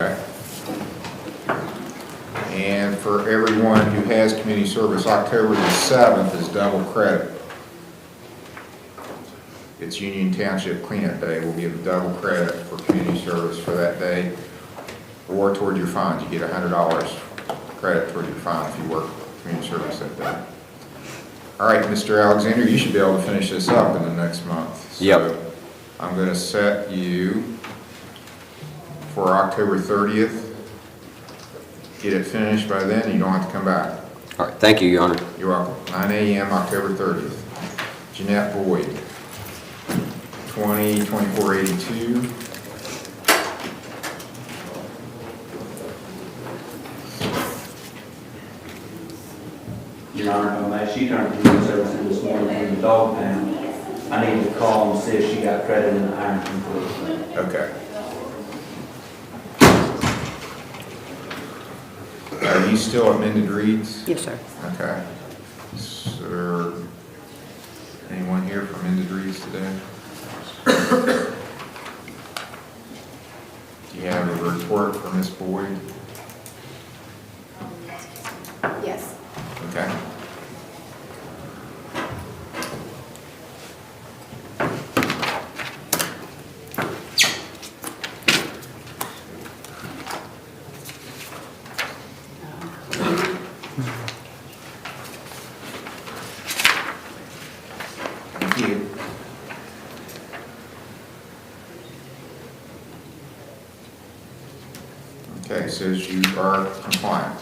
And for everyone who has community service, October the 7th is double credit. It's Union Township Cleanup Day. We'll give double credit for community service for that day, or toward your fines. You get $100 credit toward your fine if you work community service that day. All right, Mr. Alexander, you should be able to finish this up in the next month. So Yep. I'm going to set you for October 30th. Get it finished by then, and you don't have to come back. All right, thank you, Your Honor. You're welcome. 9 a.m. October 30th. Jeanette Boyd, 202482. Your Honor, she turned community services this morning from the dog pound. I need to call and see if she got credit in the Ironton police. Okay. Are you still at Mended Reeds? Yes, sir. Okay. Is there anyone here from Mended Reeds today? Do you have a report from Ms. Boyd? Yes. Okay. Thank you. Okay, says you are compliant.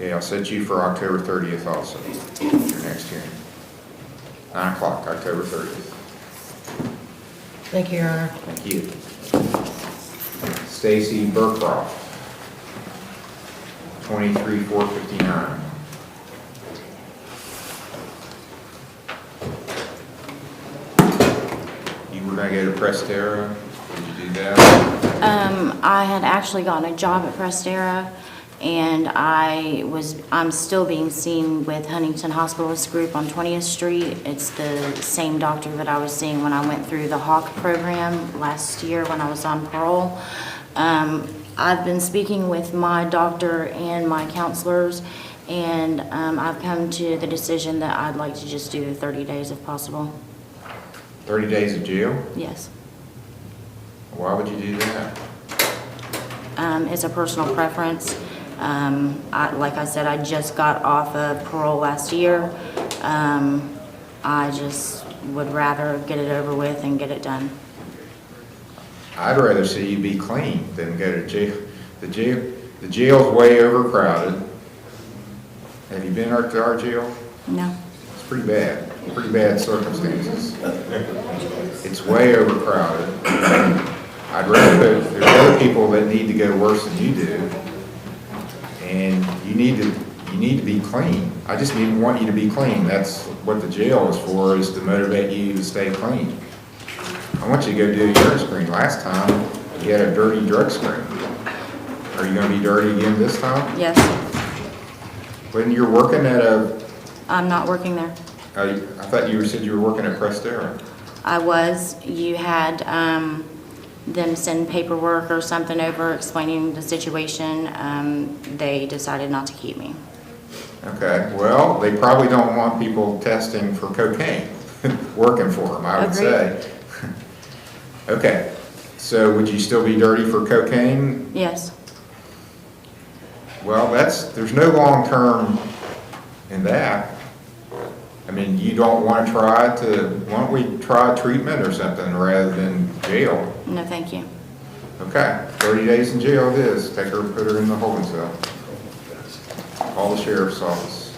Okay, I'll set you for October 30th also, your next hearing. 9 o'clock, October 30th. Thank you, Your Honor. Thank you. Stacy Burcroft, 23459. You were gonna go to Prestera, did you do that? I had actually gotten a job at Prestera, and I'm still being seen with Huntington Hospitalist Group on 20th Street. It's the same doctor that I was seeing when I went through the HAWK program last year when I was on parole. I've been speaking with my doctor and my counselors, and I've come to the decision that I'd like to just do the 30 days if possible. 30 days of jail? Yes. Why would you do that? It's a personal preference. Like I said, I just got off of parole last year. I just would rather get it over with and get it done. I'd rather see you be clean than go to jail. The jail's way overcrowded. Have you been to our jail? No. It's pretty bad circumstances. It's way overcrowded. I'd rather, there's other people that need to go worse than you do, and you need to be clean. I just want you to be clean. That's what the jail is for, is to motivate you to stay clean. I want you to go do a urine screen. Last time, you had a dirty drug screen. Are you going to be dirty again this time? Yes. When you're working at I'm not working there. I thought you said you were working at Prestera. I was. You had them send paperwork or something over explaining the situation. They decided not to keep me. Okay, well, they probably don't want people testing for cocaine working for them, I would say. Okay, so would you still be dirty for cocaine? Yes. Well, there's no long term in that. I mean, you don't want to why don't we try treatment or something rather than jail? No, thank you. Okay, 30 days in jail it is. Take her, put her in the holding cell. Call the sheriff's office.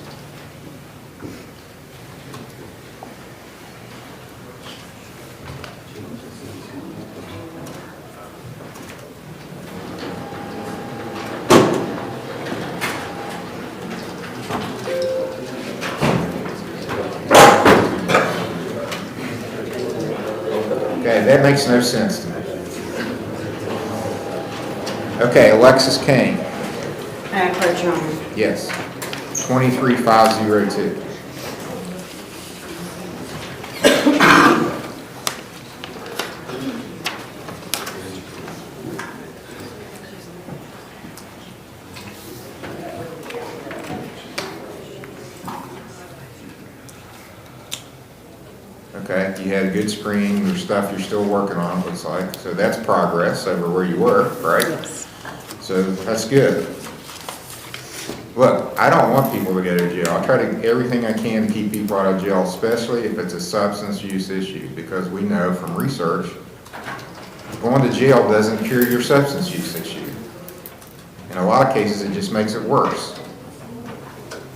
Okay, that makes no sense to me. Okay, Alexis Kane, Correct, Your Honor. yes, 23502. Okay, you had a good screen, there's stuff you're still working on, it looks like, so that's progress over where you were, right? Yes. So that's good. Look, I don't want people to go to jail. I try to, everything I can, to keep people out of jail, especially if it's a substance use issue, because we know from research, going to jail doesn't cure your substance use issue. In a lot of cases, it just makes it worse.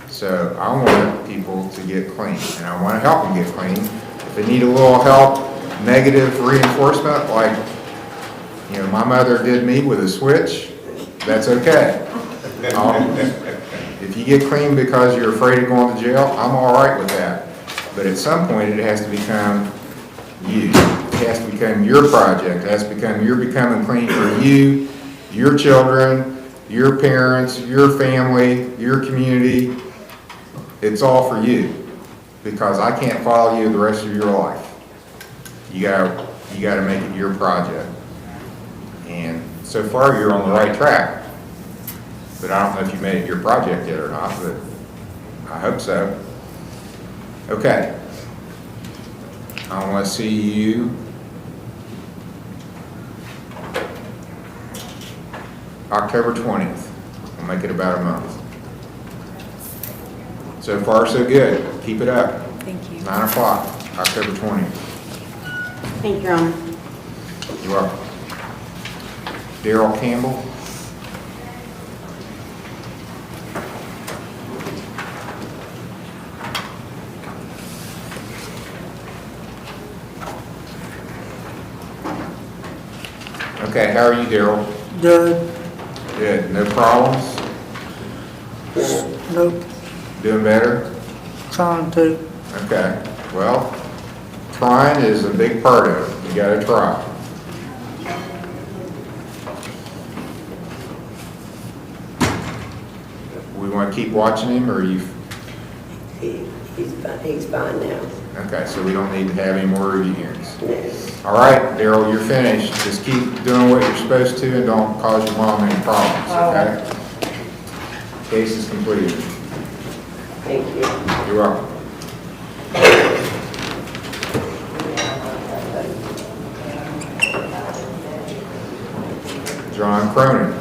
So I want people to get clean, and I want to help them get clean. If they need a little help, negative reinforcement, like, you know, my mother did me with a switch, that's okay. If you get clean because you're afraid of going to jail, I'm all right with that. But at some point, it has to become you. It has to become your project. It has to become, you're becoming clean for you, your children, your parents, your family, your community. It's all for you, because I can't follow you the rest of your life. You gotta make it your project. And so far, you're on the right track. But I don't know if you made it your project yet or not, but I hope so. Okay. I want to see you October 20th. We'll make it about a month. So far, so good. Keep it up. Thank you. 9 o'clock, October 20th. Thank you, Your Honor. You're welcome. Daryl Campbell. Okay, how are you, Daryl? Good. Good. No problems? Nope. Doing better? Trying to. Okay. Well, trying is a big part of it. You gotta try. We want to keep watching him, or you? He's fine now. Okay, so we don't need to have any more review hearings. No. All right, Daryl, you're finished. Just keep doing what you're supposed to and don't cause your mom any problems, okay? Case is completed. Thank you. You're welcome. John Cronin.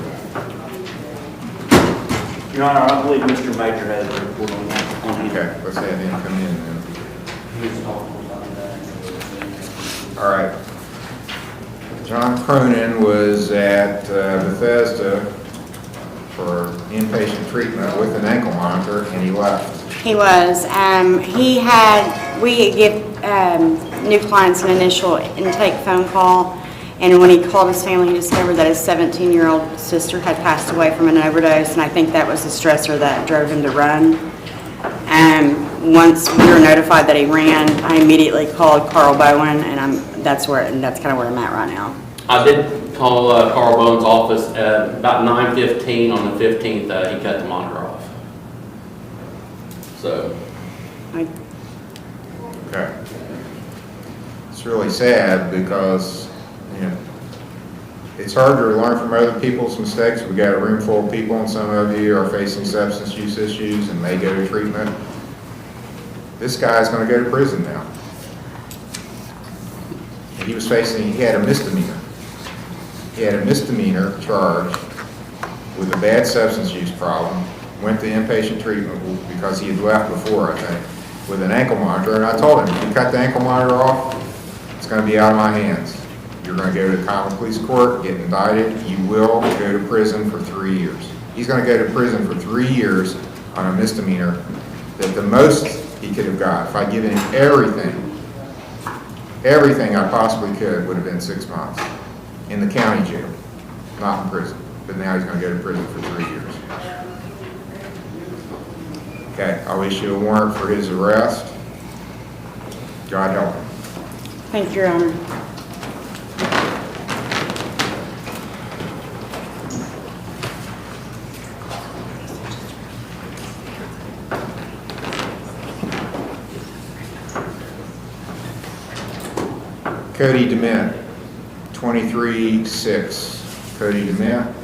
Your Honor, I believe Mr. Major has a report on that. Okay, let's have him come in then. He's talking about that. All right. John Cronin was at Bethesda for inpatient treatment with an ankle monitor, and he left. He was. We give new clients an initial intake phone call, and when he called his family, he discovered that his 17-year-old sister had passed away from an overdose, and I think that was the stressor that drove him to run. Once we were notified that he ran, I immediately called Carl Bowen, and that's kind of where I'm at right now. I did call Carl Bowen's office at about 9:15 on the 15th. He cut the monitor off. So, Okay. It's really sad because, you know, it's hard to learn from other people's mistakes. We got a room full of people, and some of you are facing substance use issues and may go to treatment. This guy's going to go to prison now. He had a misdemeanor. He had a misdemeanor charge with a bad substance use problem, went to inpatient treatment because he had left before, I think, with an ankle monitor, and I told him, if you cut the ankle monitor off, it's going to be out of my hands. You're going to go to common police court, get indicted, you will go to prison for 3 years. He's going to go to prison for 3 years on a misdemeanor that the most he could have got, if I'd given him everything I possibly could, would have been 6 months in the county jail, not in prison. But now he's going to go to prison for 3 years. Okay, I'll issue a warrant for his arrest. God help him. Thank you, Your Honor. Cody Dement, 23-6. Cody Dement,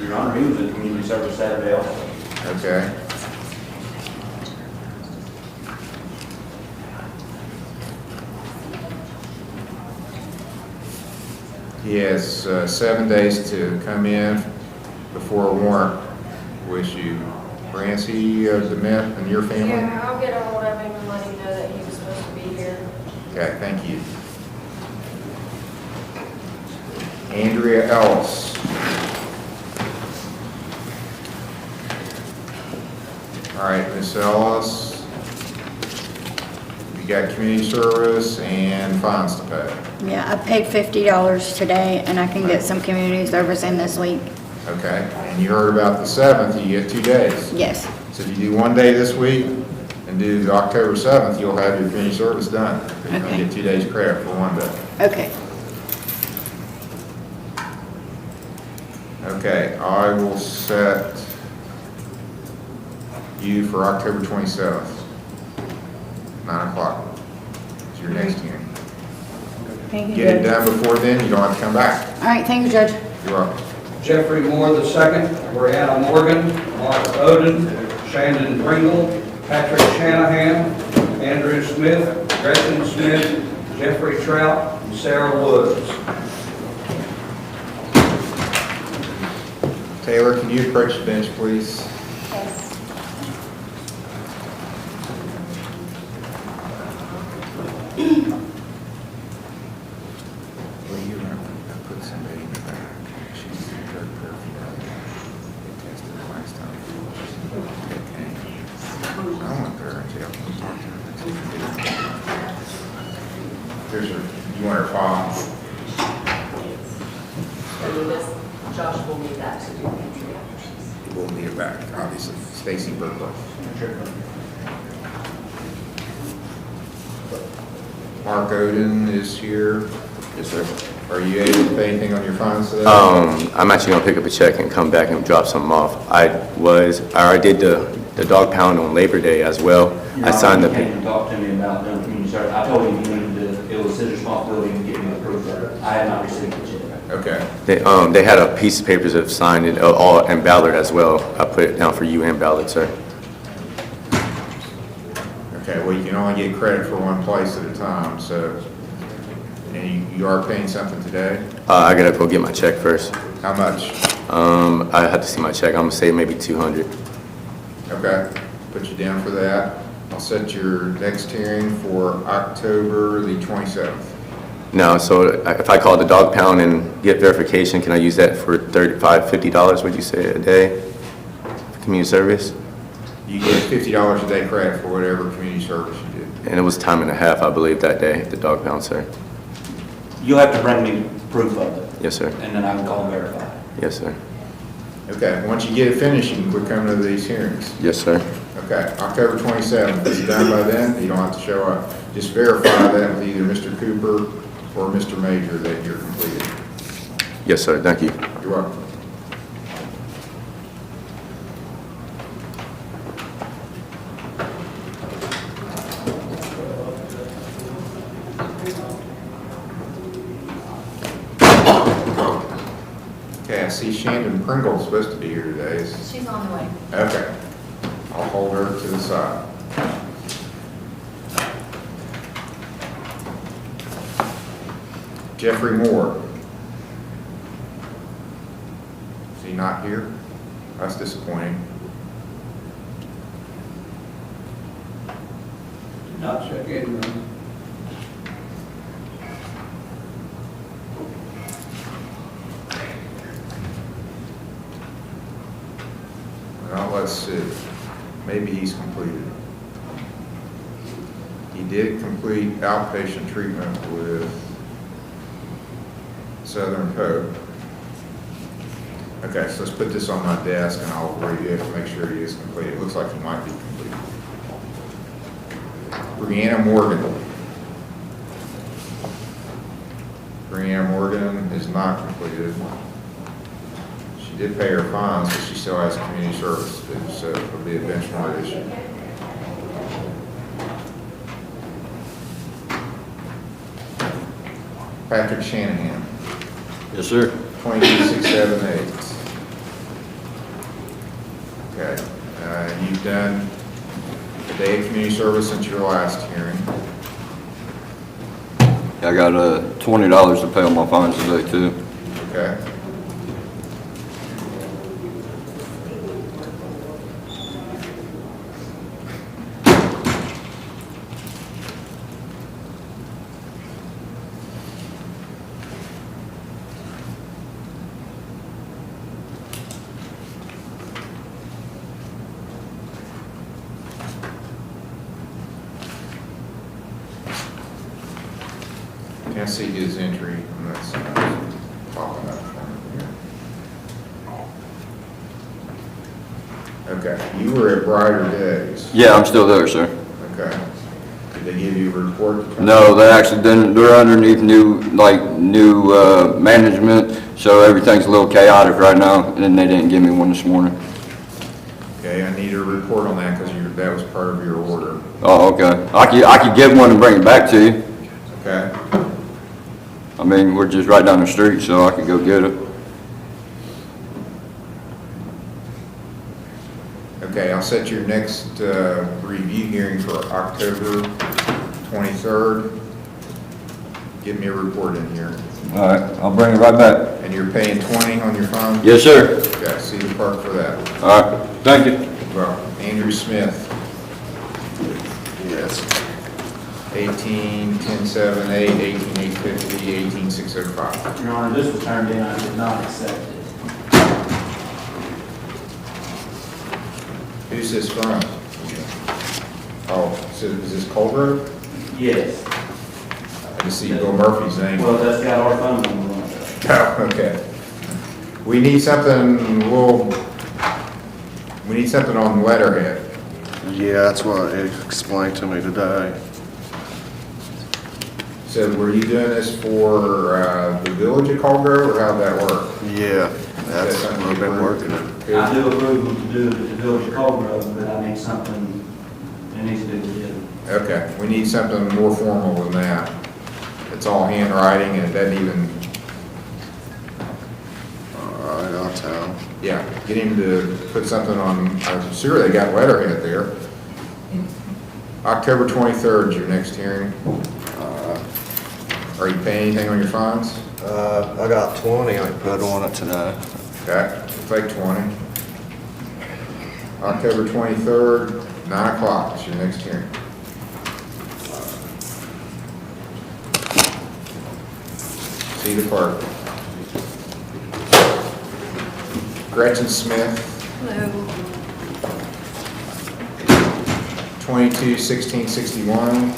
Your Honor, he was in community service Saturday also. okay. He has 7 days to come in before a warrant will issue. Francie Dement and your family? Yeah, I'll get a hold of him and let him know that he was supposed to be here. Okay, thank you. Andrea Ellis. All right, Ms. Ellis, you got community service and fines to pay. Yeah, I paid $50 today, and I can get some community service in this week. Okay, and you heard about the 7th, you get 2 days. Yes. So if you do 1 day this week and do the October 7th, you'll have your community service done. You're gonna Okay. get 2 days credit for 1 day. Okay. Okay, I will set you for October 27th, 9 o'clock. It's your next hearing. Thank you, Get it Judge. done before then, you don't have to come back. All right, thank you, Judge. You're welcome. Jeffrey Moore II, Brianna Morgan, Mark Oden, Shandon Pringle, Patrick Shanahan, Andrew Smith, Gretchen Smith, Jeffrey Trout, and Sarah Woods. Taylor, can you approach the bench, please? Well, you put somebody in the back. She's very perfect. They tested her last time. Okay. I want her in jail. We'll talk to her. There's her, you want her file? Josh will need that to do entry. We'll need her back, obviously. Stacy Burkle. Mark Oden is here. Yes, sir. Are you able to pay anything on your fines today? I'm actually gonna pick up a check and come back and drop something off. I already did the dog pound on Labor Day as well. Your I signed Honor, the, he came and talked to me about doing community service. I told him he needed to, it was his responsibility to get me the proof of it. I had not received it yet. Okay. they had a piece of papers that signed it, all, and Ballard as well. I put it down for you and Ballard, sir. Okay, well, you can only get credit for one place at a time, so, and you are paying something today? I gotta go get my check first. How much? I have to see my check. I'm gonna say maybe 200. Okay, put you down for that. I'll set your next hearing for October the 27th. No, so if I call the dog pound and get verification, can I use that for $35, $50, would you say, a day for community service? You get $50 a day credit for whatever community service you did. And it was time and a half, I believe, that day, the dog pound, sir. You'll have to bring me proof of it, Yes, sir. and then I can call and verify. Yes, sir. Okay, once you get it finished, you can quit coming to these hearings. Yes, sir. Okay, October 27th, if it's done by then, you don't have to show up. Just verify that with either Mr. Cooper or Mr. Major that you're completed. Yes, sir. Thank you. You're welcome. Okay, I see Shandon Pringle's supposed to be here today. She's on the way. Okay, I'll hold her to the side. Jeffrey Moore. Is he not here? That's disappointing. Not check in. Well, let's see. Maybe he's completed. He did complete outpatient treatment with Southern Pope. Okay, so let's put this on my desk and I'll review it to make sure he is complete. It looks like he might be complete. Brianna Morgan. Brianna Morgan is not completed. She did pay her fines, but she still has community service, so it'll be a bench warrant issue. Patrick Shanahan, Yes, sir. 22678. Okay, you've done a day of community service since your last hearing. I got $20 to pay on my fines today, too. Okay. Can't see his entry on that side. Popping up for me here. Okay, you were at Brighter Days. Yeah, I'm still there, sir. Okay. Did they give you a report? No, they actually didn't. They're underneath new management, so everything's a little chaotic right now, and then they didn't give me one this morning. Okay, I need a report on that because that was part of your order. Oh, okay. I could get one and bring it back to you. Okay? I mean, we're just right down the street, so I could go get it. Okay, I'll set your next review hearing for October 23rd. Give me a report in here. All right, I'll bring it right back. And you're paying 20 on your phone? Yes, sir. Okay, see the park for that. All right, thank you. Well, Andrew Smith. Yes. 18-10-7-8, 18-850, 18-605. Your Honor, this was turned in, I did not accept it. Who's this from? Oh, so is this Colgrove? Yes. I just see Bill Murphy's name. Well, that's got our phone number on it. Oh, okay. We need something, we need something on letterhead. Yeah, that's what it explained to me today. So were you doing this for the village of Colgrove, or how'd that work? Yeah, that's what I've been working on. I do approve of to do it at the Village of Colegrove, but I need something that needs to do with it. Okay, we need something more formal than that. It's all handwriting and it doesn't even, All right, I'll tell him. yeah, get him to put something on, I'm sure they got letterhead there. October 23rd is your next hearing. Are you paying anything on your fines? I got 20 I put on it today. Okay, take 20. October 23rd, 9 o'clock is your next hearing. See the clerk. Gretchen Smith. Hello. 22-16-61.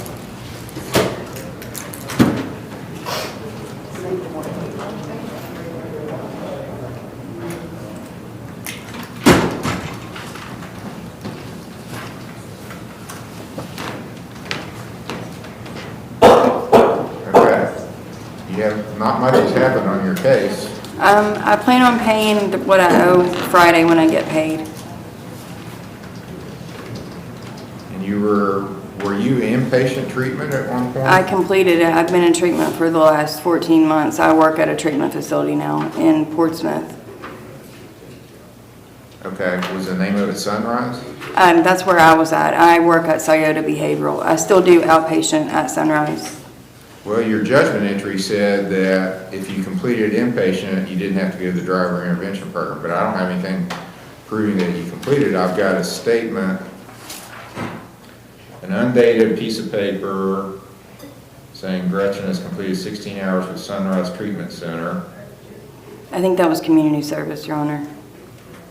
Not much has happened on your case. I plan on paying what I owe Friday when I get paid. And were you inpatient treatment at one point? I completed it. I've been in treatment for the last 14 months. I work at a treatment facility now in Portsmouth. Okay, was the name of it Sunrise? That's where I was at. I work at Scioto Behavioral. I still do outpatient at Sunrise. Well, your judgment entry said that if you completed inpatient, you didn't have to go to the driver intervention program, but I don't have anything proving that you completed. I've got a statement, an undated piece of paper saying Gretchen has completed 16 hours with Sunrise Treatment Center. I think that was community service, Your Honor.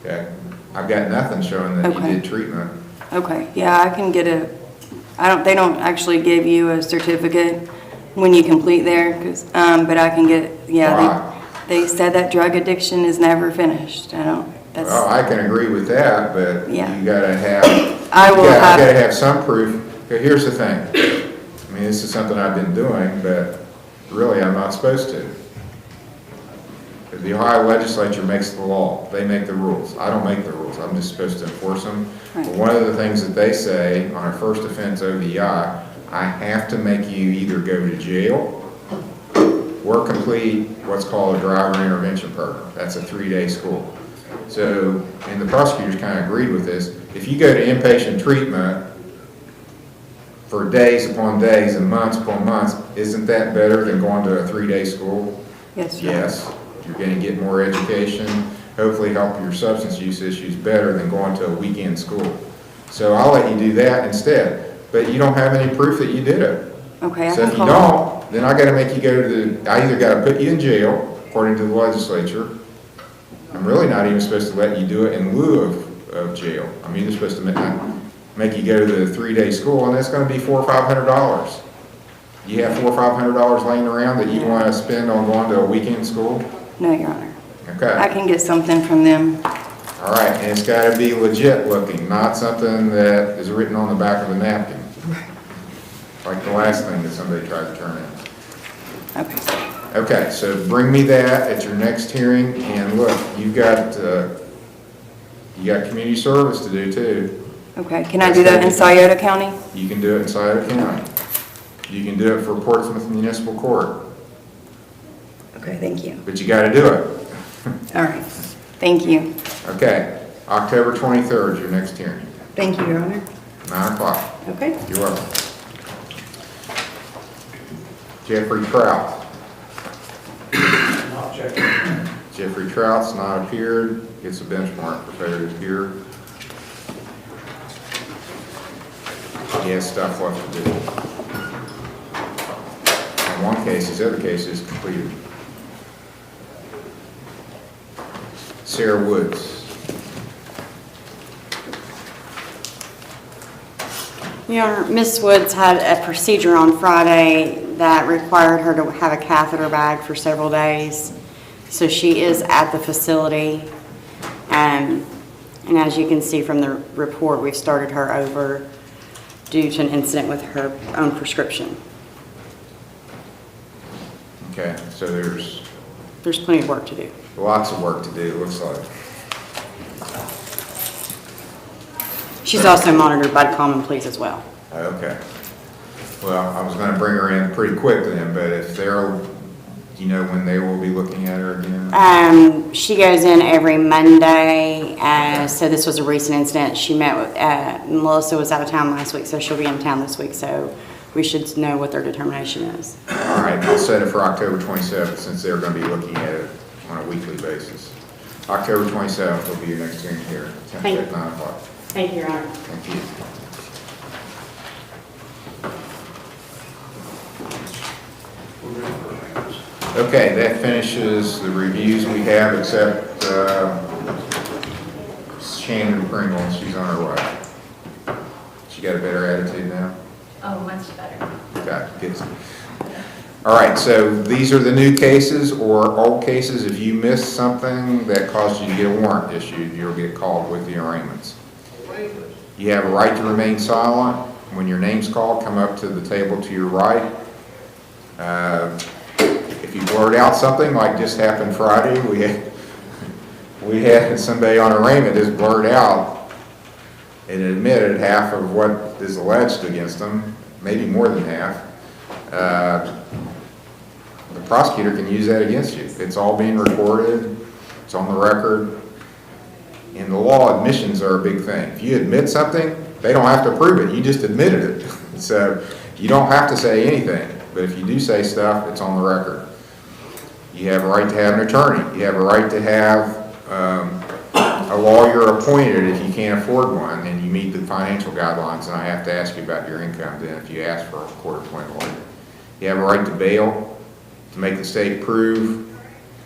Okay, I've got nothing showing that Okay. you did treatment. Okay, yeah, I can get they don't actually give you a certificate when you complete there, but I can get, Why? they said that drug addiction is never finished. Well, I can agree with that, but Yeah. you gotta have, I gotta have some proof. Okay, here's the thing. I mean, this is something I've been doing, but really I'm not supposed to. The Ohio legislature makes the law. They make the rules. I don't make the rules. I'm just supposed to enforce them. Right. But one of the things that they say on a first offense OVI, I have to make you either go to jail or complete what's called a driver intervention program. That's a 3-day school. So, and the prosecutors kind of agreed with this. If you go to inpatient treatment for days upon days and months upon months, isn't that better than going to a 3-day school? Yes, sir. Yes. You're going to get more education, hopefully help your substance use issues better than going to a weekend school. So I'll let you do that instead. But you don't have any proof that you did it. Okay, I So can if you call. don't, then I gotta make you go to the, I either gotta put you in jail, according to the legislature. I'm really not even supposed to let you do it in lieu of jail. I'm either supposed to make you go to the 3-day school, and that's gonna be $400 or $500. You have $400 or $500 laying around that you wanna spend on going to a weekend school? No, Your Honor. I Okay, can get something from them. all right, and it's gotta be legit looking, not something that is written on the back of a napkin. Like the last thing that somebody tried to turn in. Okay. Okay, so bring me that at your next hearing, and look, you got community service to do too. Okay, can I do that in Scioto County? You can do it in Scioto County. You can do it for Portsmouth Municipal Court, Okay, thank you. but you gotta do it. All right, thank you. Okay, October 23rd is your next hearing, Thank you, Your Honor. 9 o'clock. Okay. You're welcome. Jeffrey Trout. Not checking. Jeffrey Trout's not appeared, gets a benchmark for failure to appear. He has stuff left to do. In one case, his other case is completed. Sarah Woods. Your Honor, Ms. Woods had a procedure on Friday that required her to have a catheter bag for several days. So she is at the facility. And as you can see from the report, we've started her over due to an incident with her own prescription. Okay, so there's There's plenty of work to do. lots of work to do, it looks like. She's also monitored by Common Pleas as well. Okay. Well, I was gonna bring her in pretty quick then, but if they're, do you know when they will be looking at her again? She goes in every Monday, so this was a recent incident. She met with, Melissa was out of town last week, so she'll be in town this week, so we should know what their determination is. All right, I'll set it for October 27th, since they're gonna be looking at it on a weekly basis. October 27th will be your next hearing here, at 9 o'clock. Thank you, Your Honor. Thank you. Okay, that finishes the reviews we have, except Shannon Pringle, she's on her way. She got a better attitude now? Oh, much better. Okay, good. All right, so these are the new cases or old cases. If you missed something that caused you to get a warrant issued, you'll get called with the arraignments. You have a right to remain silent. When your name's called, come up to the table to your right. If you blurt out something like just happened Friday, we had somebody on arraignment just blurt out and admitted half of what is alleged against them, maybe more than half. The prosecutor can use that against you. It's all being recorded, it's on the record. In the law, admissions are a big thing. If you admit something, they don't have to prove it, you just admitted it. So you don't have to say anything, but if you do say stuff, it's on the record. You have a right to have an attorney. You have a right to have a lawyer appointed if you can't afford one and you meet the financial guidelines, and I have to ask you about your income then if you ask for a court-appointed lawyer. You have a right to bail, to make the state prove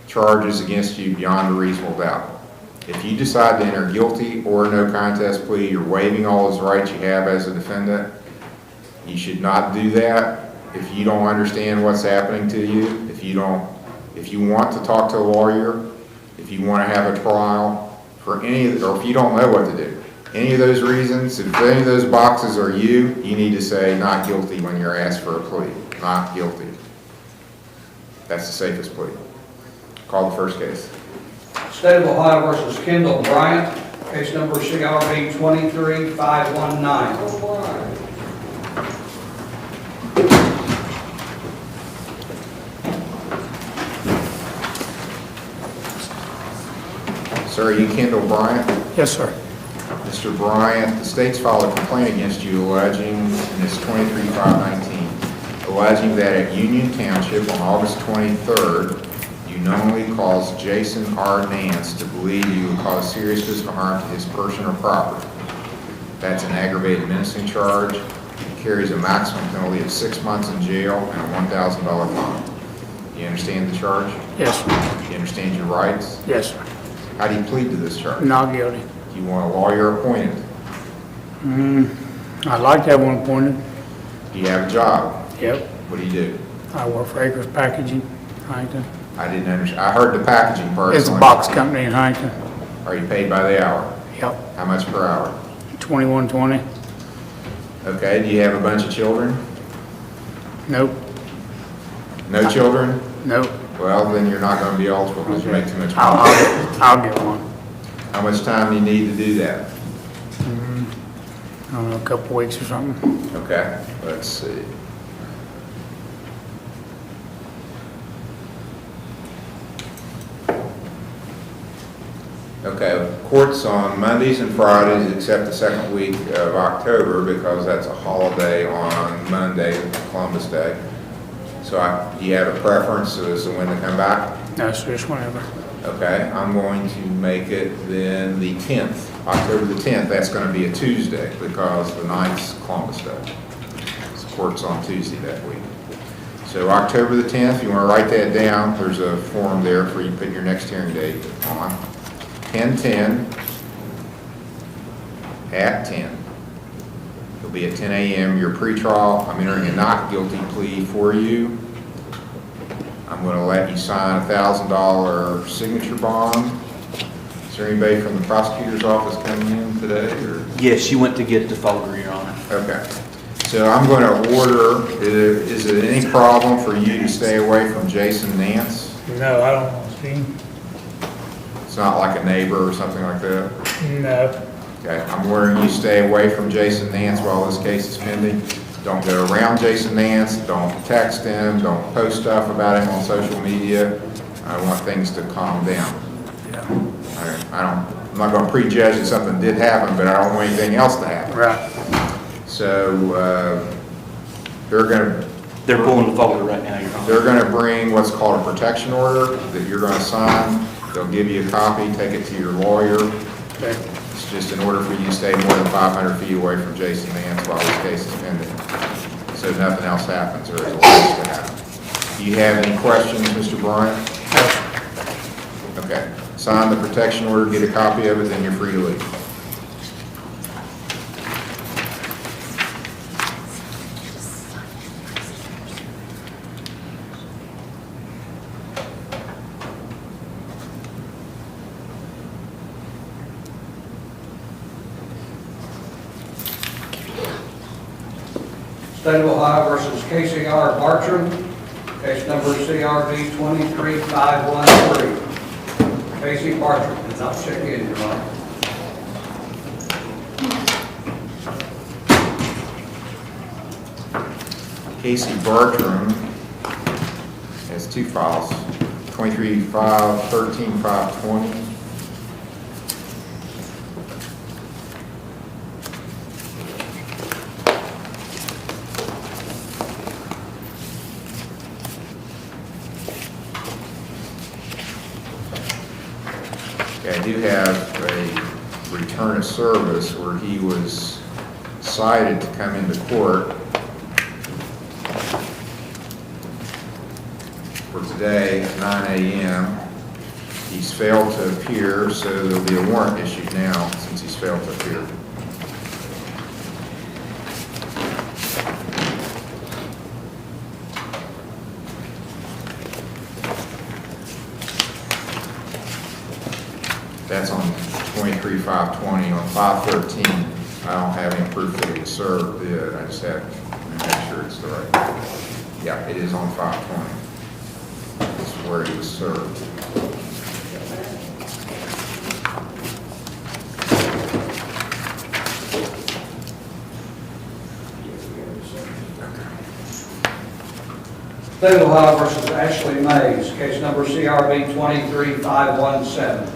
charges against you beyond a reasonable doubt. If you decide to enter guilty or no contest plea, you're waiving all those rights you have as a defendant. You should not do that if you don't understand what's happening to you, if you want to talk to a lawyer, if you want to have a trial, or if you don't know what to do. Any of those reasons, if any of those boxes are you need to say not guilty when you're asked for a plea. Not guilty. That's the safest plea. Call the first case. State of Ohio versus Kendall Bryant, case number CRB 23519. Sir, are you Kendall Bryant? Yes, sir. Mr. Bryant, the state's filed a complaint against you alleging, and it's 23-519, alleging that at Union Township on August 23rd, you knowingly caused Jason R. Nance to believe you would cause serious physical harm to his person or property. That's an aggravated menacing charge. It carries a maximum penalty of 6 months in jail and a $1,000 fine. You understand the charge? Yes, sir. You understand your rights? Yes, sir. How do you plead to this charge? Not guilty. Do you want a lawyer appointed? I'd like to have one appointed. Do you have a job? Yep. What do you do? I work for Acres Packaging, Huntington. I didn't understand. I heard the packaging part. It's a box company in Huntington. Are you paid by the hour? Yep. How much per hour? $21.20. Okay, do you have a bunch of children? Nope. No children? Nope. Well, then you're not going to be eligible because you make too much money. I'll get one. How much time do you need to do that? I don't know, a couple weeks or something. Okay, let's see. Okay, court's on Mondays and Fridays except the second week of October because that's a holiday on Monday, Columbus Day. So do you have a preference as to when to come back? No, sir, just whenever. Okay, I'm going to make it then the 10th, October the 10th. That's going to be a Tuesday because the 9th's Columbus Day. So court's on Tuesday that week. So October the 10th, you want to write that down. There's a form there for you to put your next hearing date on. 10/10 at 10. It'll be at 10 a.m. Your pretrial. I'm entering a not guilty plea for you. I'm going to let you sign a $1,000 signature bond. Is there anybody from the prosecutor's office coming in today? Or? Yes, she went to get the folder, Your Honor. Okay. So I'm going to order, is it any problem for you to stay away from Jason Nance? No, I don't want to see him. It's not like a neighbor or something like that? No. Okay, I'm ordering you stay away from Jason Nance while this case is pending. Don't go around Jason Nance, don't text him, don't post stuff about him on social media. I want things to calm down. Yeah. I'm not going to prejudge that something did happen, but I don't want anything else to happen. Right. So They're pulling the folder right now, Your Honor. they're going to bring what's called a protection order that you're going to sign. They'll give you a copy, take it to your lawyer. Okay. It's just in order for you to stay more than 500 feet away from Jason Nance while this case is pending. So nothing else happens or is alleged to happen. Do you have any questions, Mr. Bryant? Okay. Sign the protection order, get a copy of it, then you're free to leave. State of Ohio versus Casey R. Bartram, case number CRV 23513. Casey Bartram, did not check in, Your Honor. Casey Bartram has two files, 23-5, 13-520. I do have a return of service where he was cited to come into court for today at 9 a.m. He's failed to appear, so there'll be a warrant issued now since he's failed to appear. That's on 23-520. On 513, I don't have any proof that he was served. I just have to make sure it's the right. Yeah, it is on 520. This is where he was served. State of Ohio versus Ashley Mays, case number CRV 23517.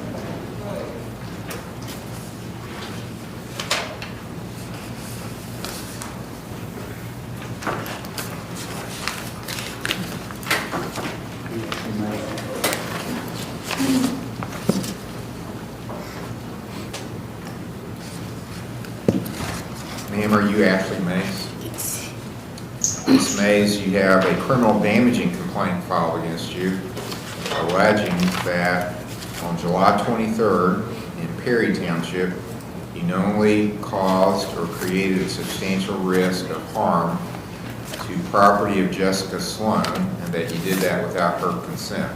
him or you, Ashley Mays? Ms. Mays, you have a criminal damaging complaint filed against you, alleging that on July 23rd in Perry Township, you knowingly caused or created a substantial risk of harm to property of Jessica Sloan, and that you did that without her consent.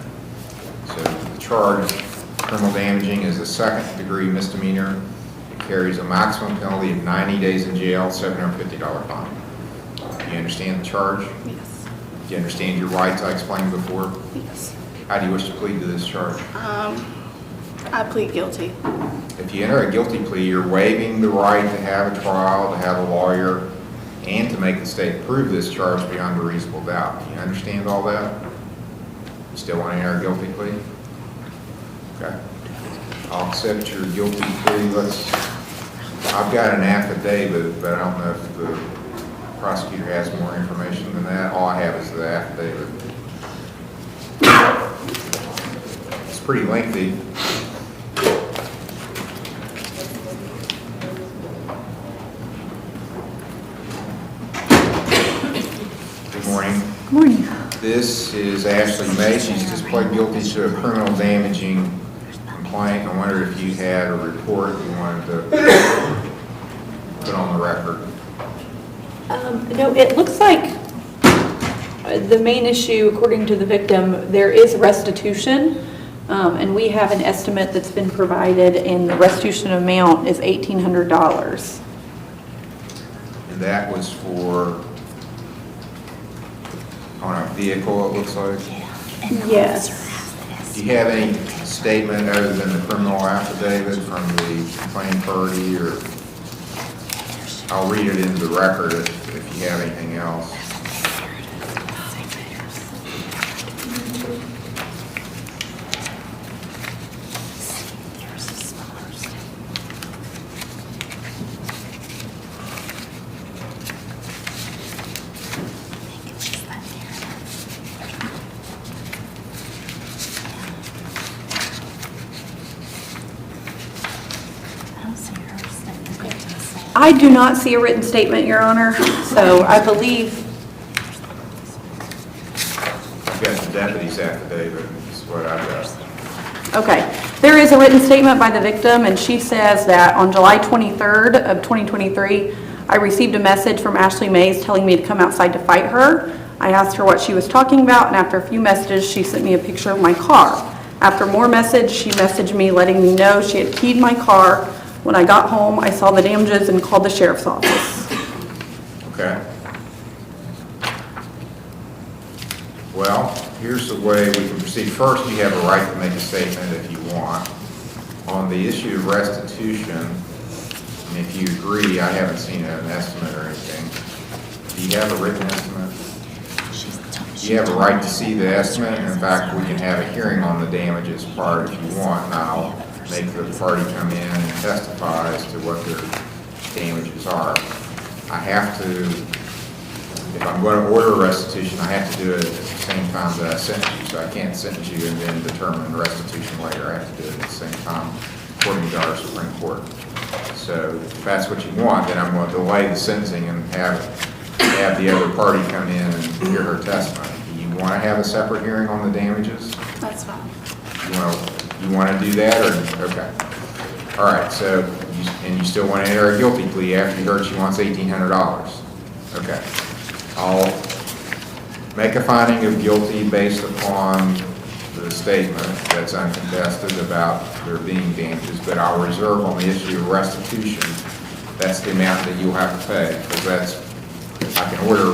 So the charge, criminal damaging, is a second-degree misdemeanor. It carries a maximum penalty of 90 days in jail, $750 fine. Do you understand the charge? Yes. Do you understand your rights I explained before? Yes. How do you wish to plead to this charge? I plead guilty. If you enter a guilty plea, you're waiving the right to have a trial, to have a lawyer, and to make the state prove this charge beyond a reasonable doubt. Do you understand all that? You still want to enter a guilty plea? Okay. I'll accept your guilty plea. I've got an affidavit, but I don't know if the prosecutor has more information than that. All I have is the affidavit. It's pretty lengthy. Good morning. Good morning. This is Ashley May. She's just pled guilty to a criminal damaging complaint. I wondered if you had a report you wanted to put on the record. No, it looks like the main issue, according to the victim, there is restitution, and we have an estimate that's been provided, and the restitution amount is $1,800. And that was for, on a vehicle, it looks like? Yes. Do you have any statement other than the criminal affidavit from the complaining party, or I'll read it into the record if you have anything else. I do not see a written statement, Your Honor, so I believe, I've got the deputy's affidavit, is what I've got. okay. There is a written statement by the victim, and she says that on July 23rd of 2023, I received a message from Ashley Mays telling me to come outside to fight her. I asked her what she was talking about, and after a few messages, she sent me a picture of my car. After more message, she messaged me letting me know she had keyed my car. When I got home, I saw the damages and called the sheriff's office. Okay. Well, here's the way we can proceed. First, you have a right to make a statement if you want. On the issue of restitution, and if you agree, I haven't seen an estimate or anything. Do you have a written estimate? You have a right to see the estimate. In fact, we can have a hearing on the damages part if you want, and I'll make the party come in and testify as to what their damages are. I have to, if I'm going to order restitution, I have to do it at the same time that I sentence you, so I can't sentence you and then determine restitution later. I have to do it at the same time, according to our Supreme Court. So if that's what you want, then I'm going to delay the sentencing and have the other party come in and hear her testimony. Do you want to have a separate hearing on the damages? That's fine. You want to do that, or, okay. All right, so, you still want to enter a guilty plea after you heard she wants $1,800? Okay. I'll make a finding of guilty based upon the statement that's uncontested about there being damages, but I'll reserve on the issue of restitution. That's the amount that you'll have to pay, because I can order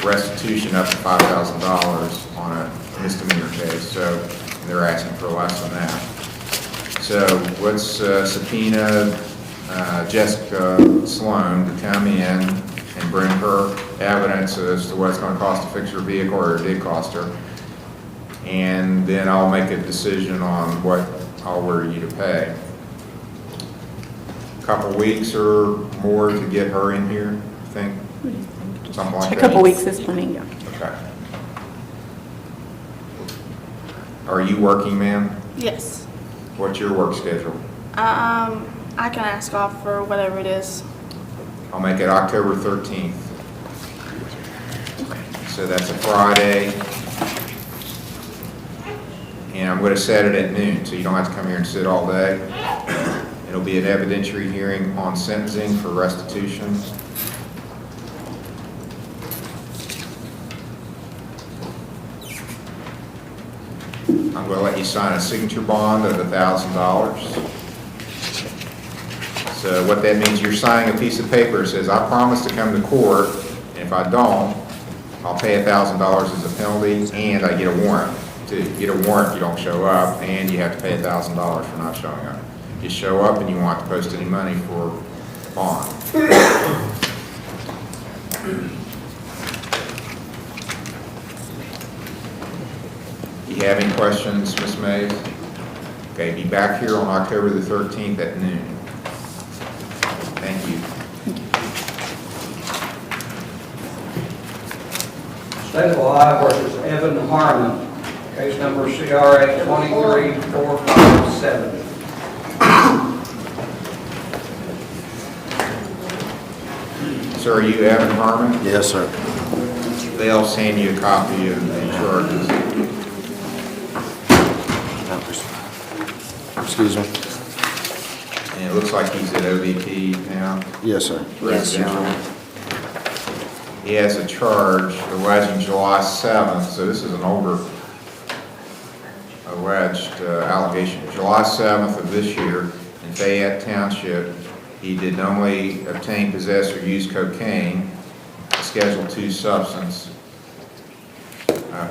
restitution up to $5,000 on a misdemeanor case, so they're asking for less than that. So let's subpoena Jessica Sloan to come in and bring her evidence as to what it's going to cost to fix her vehicle, or it did cost her. And then I'll make a decision on what I'll order you to pay. A couple weeks or more to get her in here, I think? Something like that? A couple weeks is plenty, yeah. Okay. Are you working, ma'am? Yes. What's your work schedule? I can ask off for whatever it is. I'll make it October 13th. So that's a Friday. And I'm going to set it at noon, so you don't have to come here and sit all day. It'll be an evidentiary hearing on sentencing for restitution. I'm going to let you sign a signature bond of $1,000. So what that means, you're signing a piece of paper that says, I promise to come to court, and if I don't, I'll pay $1,000 as a penalty, and I get a warrant. To get a warrant, you don't show up, and you have to pay $1,000 for not showing up. You show up and you won't have to post any money for bond. You have any questions, Ms. Mays? Okay, be back here on October the 13th at noon. Thank you. State of Ohio versus Evan Harmon, case number CRA 23457. Sir, are you Evan Harmon? Yes, sir. They'll send you a copy of the charges. Excuse me. And it looks like he's at OVP now. Yes, sir. Yes, Your Honor. He has a charge alleging July 7th, so this is an older alleged allegation. July 7th of this year in Fayette Township, he did knowingly obtain, possess, or use cocaine, a Schedule II substance,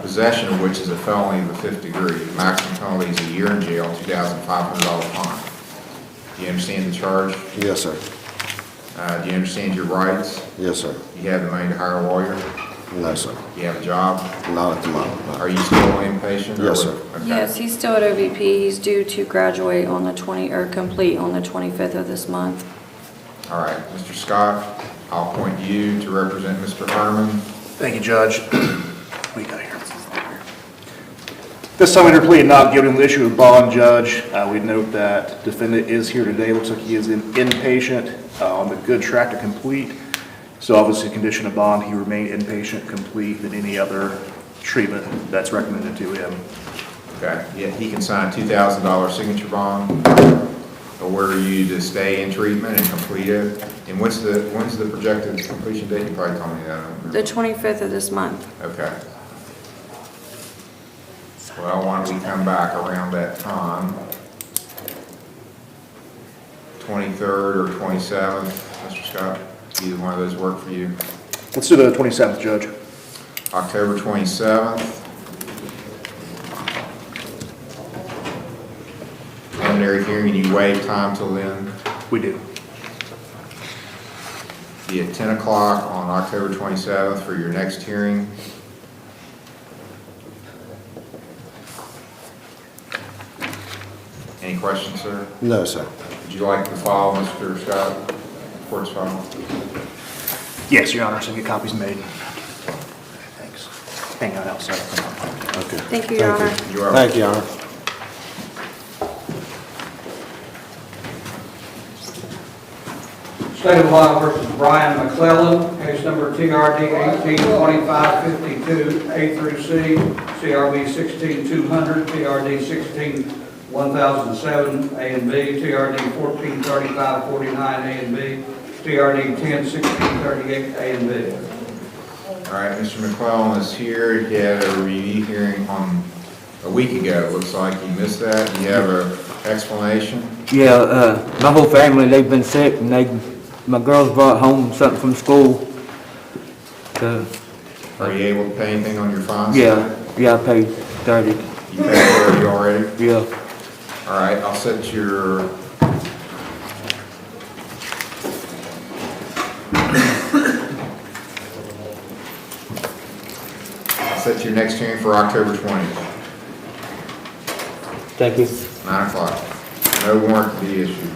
possession of which is a felony of the 5th degree. The maximum penalty is a year in jail, $2,500 fine. Do you understand the charge? Yes, sir. Do you understand your rights? Yes, sir. You have the money to hire a lawyer? No, sir. You have a job? Not at the moment. No. Are you still inpatient? Yes, sir. Okay. Yes, he's still at OVP. He's due to graduate on the complete on the 25th of this month. All right, Mr. Scott, I'll appoint you to represent Mr. Herman. Thank you, Judge. What do you got here? This time we plead not guilty on the issue of bond, Judge. We note that defendant is here today. Looks like he is inpatient on the good track to complete. So obviously, condition of bond, he remain inpatient, complete, than any other treatment that's recommended to him. Okay, yeah, he can sign a $2,000 signature bond, order you to stay in treatment and complete it. And when's the projected completion date? You probably told me that. I don't remember. The 25th of this month. Okay. Well, why don't we come back around that time? 23rd or 27th, Mr. Scott? Either one of those work for you? Let's do the 27th, Judge. October 27th. Preliminary hearing, and you waive time till then? We do. Be at 10 o'clock on October 27th for your next hearing. Any questions, sir? No, sir. Would you like to file, Mr. Scott? Court's file? Yes, Your Honor, so get copies made. Thanks. Hang on outside. Okay. Thank you, Your Honor. You are. Thank you, Your Honor. State of Ohio versus Brian McClellan, case number TRD 182552, A through C, CRB 16200, TRD 161007, A and B, TRD 143549, A and B, TRD 101638, A and B. All right, Mr. McClellan is here. He had a review hearing on a week ago. It looks like you missed that. Do you have an explanation? Yeah, my whole family, they've been sick, and my girls brought home something from school. Are you able to pay anything on your fines? Yeah, I paid 30. You paid 30 already? Yeah. All right, I'll set your next hearing for October 20th. Thank you. 9 o'clock. No warrant to be issued.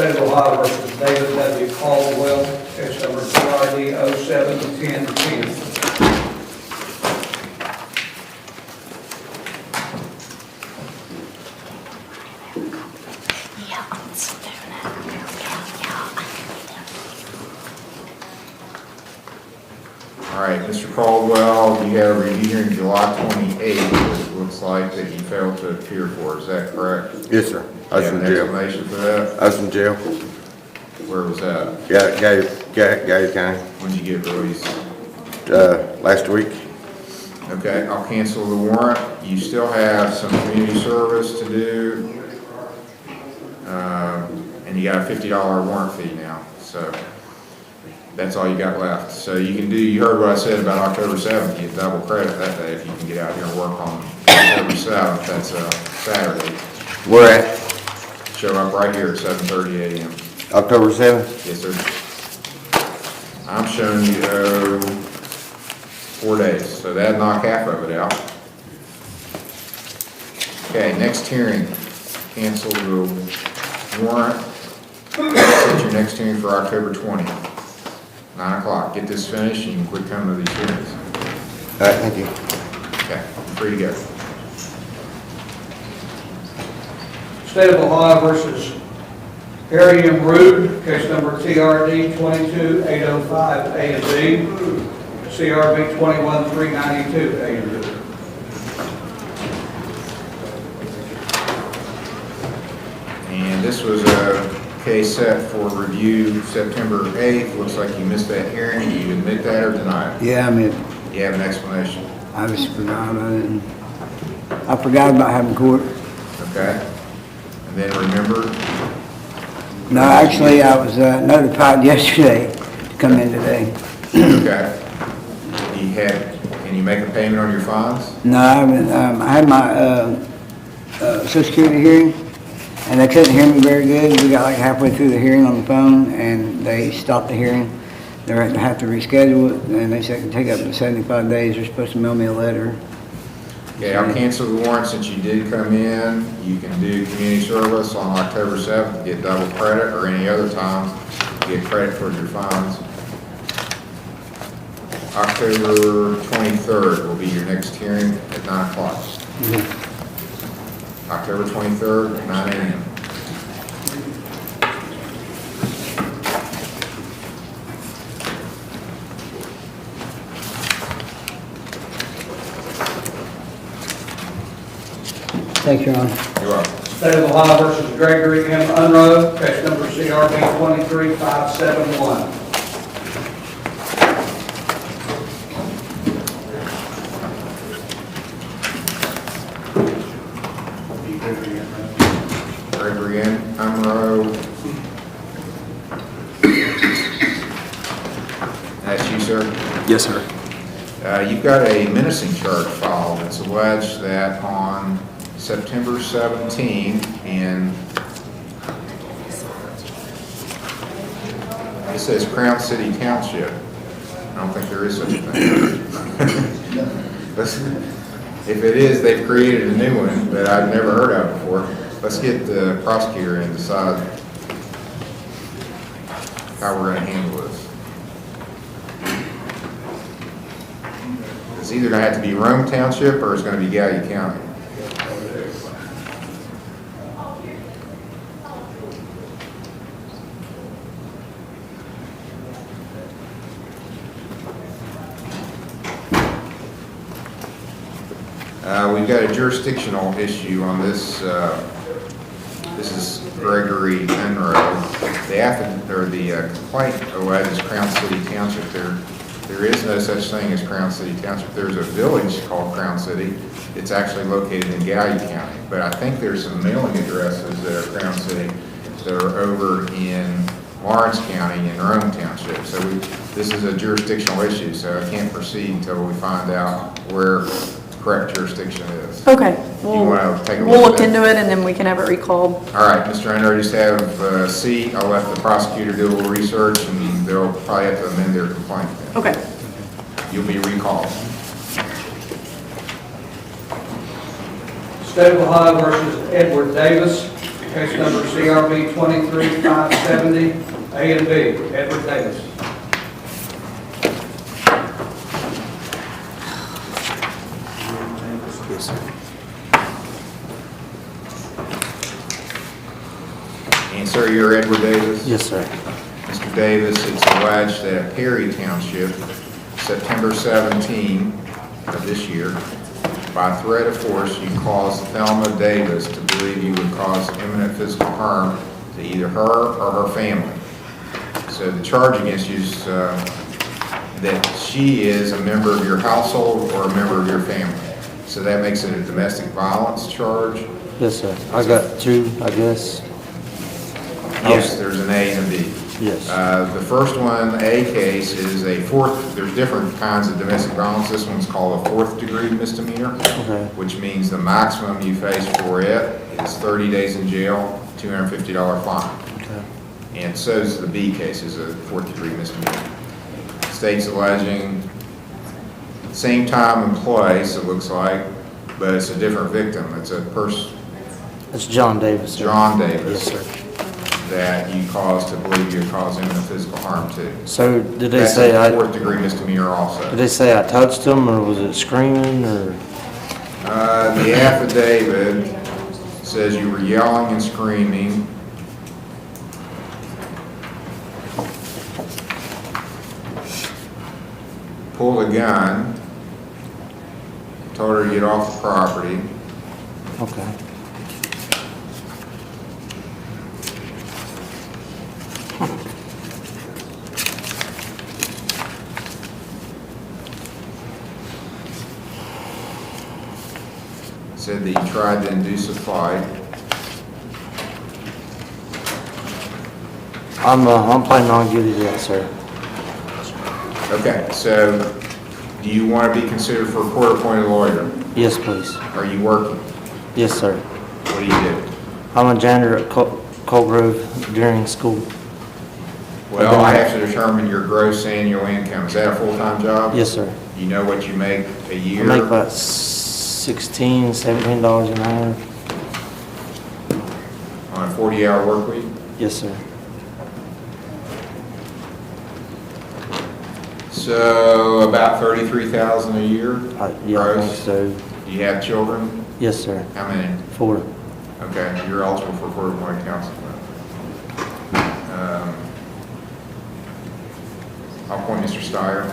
State of Ohio versus David W. Caldwell, case number PRD 07-1010. All right, Mr. Caldwell, you had a review hearing July 28th. It looks like that you failed to appear for. Is that correct? Yes, sir. I was You have in an jail. explanation for that? I was in jail. Where was that? Gaines County, When did you get released? last week. Okay, I'll cancel the warrant. You still have some community service to do. And you got a $50 warrant fee now, so that's all you got left. So you can do, you heard what I said about October 7th, you get double credit that day if you can get out here and work on October 7th, that's a Saturday. Where at? Show up right here at 7:30 a.m. October 7th? Yes, sir. I'm showing you 4 days, so that'd knock half of it out. Okay, next hearing, cancel the warrant. Set your next hearing for October 20th, 9 o'clock. Get this finished and you can quit coming to these hearings. All right, thank you. Okay, free to go. State of Ohio versus Harry M. Rude, case number TRD 22-805 A and B, CRB 21-392 A and B. And this was a case set for review September 8th. Looks like you missed that hearing. Do you admit that or deny it? Yeah, I mean, You have an explanation? I just forgot about it. And I forgot about having court. Okay. And then remember? No, actually, I was notified yesterday to come in today. Okay. Can you make a payment on your fines? No, I haven't, I had my Social Security hearing, and they couldn't hear me very good. We got like halfway through the hearing on the phone, and they stopped the hearing. They're going to have to reschedule it, and they said it can take up to 75 days. They're supposed to mail me a letter. Okay, I'll cancel the warrant since you did come in. You can do community service on October 7th, get double credit, or any other time, get credit towards your fines. October 23rd will be your next hearing at 9 o'clock. October 23rd, at 9 a.m. Thanks, Your Honor. You're welcome. State of Ohio versus Gregory M. Unruh, case number CRB 23571. Gregory Unruh. That's you, sir? Yes, sir. You've got a menacing charge filed. It's alleged that on September 17th in, it says Crown City Township. I don't think there is such a thing. If it is, they've created a new one that I've never heard of before. Let's get the prosecutor and decide how we're going to handle this. It's either going to have to be Rome Township or it's going to be Gallia County. We've got a jurisdictional issue on this. This is Gregory Unruh. The complaint alleges Crown City Township. There is no such thing as Crown City Township. There's a village called Crown City. It's actually located in Gallia County. But I think there's some mailing addresses that are Crown City that are over in Lawrence County in Rome Township. So this is a jurisdictional issue, so I can't proceed until we find out where correct jurisdiction is. Okay, You want to take a we'll look look at into it and then we can have it recalled. All right, Mr. Unruh, just have a seat. I'll let the prosecutor do a little research and they'll probably have to amend their complaint then. Okay. You'll be recalled. State of Ohio versus Edward Davis, Case number CRB 23-570, A and B, Edward Davis. Yes, sir. And sir, you're Edward Davis? Yes, sir. Mr. Davis, it's alleged that Perry Township, September 17 of this year, by threat of force, you caused Thelma Davis to believe you would cause imminent physical harm to either her or her family. So the charge against you is that she is a member of your household or a member of your family. So that makes it a domestic violence charge. Yes, sir. I got two, I guess. Yes, there's an A and a B. Yes. The first one, A case, is a fourth, there's different kinds of domestic violence. This one's called a fourth degree misdemeanor, Okay. which means the maximum you face for it is 30 days in jail, $250 fine. Okay. And so is the B case, is a fourth degree misdemeanor. State's alleging same time and place, it looks like, but it's a different victim. It's a person, It's John Davis, sir. John Davis. Yes, sir. That you caused to believe you caused imminent physical harm to. So did they That's say a fourth degree misdemeanor also. did they say I touched him, or was it screaming, or? The affidavit says you were yelling and screaming. Pulled a gun. Told her to get off the property. Okay. Said that you tried to induce a fight. I'm planning on guilty to that, sir. Okay, so do you want to be considered for a court-appointed lawyer? Yes, please. Are you working? Yes, sir. What do you do? I'm a janitor at Cold Grove during school. Well, I have to determine your gross annual income. Is that a full-time job? Yes, sir. You know what you make a year? I make about $16, $17 an hour. On a 40-hour work week? Yes, sir. So about $33,000 a year? Yeah, I think gross? so. Do you have children? Yes, sir. How many? 4. Okay, you're eligible for court-appointed counsel. I'll appoint Mr. Steyer.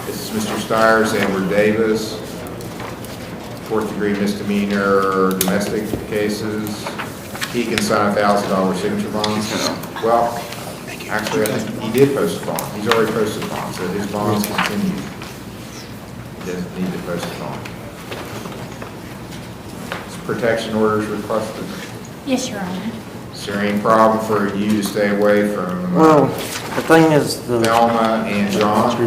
This is Mr. Steyer's, Edward Davis, fourth degree misdemeanor, domestic cases. He can sign $1,000 signature bonds. Well, actually, I think he did post a bond. He's already posted a bond, so his bonds continue. He doesn't need to post a bond. Protection orders requested. Yes, Your Honor. Is there any problem for you to stay away from Well, the thing is, the Thelma and John?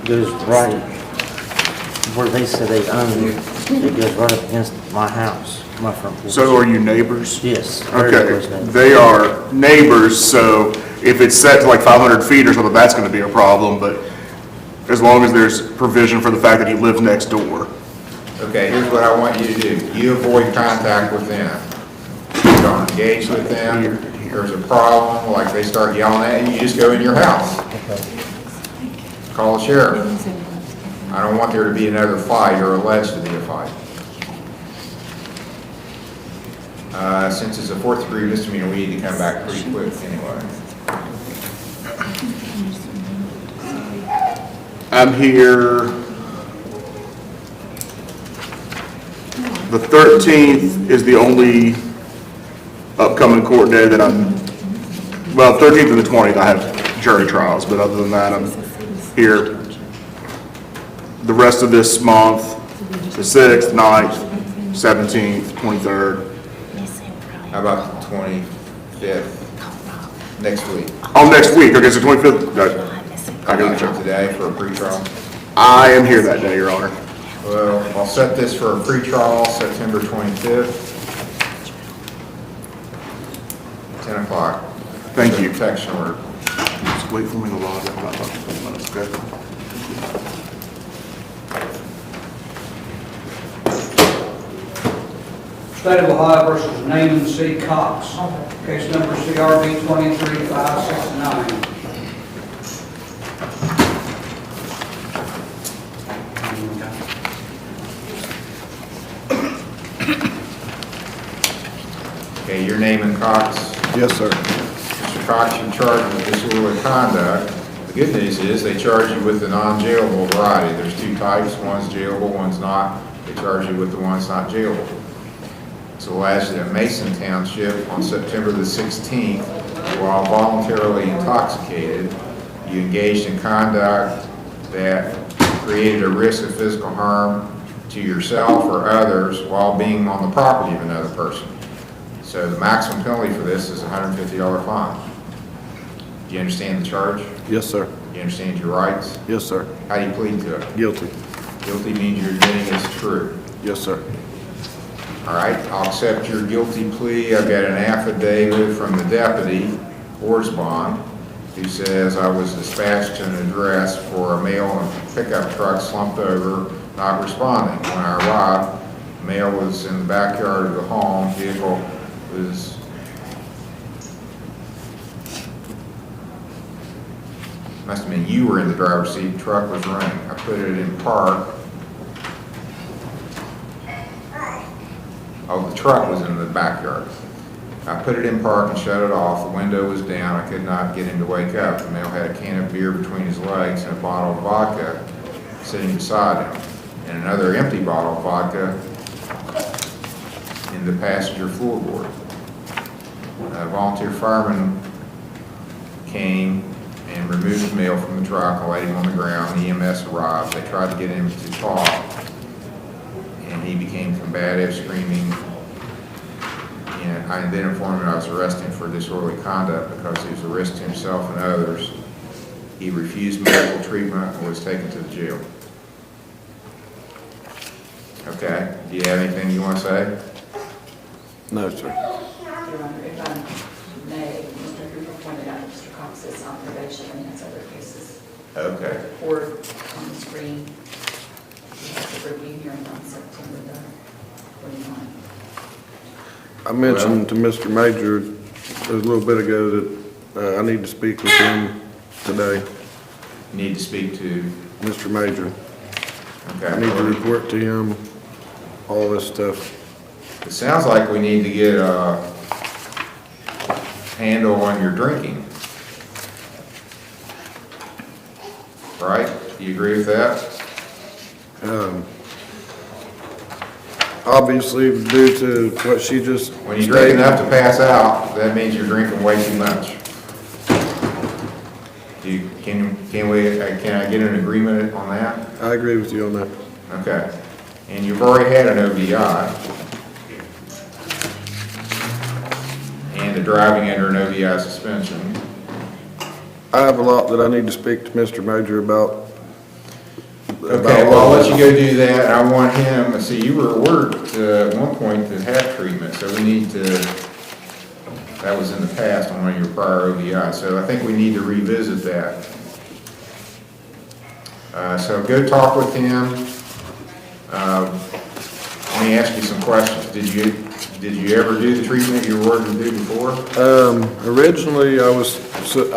goes right where they said they own it. It goes right up against my house, my front porch. So are you neighbors? Yes. very close Okay, neighbors. they are neighbors, so if it's set to like 500 feet or something, that's gonna be a problem, but as long as there's provision for the fact that he lives next door. Okay, here's what I want you to do. You avoid contact with them. You don't engage with them. There's a problem, like they start yelling at you, you just go in your house. Call the sheriff. I don't want there to be another fight or alleged to be a fight. Since it's a fourth degree misdemeanor, we need to come back pretty quick anyway. I'm here the 13th is the only upcoming court day that well, 13th and the 20th I have jury trials, but other than that, I'm here the rest of this month, the 6th, 9th, 17th, 23rd. How about the 25th? Next week. Oh, next week, okay, so 25th, I got you. Today for a pretrial. I am here that day, Your Honor. Well, I'll set this for a pretrial, September 25th, 10 o'clock. Thank you. Protection order. Just wait for me to log in, about 20 minutes, okay? State of Ohio versus Naaman C. Cox. Case number CRB 23569. Okay, your name and Cox. Yes, sir. Mr. Cox, you're charged with disorderly conduct. The good news is they charge you with the non-jailable variety. There's two types, one's jailable, one's not. They charge you with the one's not jailable. So alleged that Mason Township on September the 16th, while voluntarily intoxicated, you engaged in conduct that created a risk of physical harm to yourself or others while being on the property of another person. So the maximum penalty for this is a $150 fine. Do you understand the charge? Yes, sir. Do you understand your rights? Yes, sir. How do you plead to it? Guilty. Guilty means you're admitting it's true. Yes, sir. All right, I'll accept your guilty plea. I've got an affidavit from the deputy, Horsbond, who says I was dispatched to an address for a male in a pickup truck slumped over, not responding. When I arrived, the male was in the backyard of the home. Vehicle was must have been you were in the driver's seat. The truck was running. I put it in park. Oh, the truck was in the backyard. I put it in park and shut it off. The window was down. I could not get him to wake up. The male had a can of beer between his legs and a bottle of vodka sitting beside him, and another empty bottle of vodka in the passenger floorboard. A volunteer fireman came and removed the male from the truck and laid him on the ground. The EMS arrived. They tried to get him to talk, and he became combative, screaming. And I then informed him I was arresting for disorderly conduct because he was a risk to himself and others. He refused medical treatment and was taken to the jail. Okay, do you have anything you want to say? No, sir. Your Honor, if I may, Mr. Cooper pointed out Mr. Cox is on probation and has other cases. Okay. The court on the screen, we have the review hearing on September the 29th. I mentioned to Mr. Major a little bit ago that I need to speak with him today. You need to speak to? Mr. Major. Okay. I need to report to him all this stuff. It sounds like we need to get a handle on your drinking. Right? Do you agree with that? Obviously, due to what she just When you drink enough to pass out, that means you're drinking way too much. Can I get an agreement on that? I agree with you on that. Okay. And you've already had an OVI. And the driving under an OVI suspension. I have a lot that I need to speak to Mr. Major about. Okay, well, I'll let you go do that. I want him, see, you were ordered at one point to have treatment, so we need to, that was in the past on one of your prior OVI, so I think we need to revisit that. So go talk with him. Let me ask you some questions. Did you ever do the treatment you were ordered to do before? Originally, I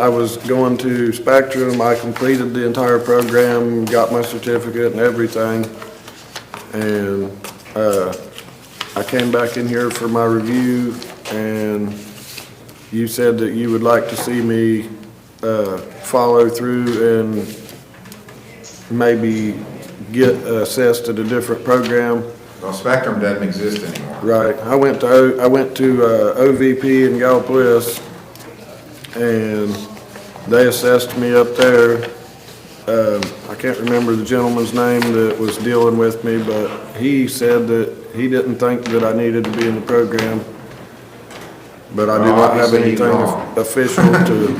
was going to Spectrum. I completed the entire program, got my certificate and everything. And I came back in here for my review, and you said that you would like to see me follow through and maybe get assessed at a different program. Well, Spectrum doesn't exist anymore. Right. I went to OVP in Gallipolis, and they assessed me up there. I can't remember the gentleman's name that was dealing with me, but he said that he didn't think that I needed to be in the program. But I do not have anything official to.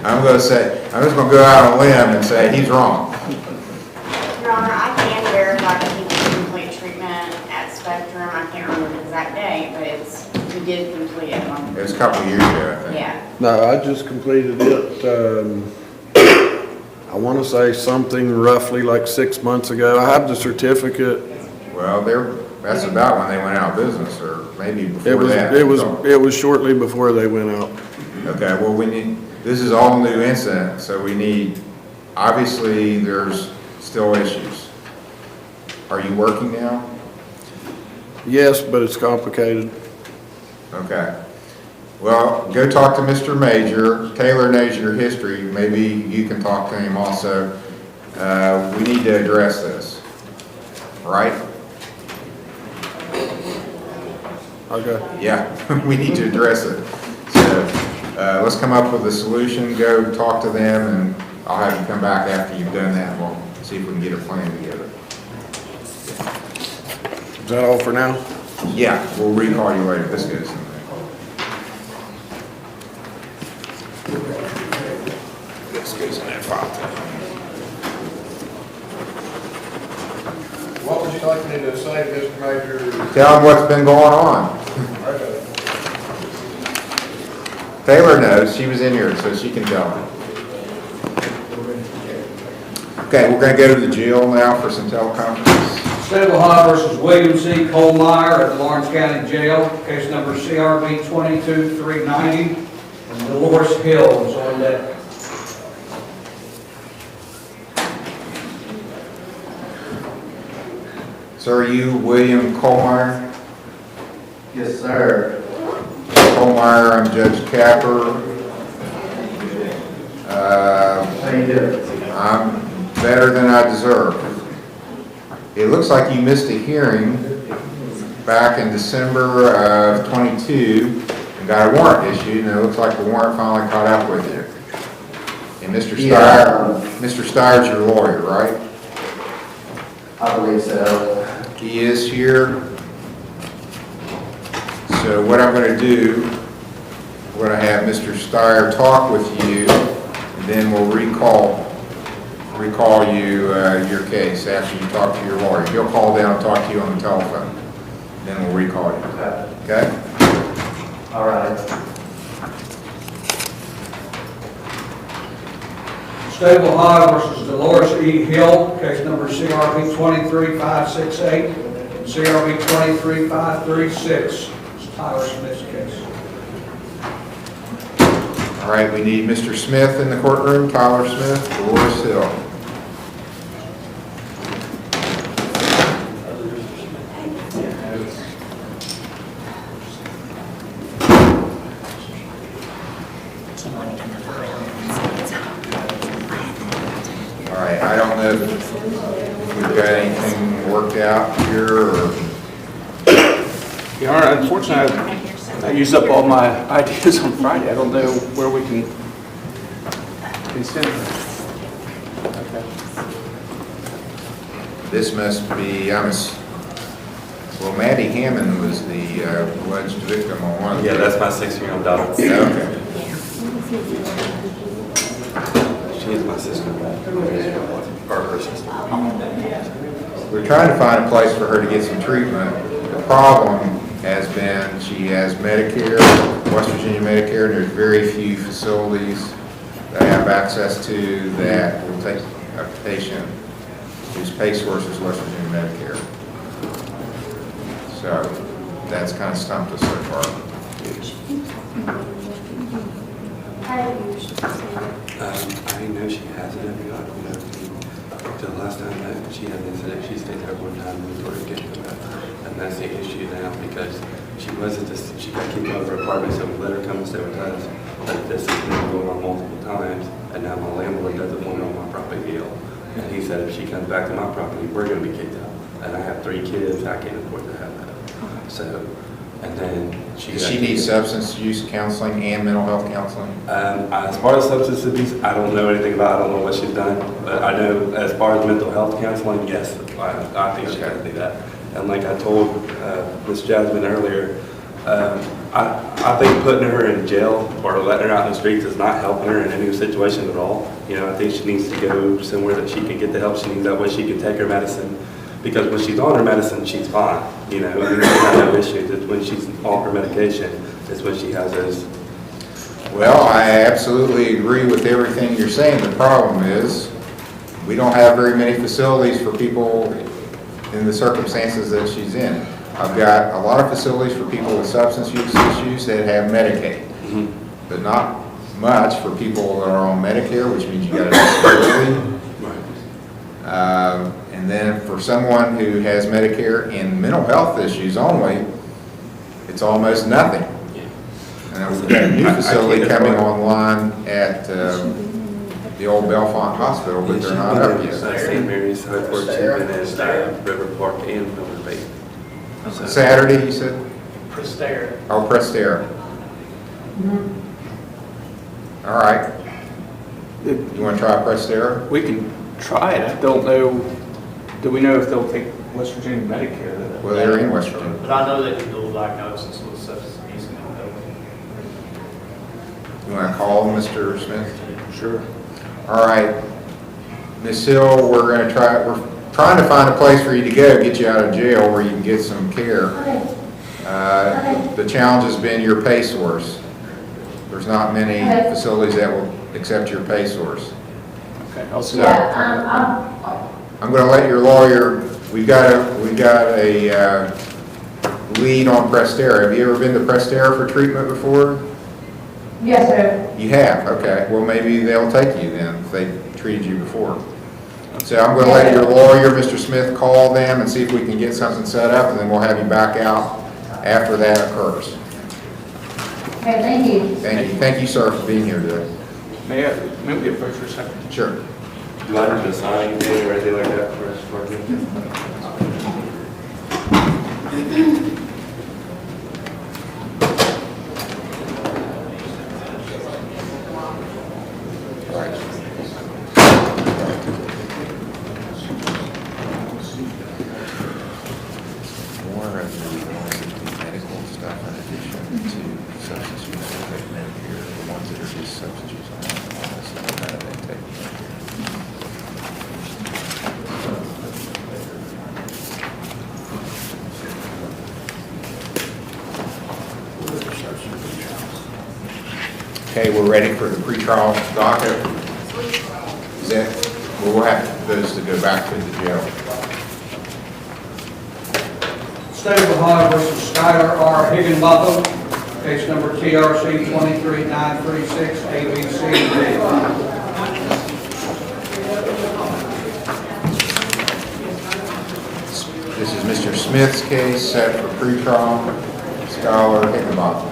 I'm just going to go out on a limb and say he's wrong. Your Honor, I can verify that he did complete treatment at Spectrum. I can't remember the exact date, but he did complete it. It was a couple of years ago, I think. Yeah. No, I just completed it, I want to say something roughly like 6 months ago. I have the certificate. Well, That's about when they went out of business, or maybe before that. It was shortly before they went out. Okay, well, this is all new incident, so we need, obviously, there's still issues. Are you working now? Yes, but it's complicated. Okay. Well, go talk to Mr. Major. Taylor knows your history. Maybe you can talk to him also. We need to address this, right? Okay. Yeah, we need to address it. So let's come up with a solution. Go talk to them, and I'll have you come back after you've done that. We'll see if we can get a plan together. Is that all for now? Yeah, we'll recall you later. This goes. This goes in that file. What would you like me to say, Mr. Major? Tell them what's been going on. Taylor knows. She was in here, so she can tell them. Okay, we're going to go to the jail now for some teleconference. State of Ohio versus William C. Colmeyer at the Lawrence County Jail, case number CRB 22390, and Dolores Hill is on deck. So are you William Colmeyer? Yes, sir. Colmeyer, I'm Judge Capper. How you doing? I'm better than I deserve. It looks like you missed a hearing back in December of 22 and got a warrant issued, and it looks like the warrant finally caught up with you. And Mr. Steyer's your lawyer, right? I believe so. He is here. So what I'm going to do, we're going to have Mr. Steyer talk with you, and then we'll recall you your case after you talk to your lawyer. He'll call down and talk to you on the telephone. Then we'll recall you. Okay? All right. State of Ohio versus Dolores E. Hill, case number CRB 23568 and CRB 23536. It's Tyler Smith's case. All right, we need Mr. Smith in the courtroom. Tyler Smith, Dolores Hill. I don't know if we've got anything worked out here, or... Yeah, unfortunately, I used up all my ideas on Friday. I don't know where we can send it. Okay. This must be, well, Maddie Hammond was the alleged victim on one of the... Yeah, that's my 6-year-old daughter. Okay. She is my sister. Or her sister. We're trying to find a place for her to get some treatment. The problem has been she has Medicare, West Virginia Medicare, and there's very few facilities that I have access to that will take a patient whose pay source is West Virginia Medicare. So that's kind of stumped us so far. I know she has it. I don't know. The last time that she had this, she stayed there one time in Puerto Rico, and that's the issue now because she wasn't just, she got kicked out of her apartment, so we let her come and stay with us. But this has been going on multiple times, and now my landlord doesn't want her on my property deal. And he said if she comes back to my property, we're going to be kicked out. And I have 3 kids, I can't afford to have that. So, and then Does she need substance use counseling and mental health counseling? As far as substance abuse, I don't know anything about it. I don't know what she's done. But I know as far as mental health counseling, yes, I think she can do that. And like I told Ms. Jasmine earlier, I think putting her in jail or letting her out in the streets is not helping her in any situation at all. You know, I think she needs to go somewhere that she can get the help she needs. That way she can take her medicine. Because when she's on her medicine, she's fine. You know, and she has no issues. It's when she's on her medication, it's when she has those. Well, I absolutely agree with everything you're saying. The problem is we don't have very many facilities for people in the circumstances that she's in. I've got a lot of facilities for people with substance use issues that have Medicaid, but not much for people that are on Medicare, which means you got to disability. And then for someone who has Medicare and mental health issues only, it's almost nothing. And we've got a new facility coming online at the old Bellefonte Hospital, but they're not up yet. St. Mary's, I've worked in River Park and Miller Bay. Saturday, you said? Prestera. Oh, Prestera. All right. You want to try Prestera? We can try it. I don't know, do we know if they'll take West Virginia Medicare? Well, they're in West Virginia. But I know they can dual diagnosis with substance abuse and mental. You want to call Mr. Smith? Sure. All right. Ms. Hill, we're trying to find a place for you to go, get you out of jail where you can get some care. The challenge has been your pay source. There's not many facilities that will accept your pay source. Okay, I'll see. So, I'm going to let your lawyer, we've got a lead on Prestera. Have you ever been to Prestera for treatment before? Yes, sir. You have, okay. Well, maybe they'll take you then if they treated you before. So I'm going to let your lawyer, Mr. Smith, call them and see if we can get something set up, and then we'll have you back out after that occurs. Okay, thank you. Thank you. Thank you, sir, for being here today. May we approach for a second? Sure. Do I have to sign anything or anything like that for us? More of the medical stuff in addition to substance use that take Medicare, the ones that are just substance use only, all that stuff that they take Medicare. Okay, we're ready for the pretrial docket. Is that, we'll have those to go back to the jail. State of Ohio versus Skylar R. Higginbotham, case number TRC 23936, ABC and D. This is Mr. Smith's case set for pretrial. Skylar Higginbotham.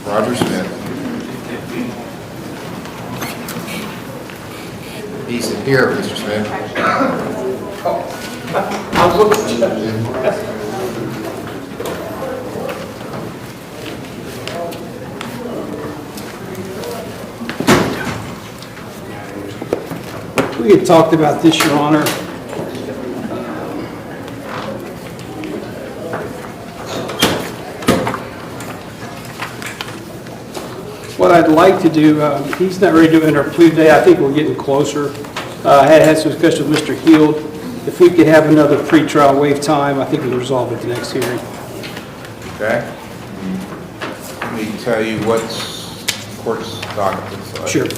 Roger Smith. He's here, Mr. Smith. I was looking at you. We had talked about this, Your Honor. What I'd like to do, he's not ready to do our plea today. I think we're getting closer. I had some discussion with Mr. Heald. If we could have another pretrial waive time, I think we'll resolve it at the next hearing. Okay. Let me tell you what's court's docket looks like. Sure.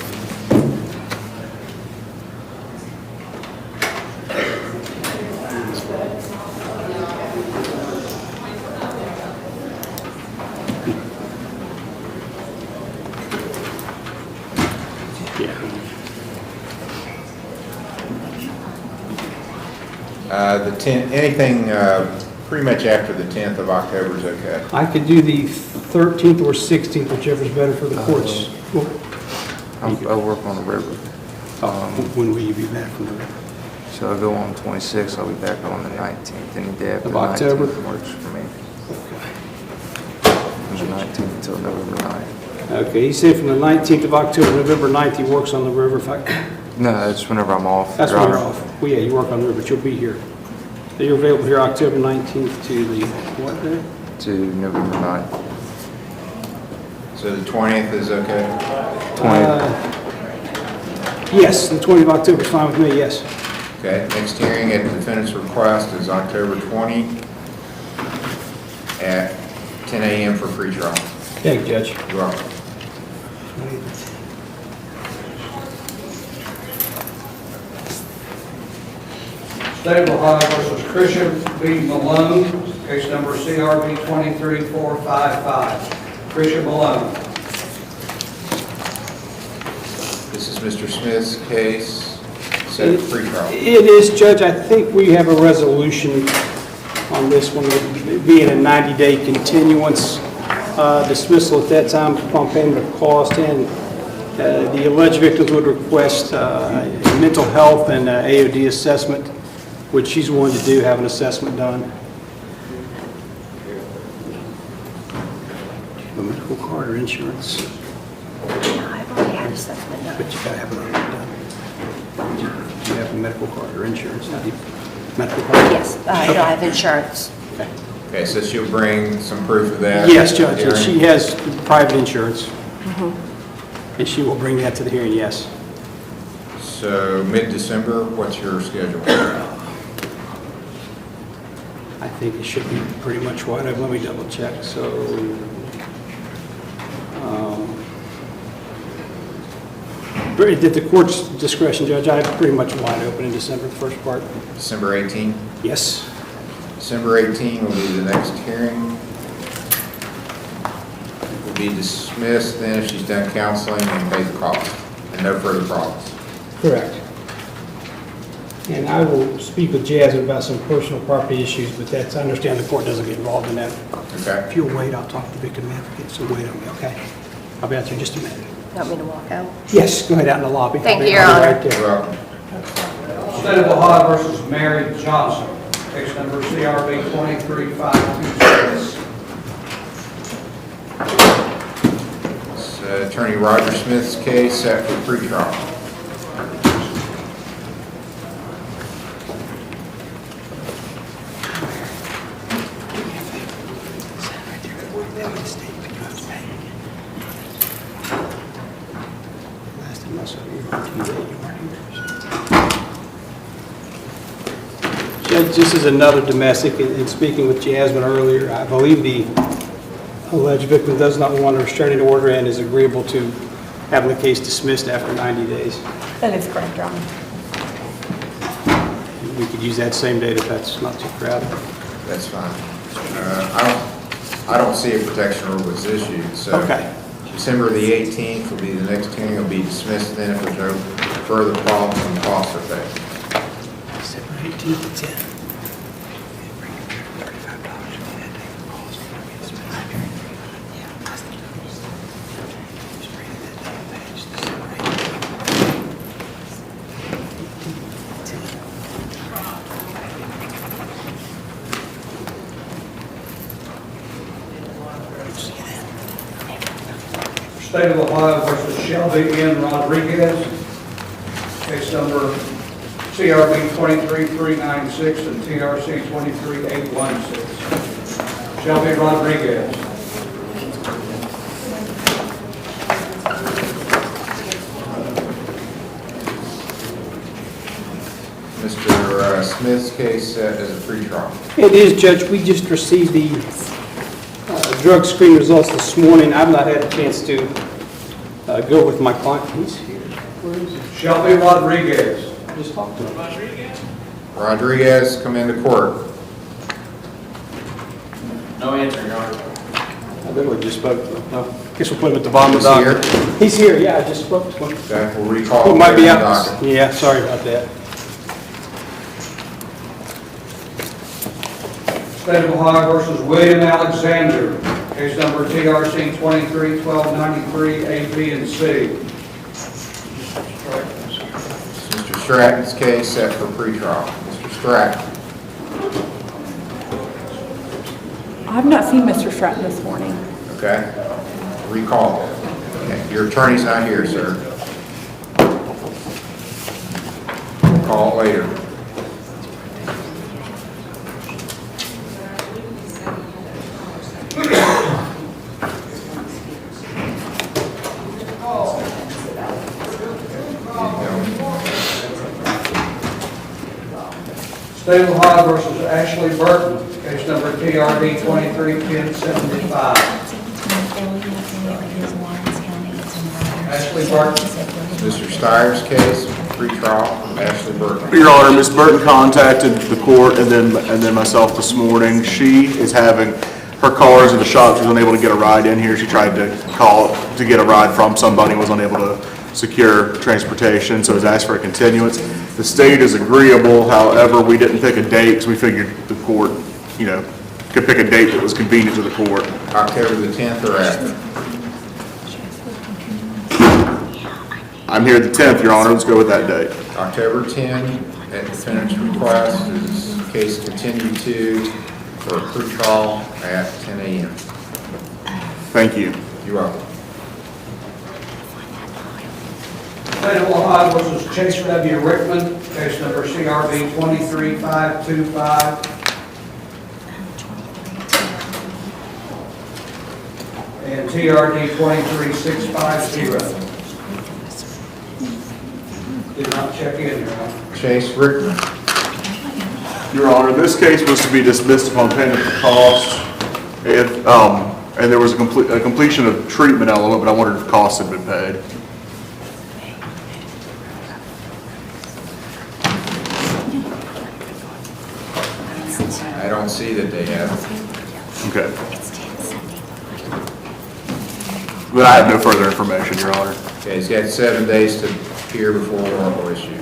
The 10th, anything pretty much after the 10th of October is okay. I could do the 13th or 16th, whichever's better for the courts. I'll work on the river. When will you be back from the river? So I'll go on the 26th, I'll be back on the 19th, any day after Of the October? 19th works for me. From the 19th until November 9th. Okay, he said from the 19th of October, November 9th, he works on the river. If I, No, that's whenever I'm off. that's Your when you're Honor. off. Well, yeah, you work on the river, but you'll be here. So you're available here October 19th to the, what day? To November 9th. So the 20th is okay? 20th. Yes, the 20th of October is fine with me, yes. Okay, next hearing at the defendant's request is October 20 at 10 a.m. for pretrial. Thank you, Judge. You're welcome. State of Ohio versus Christian B. Malone, case number CRB 23455. Christian Malone. This is Mr. Smith's case, set for pretrial. It is, Judge. I think we have a resolution on this one, it being a 90-day continuance, dismissal at that time upon payment of cost, and the alleged victims would request mental health and AOD assessment, which she's willing to do, have an assessment done. A medical card or insurance? I've already had assessment done. But you gotta have it already done. Do you have a medical card or insurance? Medical card? Yes, I have insurance. Okay, so she'll bring some proof of that? Yes, Judge, and hearing? she has private insurance, and she will bring that to the hearing, yes. So mid-December, what's your schedule? I think it should be pretty much wide open. Let me double check. So, at the court's discretion, Judge, I have pretty much wide open in December, the first part. December 18? Yes. December 18 will be the next hearing. Will be dismissed then if she's done counseling and paid the cost, and no further problems. Correct. And I will speak with Jasmine about some personal property issues, but that's, I understand the court doesn't get involved in that. Okay. If you'll wait, I'll talk to the victim advocate, so wait on me, okay? I'll be out there in just a minute. Want me to walk out? Yes, go ahead out in the lobby. Thank I'll be you, Your Honor. right there. You're welcome. State of Ohio versus Mary Johnson, case number CRB 23526. It's Attorney Roger Smith's case set for pretrial. Judge, this is another domestic. In speaking with Jasmine earlier, I believe the alleged victim does not want a restraining order and is agreeable to having the case dismissed after 90 days. That is correct, Your Honor. We could use that same date if that's not too crowded. That's fine. I don't see a protection order was issued, so. Okay. December the 18th will be the next hearing. It'll be dismissed then if there's no further problems and costs are paid. December 18th at 10. State of Ohio versus Shelby N. Rodriguez, case number CRB 23396 and TRC 23816. Shelby Rodriguez. Mr. Smith's case set as a pretrial. It is, Judge. We just received the drug screen results this morning. I've not had a chance to go with my client. He's here. Where is he? Shelby Rodriguez. Just talk to him. Rodriguez, come into court. No answer, Your Honor. I literally just spoke to him. No. Guess we'll put him at the bottom of the Is he docket. He's here, yeah, I just spoke to him. Okay, we'll recall. He might be the out. docket. Yeah, sorry about that. State of Ohio versus William Alexander, case number TRC 231293, A, B, and C. Mr. Stratton's case set for pretrial. Mr. Stratton. I've not seen Mr. Stratton this morning. Okay. Recall. Okay. Your attorney's not here, sir. Call later. State of Ohio versus Ashley Burton, case number TRD 231075. Ashley Burton. Mr. Steyer's case. pretrial from Ashley Burton. Your Honor, Ms. Burton contacted the court and then myself this morning. She is having, her car is in the shop. She was unable to get a ride in here. She tried to call to get a ride from somebody, was unable to secure transportation, so has asked for a continuance. The state is agreeable, however, we didn't pick a date because we figured the court, could pick a date that was convenient to the court. October the 10th or after? I'm here the 10th, Your Honor. Let's go with that date. October 10, at defendant's request, is case continued to for pretrial at 10 a.m. Thank you. You're welcome. State of Ohio versus Chase W. Rickman, case number CRB 23525. And TRD 23650. Did not check in, Your Honor. Chase Rickman. Your Honor, this case was to be dismissed upon payment of costs. And there was a completion of treatment element, but I wondered if costs had been paid. I don't see that they have. Okay. But I have no further information, Your Honor. Okay, he's got 7 days to appear before warrant will issue.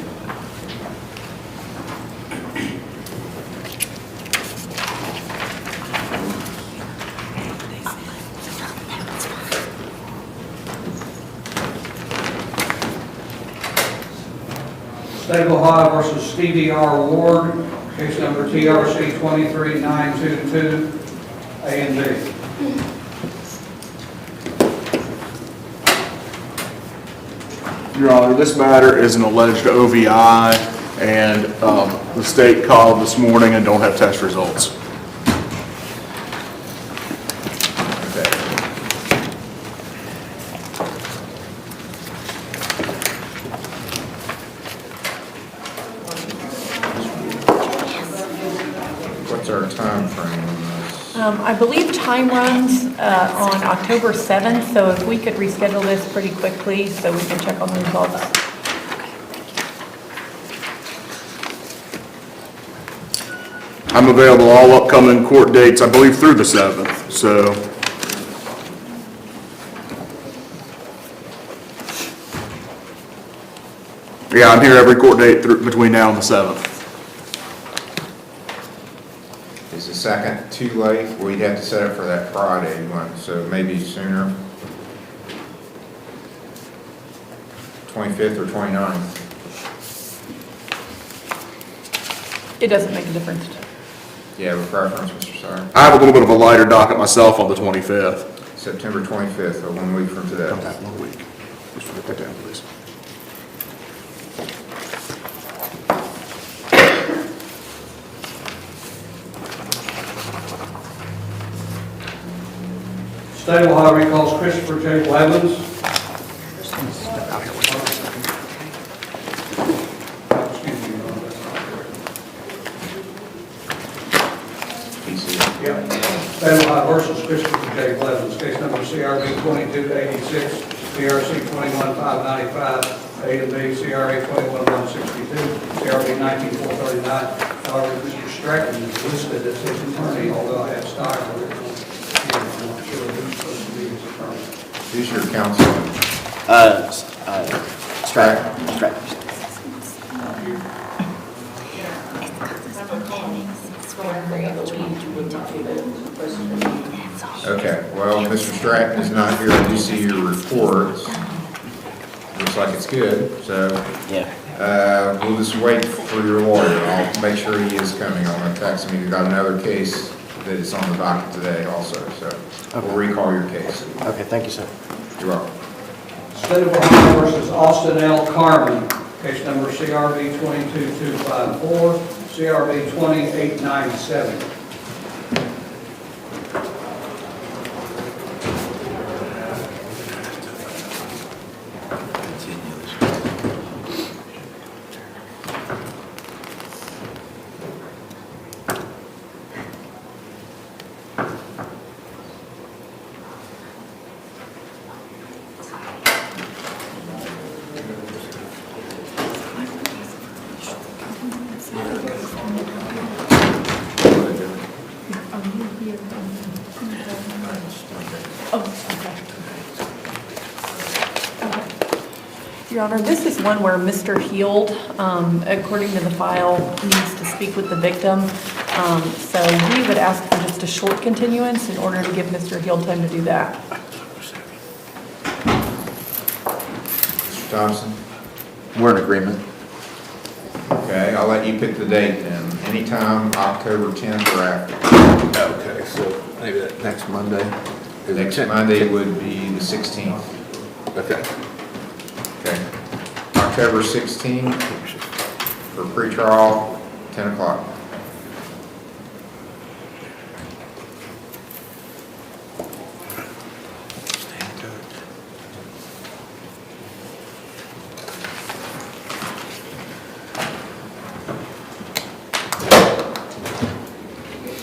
State of Ohio versus Stevie R. Ward, case number TRC 23922, A and B. Your Honor, this matter is an alleged OVI, and the state called this morning and don't have test results. What's our time frame on this? I believe time runs on October 7th, so if we could reschedule this pretty quickly so we can check on the results. I'm available all upcoming court dates, I believe through the 7th, so. Yeah, I'm here every court date between now and the 7th. Is the second too late? We'd have to set it for that Friday one, so maybe sooner. 25th or 29th. It doesn't make a difference. Do you have a preference, Mr. Sire? I have a little bit of a lighter docket myself on the 25th. September 25th, or 1 week from today. Okay, 1 week. Just write that down, please. State of Ohio recalls Christopher J. Blevins. State of Ohio versus Christopher J. Blevins, case number CRB 2286, CRC 21595, A and B, CRA 21162, CRB 19439. However, Mr. Stratton is listed as his attorney, although I have Steyer. I'm not sure who's supposed to be his attorney. Who's your counsel? Stratton. Okay, well, Mr. Stratton is not here. I do see your report. Looks like it's good, so. Yeah. We'll just wait for your lawyer. I'll make sure he is coming. I'm gonna text him. We've got another case that is on the docket today also, so we'll recall your case. Okay, thank you, sir. You're welcome. State of Ohio versus Austin L. Carmen, case number CRB 22254, CRB 20897. Your Honor, this is one where Mr. Heald, according to the file, needs to speak with the victim. So we would ask for just a short continuance in order to give Mr. Heald time to do that. Mr. Thompson? We're in agreement. Okay, I'll let you pick the date then. Anytime October 10th or after. Okay, so maybe that next Monday. Next Monday would be the 16th. Okay. Okay. October 16th for pretrial, 10 o'clock.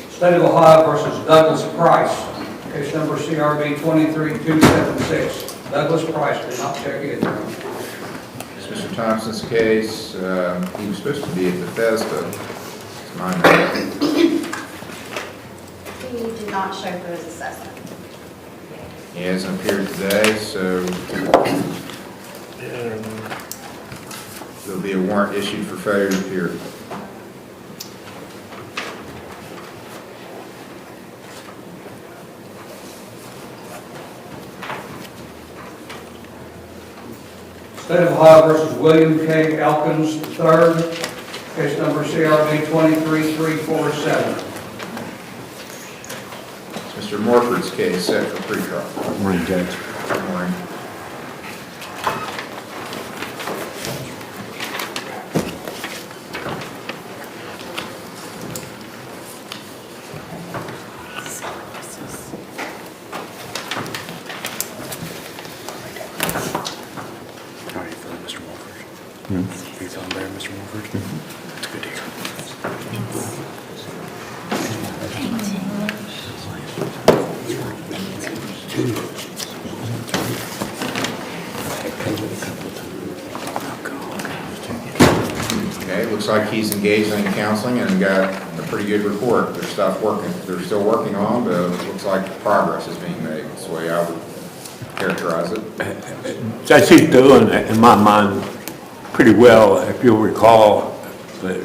State of Ohio versus Douglas Price, case number CRB 23276. Douglas Price did not check in. It's Mr. Thompson's case. He was supposed to be at Bethesda. It's my knowledge. He did not show for his assessment. He hasn't appeared today, so there'll be a warrant issued for failure to appear. State of Ohio versus William K. Elkins III, case number CRB 23347. It's Mr. Morford's case set for pretrial. Good morning, Judge. Good morning. How are you feeling, Mr. Wolford? Are you feeling better, Mr. Wolford? It's good to hear. Okay, looks like he's engaged in counseling and got a pretty good report. There's stuff working, they're still working on, but it looks like progress is being made. That's the way I would characterize it. Judge, he's doing, in my mind, pretty well. If you'll recall, that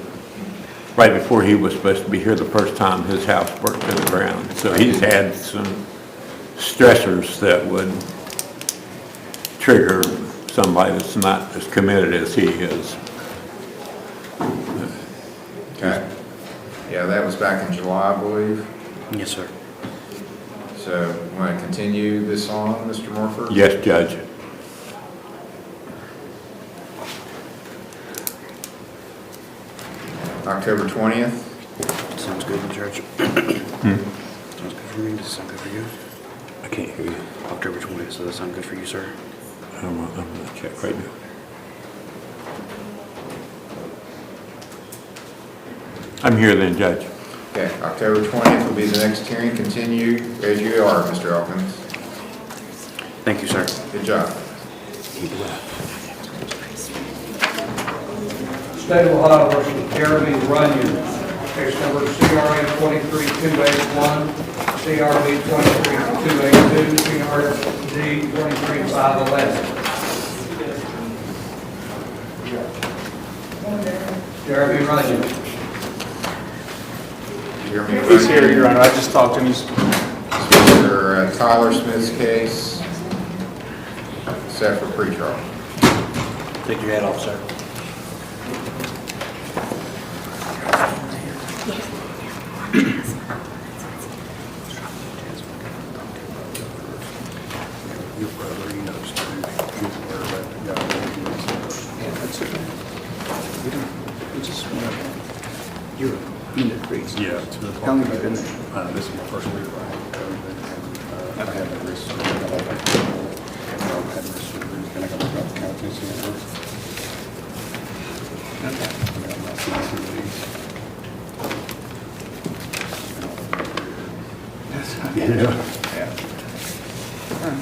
right before he was supposed to be here the first time, his house burnt to the ground. So he's had some stressors that would trigger somebody that's not as committed as he is. Okay. Yeah, that was back in July, I believe. Yes, sir. So, want to continue this on, Mr. Morford? Yes, Judge. October 20th? Sounds good, Judge. Sounds good for me. Does it sound good for you? I can't hear you. October 20th, so does that sound good for you, sir? I'm going to check right now. I'm here then, Judge. Okay, October 20th will be the next hearing. Continue as you are, Mr. Elkins. Thank you, sir. Good job. State of Ohio versus Jeremy Runyon, case number CRA 23281, CRB 23282, CRD 23511. Jeremy Runyon. He's here, Your Honor. I just talked to him. He's Mr. Tyler Smith's case, set for pretrial. Take your hat off, sir. Your brother, he knows too. That's okay. We just want to, you're in the crease. Yeah. How long have you been there? This is my first week. I don't have that risk. I had risk surgery. Can I go back out the county and see it? I'm not seeing two of these. Yeah. All right.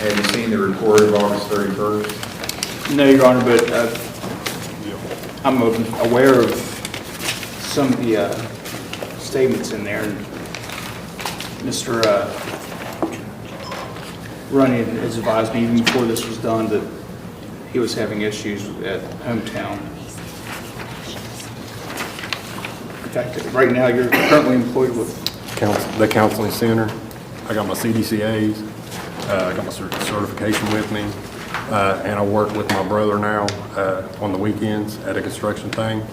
Have you seen the report of August 31st? No, Your Honor, but I'm aware of some of the statements in there. And Mr. Runyon has advised me even before this was done that he was having issues at hometown. In fact, right now, you're currently employed with The counseling center. I got my CDCAs, I got my certification with me, and I work with my brother now on the weekends at a construction thing.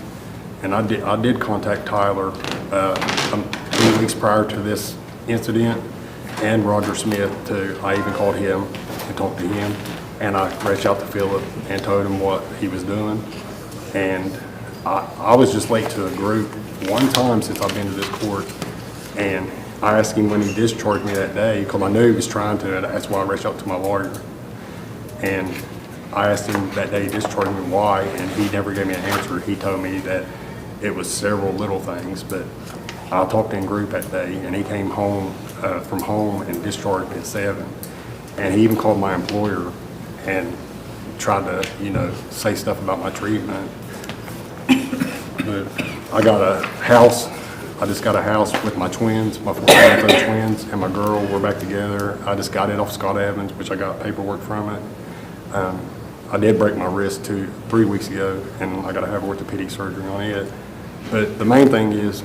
And I did contact Tyler 3 weeks prior to this incident, and Roger Smith too. I even called him and talked to him, and I reached out to Philip and told him what he was doing. And I was just late to a group one time since I've been to this court, and I asked him when he discharged me that day, because I knew he was trying to, and that's why I reached out to my lawyer. And I asked him that day he discharged me why, and he never gave me an answer. He told me that it was several little things, but I talked to him in group that day, and he came home from home and discharged me at 7. And he even called my employer and tried to, say stuff about my treatment. But I got a house. I just got a house with my twins, my 4 twins, and my girl. We're back together. I just got it off Scott Evans, which I got paperwork from it. I did break my wrist 3 weeks ago, and I got to have orthopedic surgery on it. But the main thing is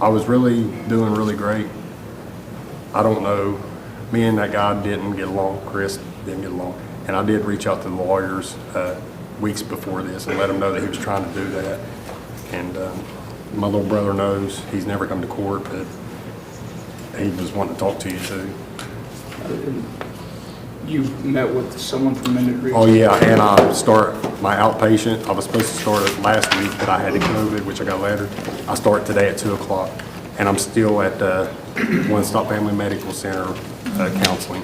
I was really doing really great. I don't know, me and that guy didn't get along, Chris didn't get along. And I did reach out to the lawyers weeks before this and let him know that he was trying to do that. And my little brother knows, he's never come to court, but he was wanting to talk to you too. You met with someone from Minute Oh yeah, and I start my outpatient. I was supposed to start it last week, but I had the COVID, which I got later. I start today at 2 o'clock, and I'm still at One Stop Family Medical Center counseling.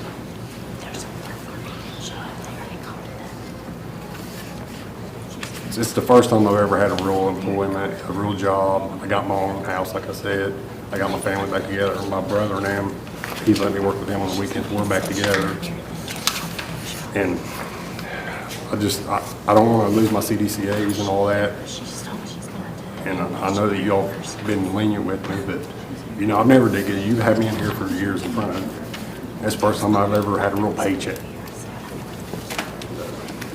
It's the first time I've ever had a real employment, a real job. I got my own house, like I said. I got my family back together. My brother and him, he's let me work with him on the weekends. We're back together. And I don't want to lose my CDCAs and all that. And I know that y'all been lenient with me, but I've never did good. You've had me in here for years in front of you. That's the first time I've ever had a real paycheck.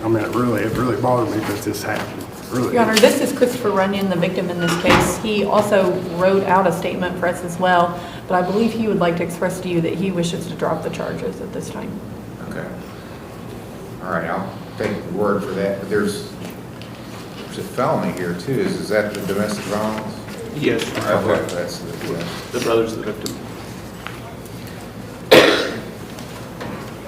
I mean, it really bothered me that this happened. Really. Your Honor, this is Christopher Runyon, the victim in this case. He also wrote out a statement for us as well, but I believe he would like to express to you that he wishes to drop the charges at this time. Okay. All right, I'll take your word for that, but there's a felony here too. Is that the domestic violence? Yes. Okay, that's the brother's the victim.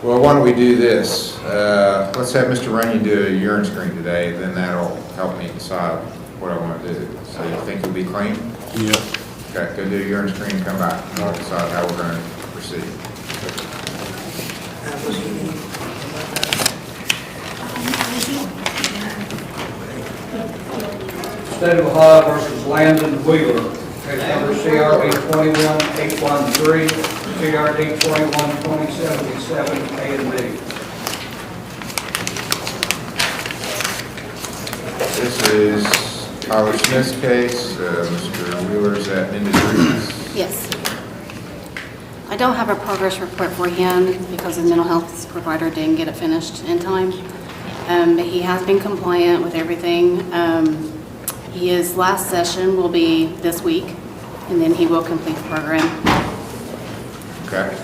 Well, why don't we do this? Let's have Mr. Runyon do a urine screen today, then that'll help me decide what I want to do. So you think you'll be clean? Yeah. Okay, go do a urine screen and come back, and I'll decide how we're going to proceed. State of Ohio versus Landon Wheeler, case number CRD 21813, CRD 212077, A and B. This is Tyler Smith's case. Mr. Wheeler's at Mendez. Yes. I don't have a progress report for him because his mental health provider didn't get it finished in time. But he has been compliant with everything. His last session will be this week, and then he will complete the program. Okay.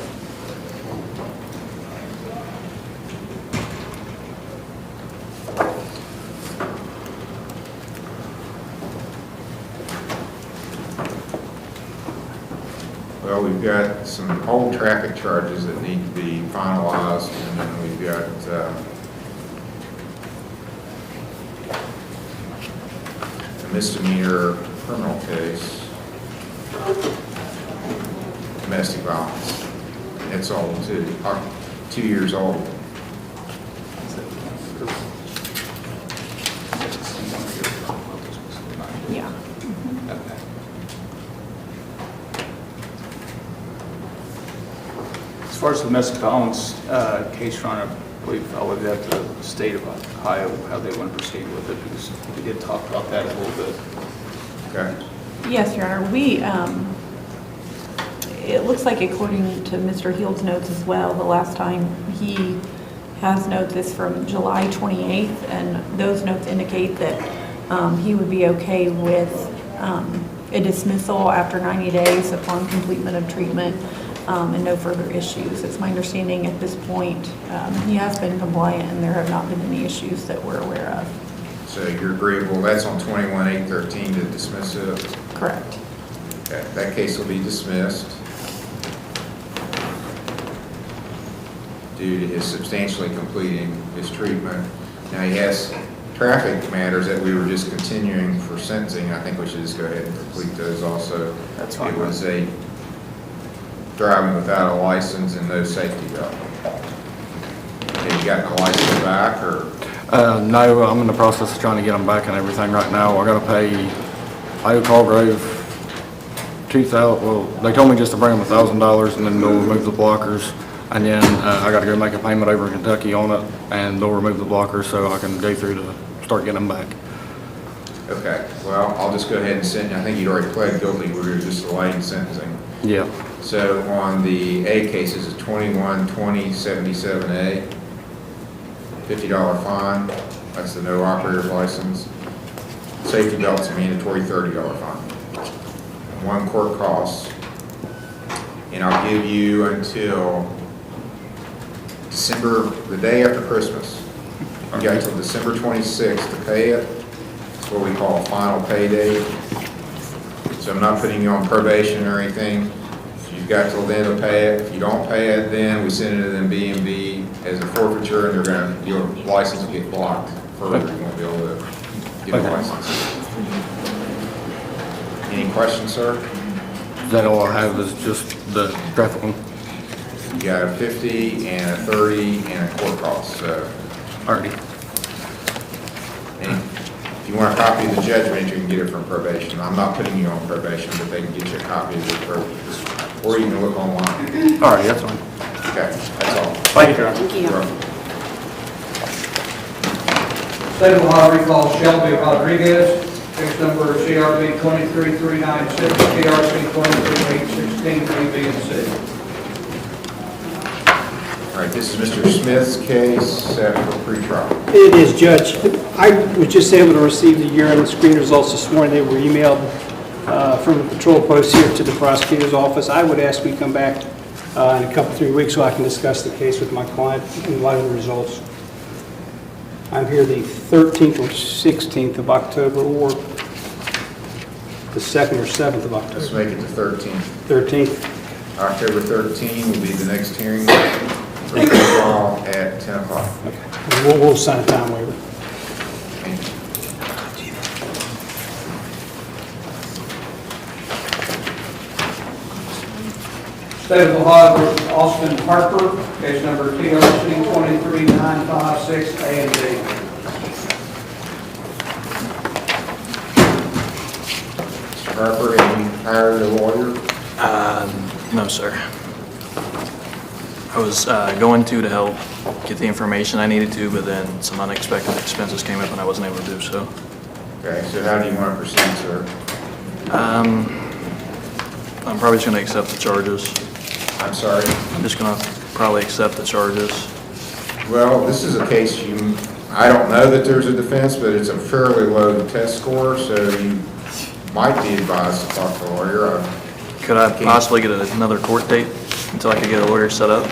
Well, we've got some old traffic charges that need to be finalized, and then we've got a misdemeanor criminal case, domestic violence. It's old too, 2 years old. Yeah. As far as the domestic violence case, Your Honor, I believe I'll leave that to the state of Ohio, how they want to proceed with it, because we did talk about that a little bit. Okay. Yes, Your Honor, it looks like according to Mr. Heald's notes as well, the last time he has notes is from July 28th, and those notes indicate that he would be okay with a dismissal after 90 days upon completion of treatment and no further issues. It's my understanding at this point he has been compliant and there have not been any issues that we're aware of. So you're agreeable, that's on 21-813 to dismiss it? Correct. Okay, that case will be dismissed due to his substantially completing his treatment. Now, he has traffic matters that we were just continuing for sentencing. I think we should just go ahead and complete those also. That's fine. It was a driving without a license and no safety belt. Have you gotten the license back, or? No, I'm in the process of trying to get them back and everything right now. I gotta pay, I owe Colgrove they told me just to bring them $1,000 and then they'll remove the blockers. And then I gotta go make a payment over in Kentucky on it and they'll remove the blockers so I can go through to start getting them back. Okay, well, I'll just go ahead and send, I think you'd already pled guilty, we were just delaying sentencing. Yeah. So on the A cases, it's 21-20-77A, $50 fine, that's the no operator's license. Safety belt's a mandatory $30 fine. One court costs, and I'll give you until December, the day after Christmas. You got until December 26th to pay it. It's what we call a final pay date. So I'm not putting you on probation or anything. You've got till then to pay it. If you don't pay it, then we send it to them B&B as a forfeiture, and your license will get blocked further. You won't be able to get a license. Any questions, sir? Is that all I have is just the traffic one? You got a 50 and a 30 and a court cost, so. Alrighty. And if you want a copy of the judgment, you can get it from probation. I'm not putting you on probation, but they can get you a copy of it, or you can look online. Alrighty, that's fine. Okay, that's all. Thank you. Thank you. You're welcome. State of Ohio recalls Shelby Rodriguez, case number CRB 23396, CRC 23816, 3B and C. All right, this is Mr. Smith's case set for pretrial. It is, Judge. I was just able to receive the urine screen results this morning. They were emailed from the patrol post here to the prosecutor's office. I would ask we come back in a couple, 3 weeks so I can discuss the case with my client in light of the results. I'm here the 13th or 16th of October, or the 2nd or 7th of October. Let's make it the 13th. 13th. October 13 will be the next hearing for pretrial at 10 o'clock. Okay. We'll sign a time waiver. State of Ohio versus Austin Harper, case number TRC 23956, A and B. Mr. Harper, have you hired a lawyer? No, sir. I was going to help get the information I needed to, but then some unexpected expenses came up and I wasn't able to do so. Okay, so how do you want to proceed, sir? I'm probably just going to accept the charges. I'm sorry? I'm just going to probably accept the charges. Well, this is a case I don't know that there's a defense, but it's a fairly low test score, so you might be advised to talk to a lawyer. Could I possibly get another court date until I could get a lawyer set up?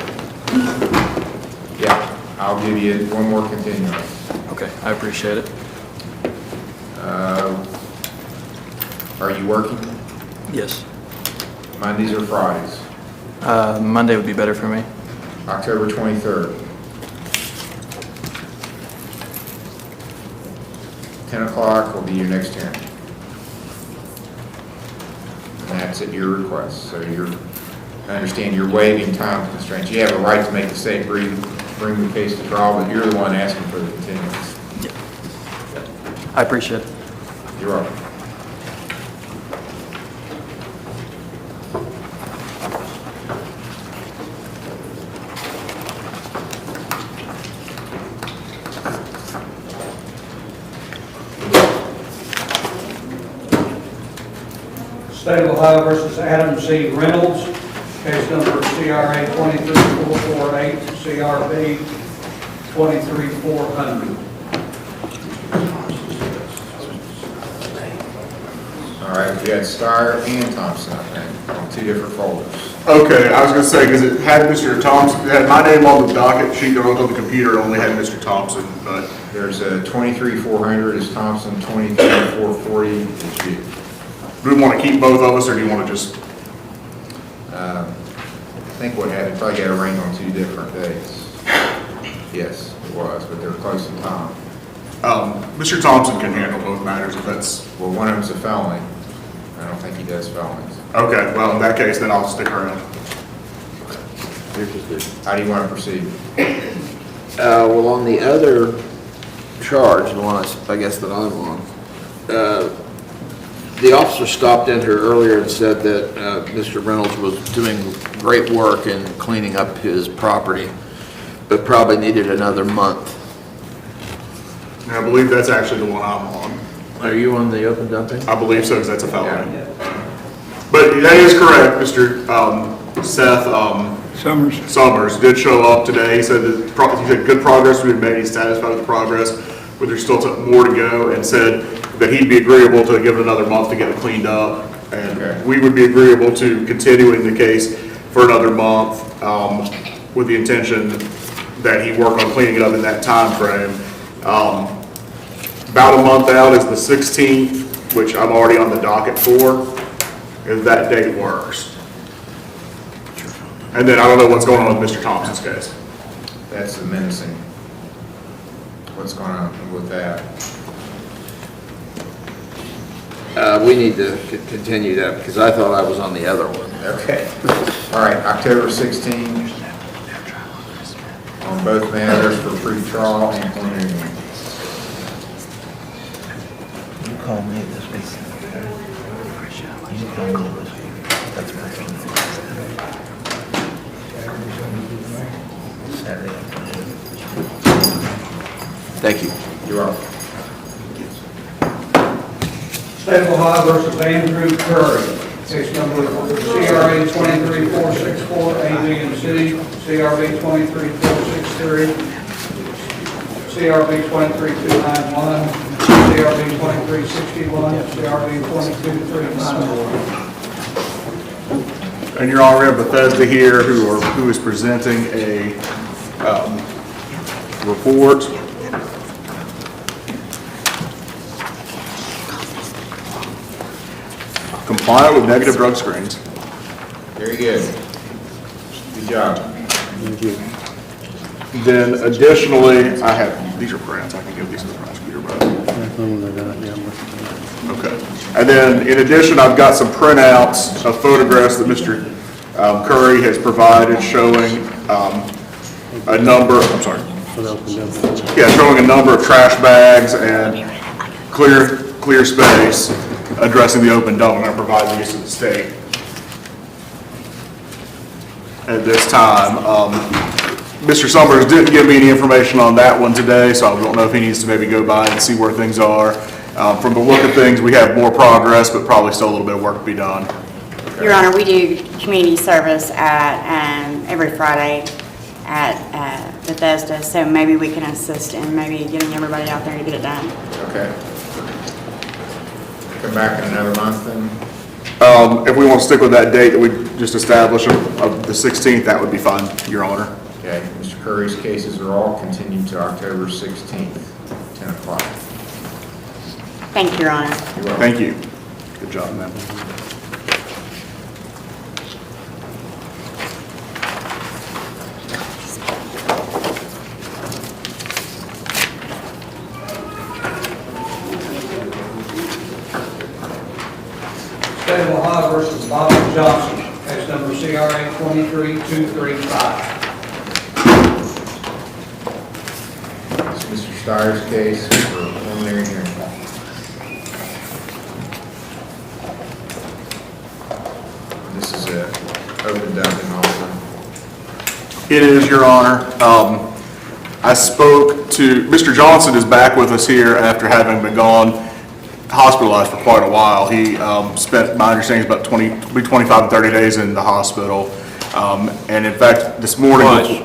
Yeah, I'll give you one more continuance. Okay, I appreciate it. Are you working? Yes. Mondays or Fridays? Monday would be better for me. October 23rd. 10 o'clock will be your next hearing. And that's at your request. So I understand you're waiving time constraints. You have a right to make the state bring the case to trial, but you're the one asking for the continuance. Yeah. I appreciate it. You're welcome. State of Ohio versus Adam C. Reynolds, case number CRA 23448, CRB 23400. All right, we had Steyer and Thompson, I think, on two different folders. Okay, I was gonna say, because it had Mr. Thompson, it had my name on the docket sheet, on the computer, it only had Mr. Thompson, but. There's a 23-400 is Thompson, 23-440 is you. Do we want to keep both of us, or do you want to just? I think what happened, probably got arraigned on two different days. Yes, it was, but they were close in time. Mr. Thompson can handle both matters if that's. Well, one of them's a felony. I don't think he does felonies. Okay, well, in that case, then I'll stick around. How do you want to proceed? Well, on the other charge, the one I guess that I'm on, the officer stopped in here earlier and said that Mr. Reynolds was doing great work in cleaning up his property, but probably needed another month. And I believe that's actually the one I'm on. Are you on the open dumping? I believe so, because that's a felony. But that is correct, Mr. Seth Summers did show up today. He said that he said good progress we had made. He's satisfied with the progress, but there's still more to go, and said that he'd be agreeable to give it another month to get it cleaned up, and we would be agreeable to continuing the case for another month with the intention that he work on cleaning it up in that time frame. About a month out is the 16th, which I'm already on the docket for, if that date works. And then I don't know what's going on with Mr. Thompson's case. That's the menacing. What's going on with that? We need to continue that because I thought I was on the other one. Okay. All right, October 16th on both matters for pre-trial and preliminary. You call me this week. You call me this week. That's perfect. Saturday. Thank you. You're welcome. State of Ohio versus Andrew Curry, case number CRA 23464, AV and City, CRB 23463, CRB 23291, CRB 2361, CRB 22391. And Your Honor, we have Bethesda here who is presenting a report. Compliant with negative drug screens. Very good. Good job. Thank you. Then additionally, I have, these are prints, I can give these to the prosecutor, but. Okay. And then in addition, I've got some printouts of photographs that Mr. Curry has provided showing a number, I'm sorry. Yeah, showing a number of trash bags and clear space addressing the open dump. I'm going to provide these to the state. At this time, Mr. Summers didn't give me any information on that one today, so I don't know if he needs to maybe go by and see where things are. From the look of things, we have more progress, but probably still a little bit of work to be done. Your Honor, we do community service at, every Friday at Bethesda, so maybe we can assist in maybe getting everybody out there to get it done. Okay. Come back in another month then? If we want to stick with that date that we just established of the 16th, that would be fine, Your Honor. Okay. Mr. Curry's cases are all continued to October 16th, 10 o'clock. Thank you, Your Honor. You're welcome. Thank you. Good job, ma'am. State of Ohio versus Bob Johnson, case number CRA 23235. This is Mr. Steyer's case for preliminary hearing. This is a open dumping also. It is, Your Honor. I spoke to, Mr. Johnson is back with us here after having been gone hospitalized for quite a while. He spent, my understanding is about 25 and 30 days in the hospital. And in fact, this morning,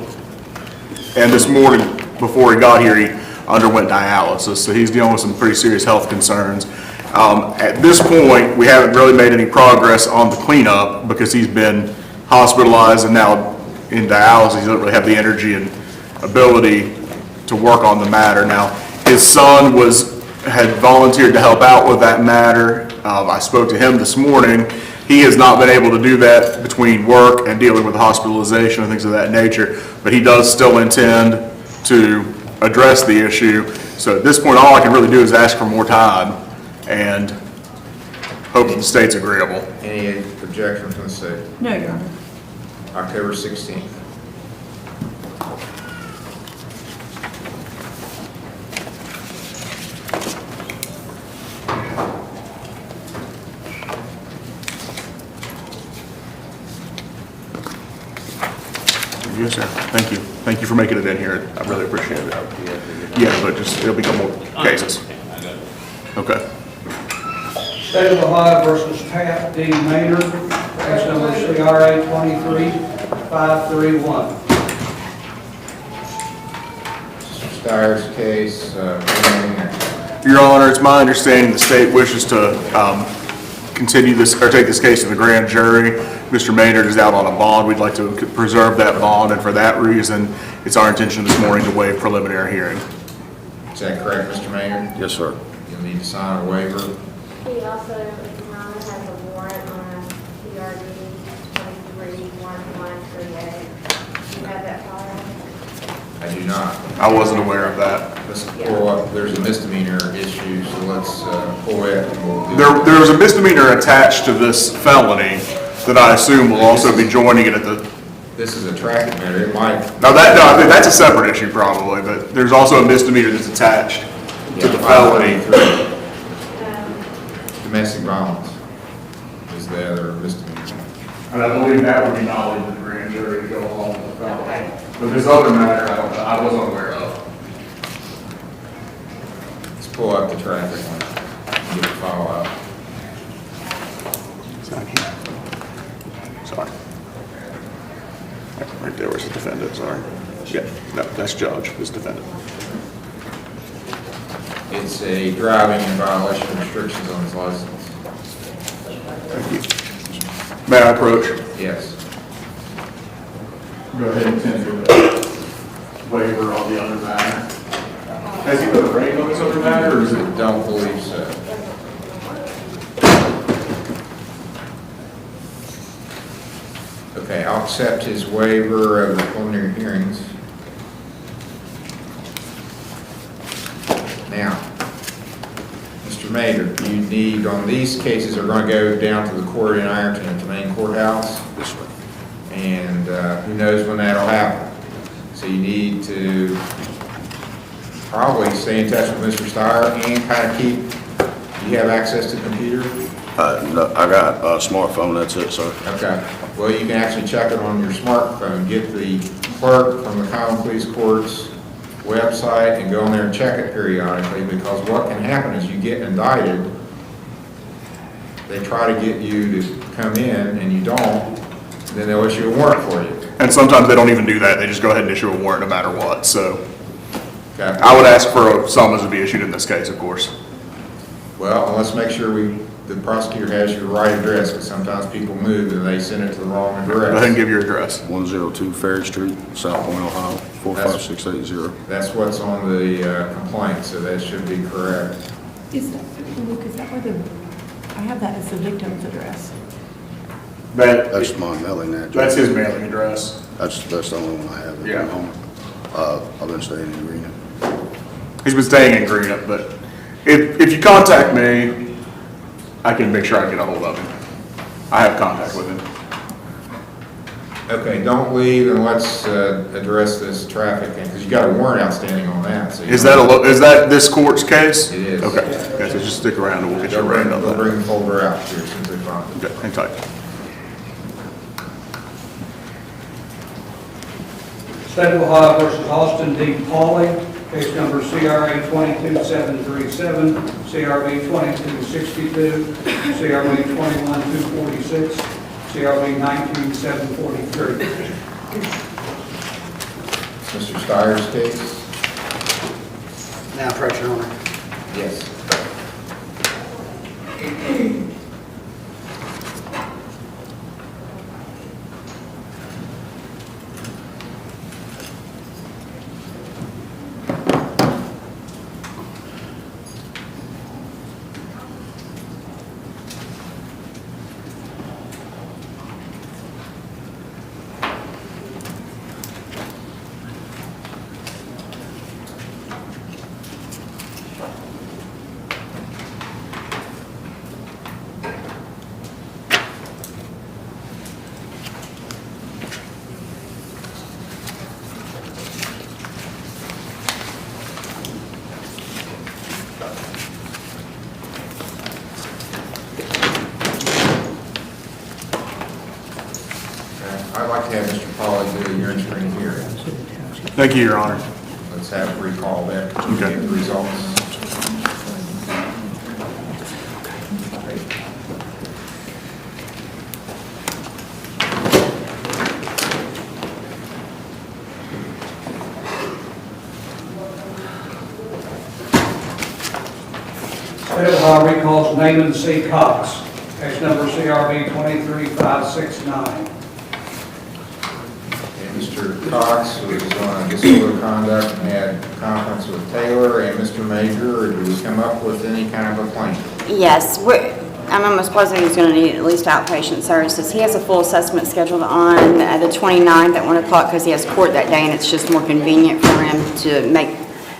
before he got here, he underwent dialysis. So he's dealing with some pretty serious health concerns. At this point, we haven't really made any progress on the cleanup because he's been hospitalized and now in dialysis. He doesn't really have the energy and ability to work on the matter. Now, his son had volunteered to help out with that matter. I spoke to him this morning. He has not been able to do that between work and dealing with hospitalization and things of that nature, but he does still intend to address the issue. So at this point, all I can really do is ask for more time and hope that the state's agreeable. Any objection from the state? No, Your Honor. October 16th. Yes, sir. Thank you. Thank you for making it in here. I really appreciate it. Yeah, but it'll become more cases. Okay. State of Ohio versus Pat D. Maynard, case number CRA 23531. Steyer's case, Your Honor, it's my understanding the state wishes to continue this, or take this case to the grand jury. Mr. Maynard is out on a bond. We'd like to preserve that bond, and for that reason, it's our intention this morning to waive preliminary hearing. is that correct, Mr. Maynard? Yes, sir. You'll need to sign a waiver. He also, Your Honor, has a warrant on PRD 231138. Do you have that file? I do not. I wasn't aware of that. Let's pull up, there's a misdemeanor issue, so let's pull it and we'll do There was a misdemeanor attached to this felony that I assume will also be joining it at the. This is a traffic matter, it might. No, I think that's a separate issue probably, but there's also a misdemeanor that's attached to the felony. Domestic violence is the other misdemeanor. And I believe that would be knowledge of the grand jury to go along with the felony. But this other matter, I wasn't aware of. Let's pull up the traffic one, get the file out. Sorry. Right there was the defendant, sorry. Yeah, no, that's judge, this defendant. It's a driving in violation of restrictions on his license. Thank you. May I approach? Yes. Go ahead and tender the waiver on the other matter. Has he put a rate on this other matter, or is it? Don't believe so. Okay, I'll accept his waiver of the preliminary hearings. Now, Mr. Maynard, you need, on these cases, are going to go down to the court in Ironton at the main courthouse. This way. And who knows when that'll happen. So you need to probably stay in touch with Mr. Steyer and kind of keep, do you have access to the computer? No, I got a smartphone, that's it, sir. Okay. Well, you can actually check it on your smartphone. Get the clerk from the Common Pleas Court's website and go in there and check it periodically, because what can happen is you get indicted, they try to get you to come in and you don't, then they'll issue a warrant for you. And sometimes they don't even do that, they just go ahead and issue a warrant no matter what, so. Okay. I would ask for a summons to be issued in this case, of course. Well, and let's make sure the prosecutor has your right address, because sometimes people move and they send it to the wrong address. Go ahead and give your address. 102 Ferry Street, South Point, Ohio, 45680. That's what's on the complaint, so that should be correct. Is that, Luke, is that where the, I have that as the victim's address. That's my mailing address. That's his mailing address. That's the only one I have at the moment. I've been staying in Greenup. He's been staying in Greenup, but if you contact me, I can make sure I get a hold of him. I have contact with him. Okay, don't leave and let's address this traffic thing, because you got a warrant outstanding on that. So Is that this court's case? It is. Okay, okay, so just stick around and we'll get you right up. They'll bring the folder out here as soon as they find it. Okay, hang tight. State of Ohio versus Austin D. Pauley, Case number CRA 22737, CRB 2262, CRB 21246, CRB 19743. Mr. Steyer's case? Now, approach, Your Honor. Yes. I'd like to have Mr. Pauley do a hearing screen here. Thank you, Your Honor. Let's have a recall that to Okay. get the results. State of Ohio recalls Naaman C. Cox, case number CRB 23569. Mr. Cox was on disciplinary conduct and had conference with Taylor and Mr. Major. Did we come up with any kind of a plan? Yes, I'm almost positive he's going to need at least outpatient services. He has a full assessment scheduled on the 29th at 1 o'clock because he has court that day, and it's just more convenient for him to make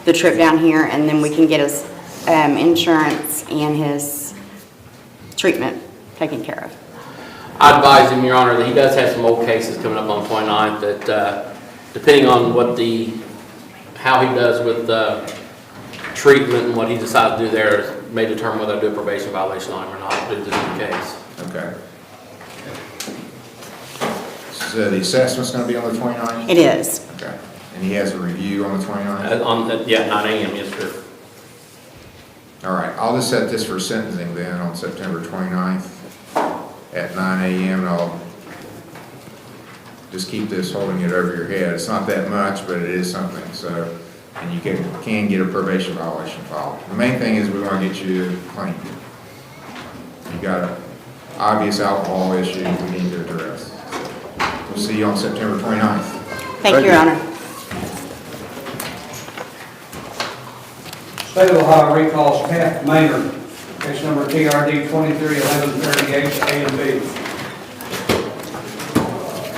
the trip down here, and then we can get his insurance and his treatment taken care of. I advise him, Your Honor, that he does have some old cases coming up on the 29th that, depending on how he does with treatment and what he decides to do there, may determine whether I do a probation violation on him or not due to this new case. Okay. So the assessment's going to be on the 29th? It is. Okay. And he has a review on the 29th? Yeah, 9 a.m., yes, sir. All right, I'll just set this for sentencing then on September 29th at 9 a.m. and I'll just keep this holding it over your head. It's not that much, but it is something, so, and you can get a probation violation filed. The main thing is we want to get you clean. You got an obvious alcohol issue we need to address. We'll see you on September 29th. Thank you, Your Honor. State of Ohio recalls Pat Maynard, case number TRD 231138, A and B.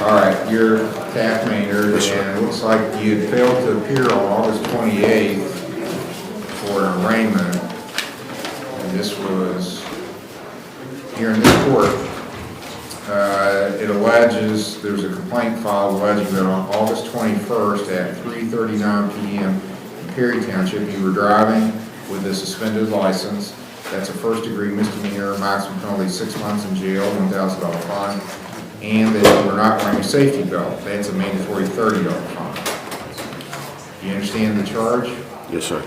All right, you're Taft Maynard, and it looks like you had failed to appear on August 28th for an arraignment. And this was here in this court. It alleges, there's a complaint filed alleging that on August 21st at 3:39 p.m. in Perry Township, you were driving with a suspended license. That's a first-degree misdemeanor, maximum penalty 6 months in jail, $1,000 fine, and that you were not wearing a safety belt. That's a mandatory $30 fine. Do you understand the charge? Yes, sir.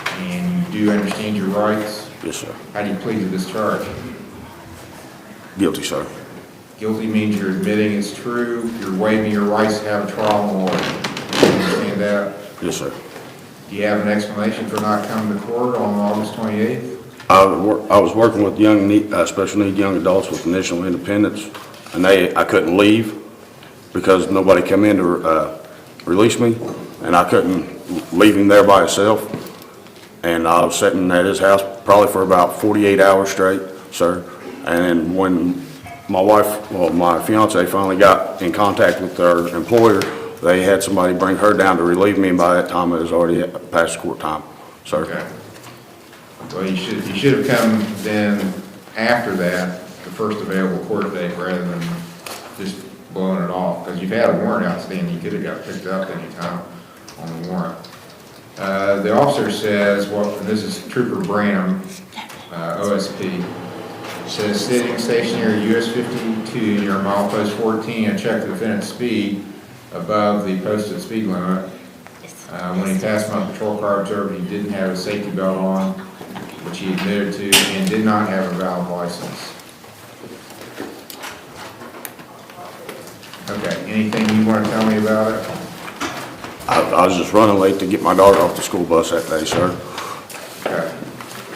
And you do understand your rights? Yes, sir. How do you plead to this charge? Guilty, sir. Guilty means you're admitting it's true, you're waiving your rights to have a trial in law. Do you understand that? Yes, sir. Do you have an explanation for not coming to court on August 28th? I was working with special need young adults with initial independence, and I couldn't leave because nobody came in to release me, and I couldn't leave him there by himself. And I was sitting at his house probably for about 48 hours straight, sir. And when my fiance finally got in contact with her employer, they had somebody bring her down to relieve me, and by that time it was already past court time, sir. Okay. Well, you should have come then after that, the first available court date, rather than just blowing it off, because you've had a warrant outstanding. You could have got picked up any time on the warrant. The officer says, well, and this is Trooper Branham, OSP, says sitting stationary US 52 near milepost 14 and check the defendant's speed above the posted speed limit. When he passed my patrol car observer, he didn't have a safety belt on, which he admitted to, and did not have a valid license. Okay, anything you want to tell me about it? I was just running late to get my daughter off the school bus that day, sir. Okay.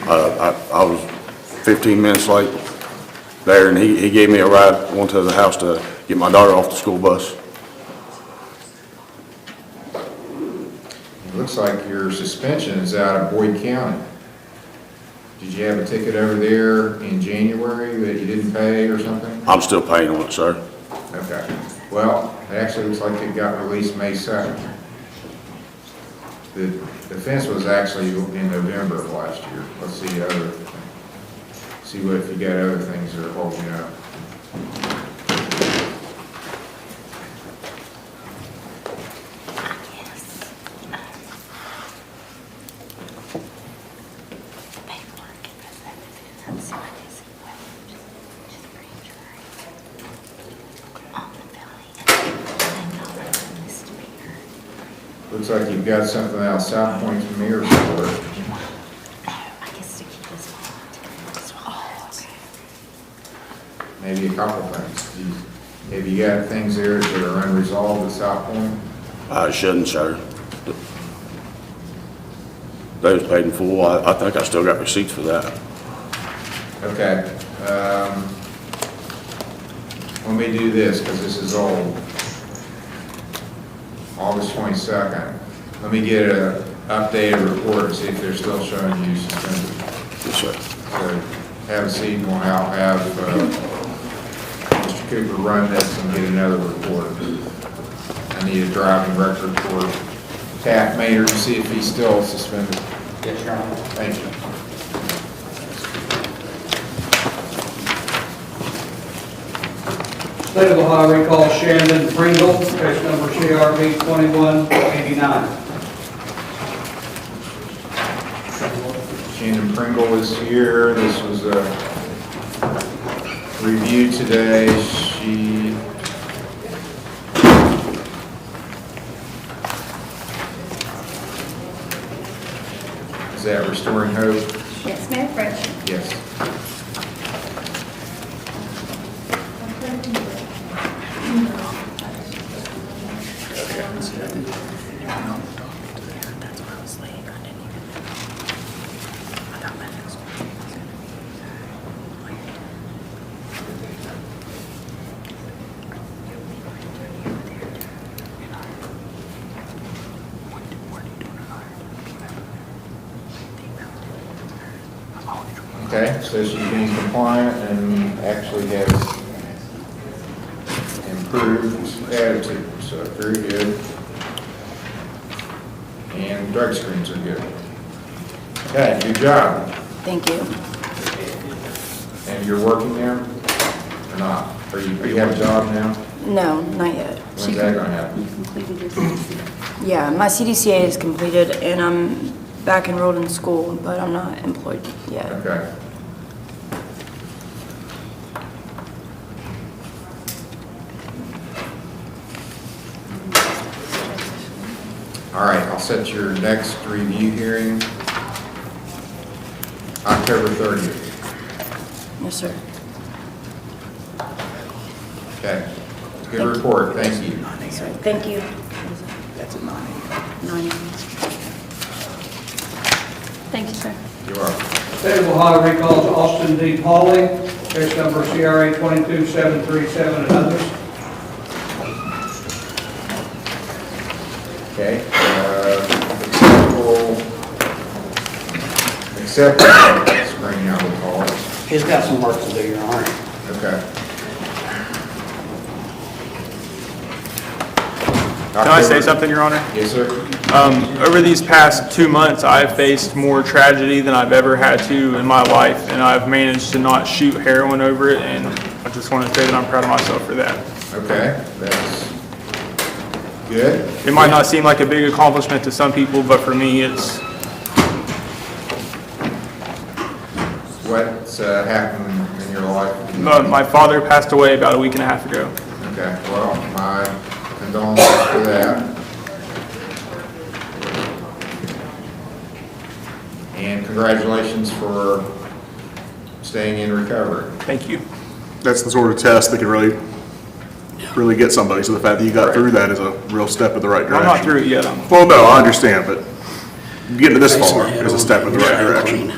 I was 15 minutes late there, and he gave me a ride onto the house to get my daughter off the school bus. It looks like your suspension is out of Boyd County. Did you have a ticket over there in January that you didn't pay or something? I'm still paying on it, sir. Okay. Well, it actually looks like it got released May 2nd. The offense was actually in November of last year. Let's see what if you got other things that are holding up. Looks like you've got something out South Point's mirror store. Maybe a couple things. Have you got things there that are unresolved at South Point? I shouldn't, sir. They was paid in full. I think I still got receipts for that. Okay. Let me do this, because this is old. August 22nd. Let me get an updated report and see if they're still showing you suspended. Yes, sir. So have a seat and I'll have Mr. Cooper run this and get another report. I need a driving record for Taft Maynard to see if he's still suspended. Yes, Your Honor. Thank you. State of Ohio recalls Shandon Pringle, case number CRB 2189. Shannon Pringle is here. This was reviewed today. She is that Restoring Hope? Yes, ma'am, French. Yes. Okay, so she's being compliant and actually has improved attitude, so very good. And drug screens are good. Okay, good job. Thank you. And you're working now or not? Do you have a job now? No, not yet. When's that gonna happen? You completed your CDC. Yeah, my CDCA is completed and I'm back enrolled in school, but I'm not employed yet. Okay. All right, I'll set your next review hearing October 30th. Yes, sir. Okay. Good report. Thank you. Sorry. Thank you. That's a 9. 9. Thank you, sir. You're welcome. State of Ohio recalls Austin D. Pauley, case number CRA 22737 and others. Okay. Acceptable screen, I would call it. He's got some work to do, Your Honor. Okay. Can I say something, Your Honor? Yes, sir. Over these past 2 months, I've faced more tragedy than I've ever had to in my life, and I've managed to not shoot heroin over it, and I just want to say that I'm proud of myself for that. Okay, that's good. It might not seem like a big accomplishment to some people, but for me, it's... What's happened in your life? My father passed away about a week and a half ago. Okay, well, my condolences for that. And congratulations for staying in recovery. Thank you. That's the sort of test that can really get somebody. So the fact that you got through that is a real step in the right I'm direction. not through it yet. Well, no, I understand, but getting this far is a step in the right direction.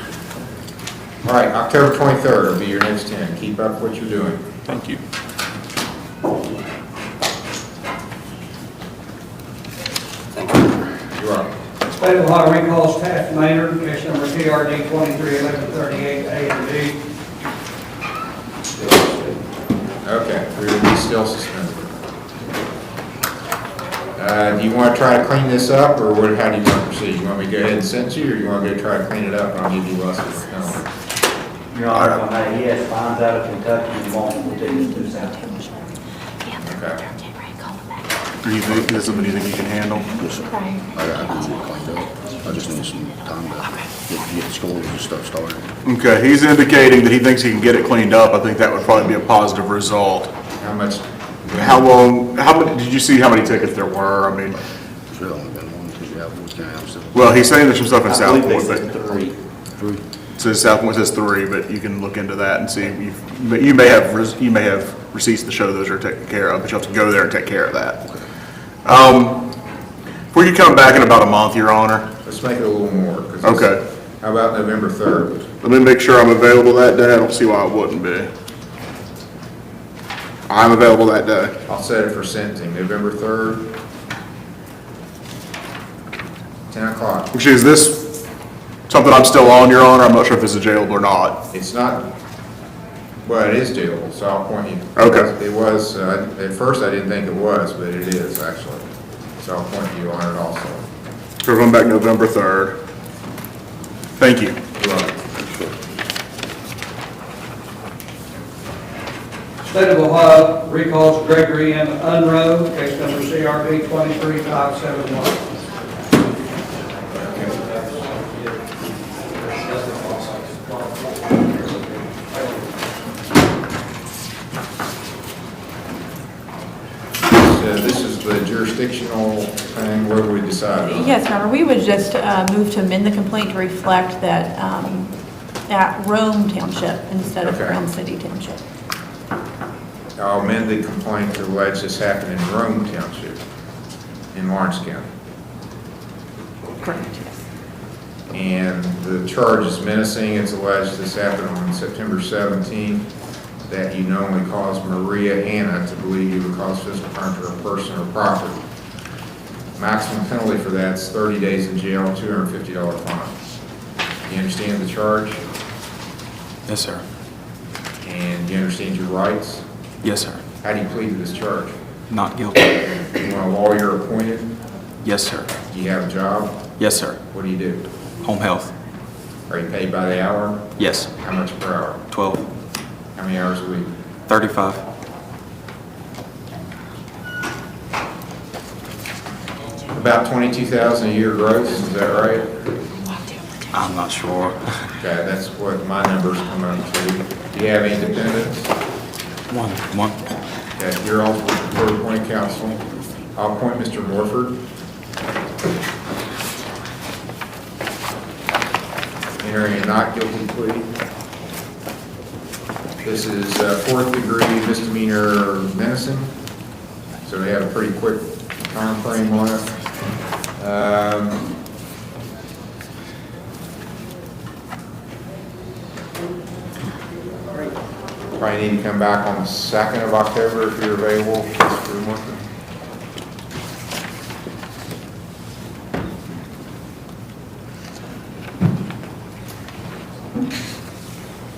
All right, October 23rd will be your next 10. Keep up what you're doing. Thank you. You're welcome. State of Ohio recalls Taft Maynard, case number TRD 231138 A and B. Okay, we're going to be still suspended. Do you want to try to clean this up, or how do you want to proceed? You want me to go ahead and sentence you, or you want to go try to clean it up and I'll give you less of a penalty? Your Honor, if I may, he has fines out of Kentucky and multiple tickets to South. Okay. Do you think this is something you think you can handle? I just need some time to get the scores and stuff started. Okay, he's indicating that he thinks he can get it cleaned up. I think that would probably be a positive result. How much? How long, did you see how many tickets there were? I mean, It's really only been 1, 2, yeah, we can't have stuff. well, he's saying there's some stuff in South Point, but Three. it says South Point says 3, but you can look into that and see. You may have receipts to show those are taken care of, but you have to go there and take care of that. Before you come back in about a month, Your Honor. Let's make it a little more. Okay. How about November 3rd? Let me make sure I'm available that day. I don't see why I wouldn't be. I'm available that day. I'll set it for sentencing, November 3rd, 10 o'clock. Actually, is this something I'm still on, Your Honor? I'm not sure if this is jailable or not. It's not, well, it is jailable, so I'll point you. Okay. It was, at first I didn't think it was, but it is actually. So I'll point you on it also. So we're going back November 3rd. Thank you. You're welcome. State of Ohio recalls Gregory M. Unroe, case number CRB 23571. This is the jurisdictional thing, where we decide on. Yes, remember, we would just move to amend the complaint to reflect that at Rome Township instead of Okay. Brown City Township. I'll amend the complaint to allege this happened in Rome Township in Lawrence County. Correct, yes. And the charge is menacing. It's alleged this happened on September 17th, that you knowingly caused Maria Hanna to believe you would cause physical harm to her person or property. Maximum penalty for that is 30 days in jail, $250 fine. You understand the charge? Yes, sir. And you understand your rights? Yes, sir. How do you plead to this charge? Not guilty. You want a lawyer appointed? Yes, sir. Do you have a job? Yes, sir. What do you do? Home health. Are you paid by the hour? Yes. How much per hour? 12. How many hours a week? 35. About 22,000 a year gross, is that right? I'm not sure. Okay, that's what my numbers come up to. Do you have any dependents? One. Okay, you're also for appointed counsel. I'll appoint Mr. Morford. Entering a not guilty plea. This is 4th degree misdemeanor menacing, so we have a pretty quick time frame on it. Probably need to come back on the 2nd of October if you're available, Mr. Morford.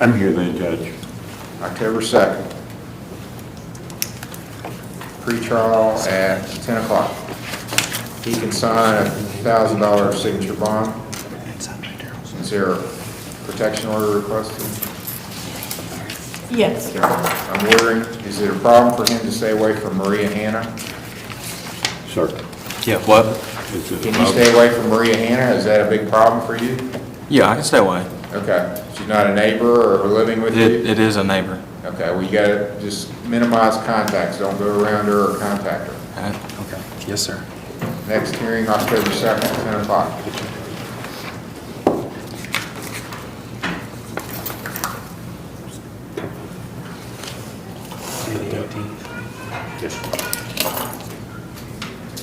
I'm here then, Judge. October 2nd. Pre-trial at 10 o'clock. He can sign a $1,000 signature bond. Is there a protection order requested? Yes, Your Honor. I'm wondering, is it a problem for him to stay away from Maria Hanna? Sir. Yeah, what? Can you stay away from Maria Hanna? Is that a big problem for you? Yeah, I can stay away. Okay. She's not a neighbor or living with you? It is a neighbor. Okay, well, you gotta just minimize contacts. Don't go around her or contact her. Okay. Yes, sir. Next hearing, October 2nd, 10 o'clock.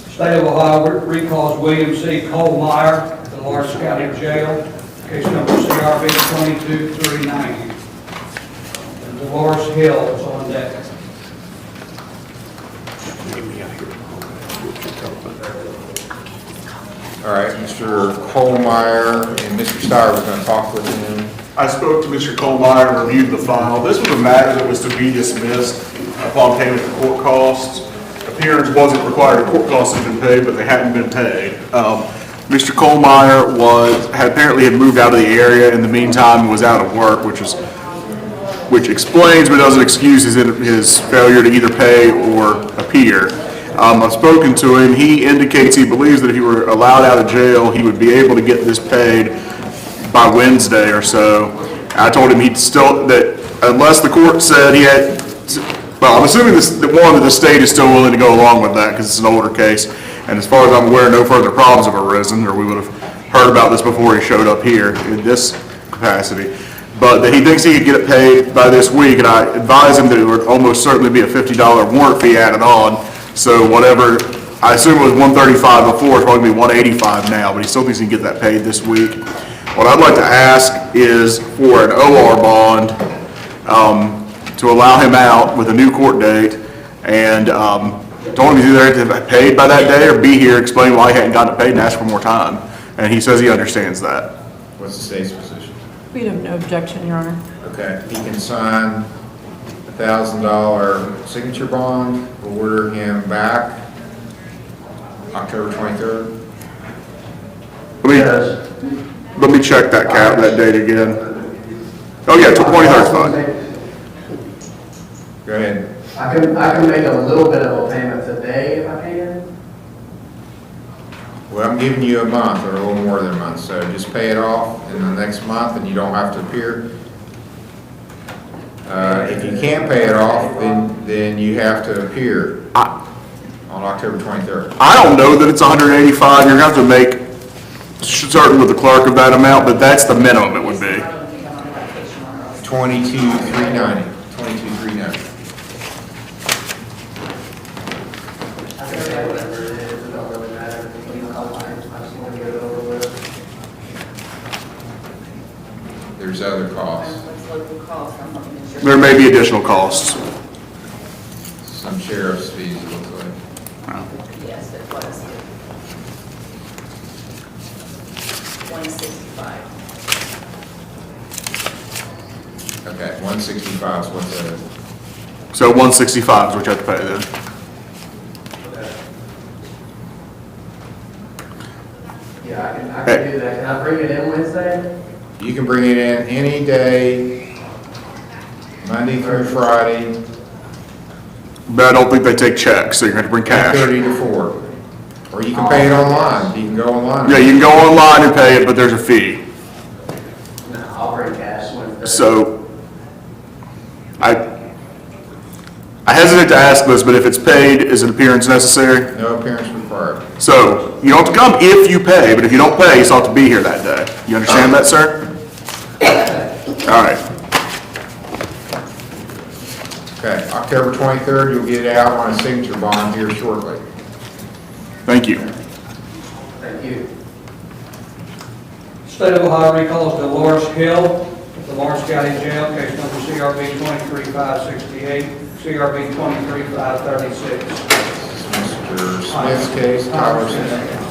State of Ohio recalls William C. Colemeyer at the Lawrence County Jail, case number CRB 22390. And Dolores Hill is on deck. All right, Mr. Kohlmeyer and Mr. Steyer was going to talk with him. I spoke to Mr. Colemeyer and reviewed the file. This was a matter that was to be dismissed upon payment of court costs. Appearance wasn't required, court costs had been paid, but they hadn't been paid. Mr. Colemeyer apparently had moved out of the area in the meantime and was out of work, which explains but doesn't excuse his failure to either pay or appear. I've spoken to him. He indicates he believes that if he were allowed out of jail, he would be able to get this paid by Wednesday or so. I told him that unless the court said he had, well, I'm assuming that the state is still willing to go along with that because it's an older case. And as far as I'm aware, no further problems have arisen, or we would have heard about this before he showed up here in this capacity. But that he thinks he could get it paid by this week, and I advise him that it would almost certainly be a $50 warrant fee added on. So whatever, I assume it was $135 before, it's probably gonna be $185 now, but he still thinks he can get that paid this week. What I'd like to ask is for an OR bond to allow him out with a new court date, and told him he's either have to have paid by that day or be here, explain why he hadn't gotten it paid and ask for more time. And he says he understands that. What's the state's position? We have no objection, Your Honor. Okay, he can sign $1,000 signature bond, we'll order him back October 23rd. Let me check that date again. Oh yeah, 23rd fine. Go ahead. I can make a little bit of a payment today if I can. Well, I'm giving you a month or a little more than a month, so just pay it off in the next month and you don't have to appear. If you can't pay it off, then you have to appear on October 23rd. I don't know that it's 185. You're gonna have to make certain with the clerk of that amount, but that's the minimum it would be. 22,390. 22,390. There's other costs. There may be additional costs. Some sheriff's fees, it looks like. Yes, it was. 165. Okay, 165 is what the, So 165 is what you have to pay then. Yeah, I can do that. Can I bring it in Wednesday? you can bring it in any day, Monday through Friday, But I don't think they take checks, so you're gonna have to bring cash. 8:30 to 4. Or you can pay it online, you can go online. Yeah, you can go online and pay it, but there's a fee. No, I'll bring cash Wednesday. So, I hesitate to ask this, but if it's paid, is an appearance necessary? No appearance required. So, you don't have to come if you pay, but if you don't pay, you still have to be here that day. You understand that, sir? All right. Okay, October 23rd, you'll get it out on a signature bond here shortly. Thank you. Thank you. State of Ohio recalls Dolores Hill at the Lawrence County Jail, case number CRB 23568, CRB 23536. Mr. Smith's case, Tyler Smith.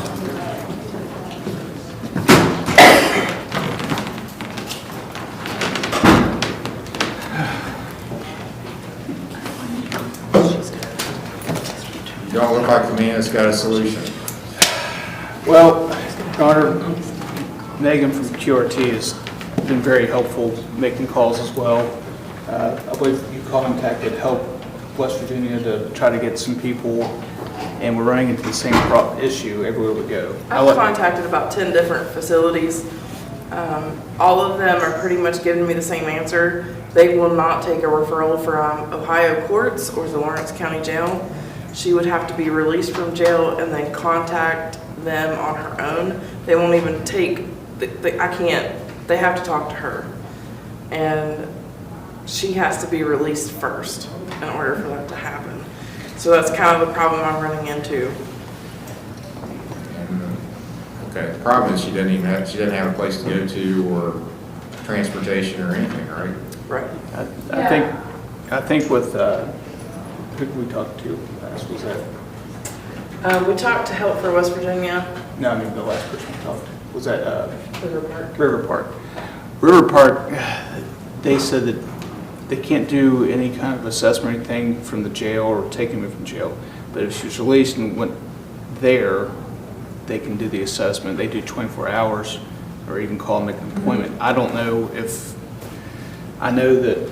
You don't look like the man that's got a solution. Well, Your Honor, Megan from QRT has been very helpful making calls as well. I believe you contacted Help West Virginia to try to get some people, and we're running into the same issue everywhere we go. I've contacted about 10 different facilities. All of them are pretty much giving me the same answer. They will not take a referral from Ohio courts or the Lawrence County Jail. She would have to be released from jail and then contact them on her own. They won't even take, I can't, they have to talk to her. And she has to be released first in order for that to happen. So that's kind of the problem I'm running into. Okay, the problem is she doesn't have a place to go to or transportation or anything, right? Right. I think with, who did we talk to last, was that? We talked to Help for West Virginia. No, I mean, the last person we talked to, was that, River Park. River Park. River Park, they said that they can't do any kind of assessment or anything from the jail or taking me from jail. But if she was released and went there, they can do the assessment. They do 24 hours or even call and make an appointment. I don't know if, I know that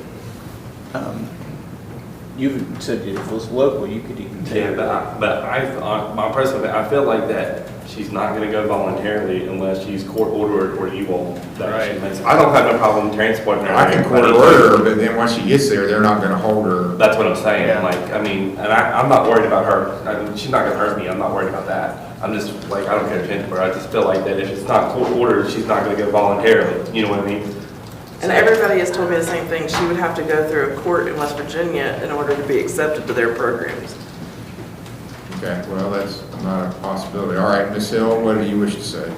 you said if it was local, you could even take it. My personal, I feel like that she's not going to go voluntarily unless she's court ordered or you will. Right. I don't have no problem transporting her. I can court order her, but then once she gets there, they're not gonna hold her. That's what I'm saying. Yeah. Like, I mean, and I'm not worried about her. I mean, she's not going to hurt me. I'm not worried about that. I'm just like, I don't care to transport her. I just feel like that if it's not court ordered, she's not going to go voluntarily. You know what I mean? And everybody has told me the same thing. She would have to go through a court in West Virginia in order to be accepted to their programs. Okay, well, that's not a possibility. All right, Ms. Hill, what do you wish to say?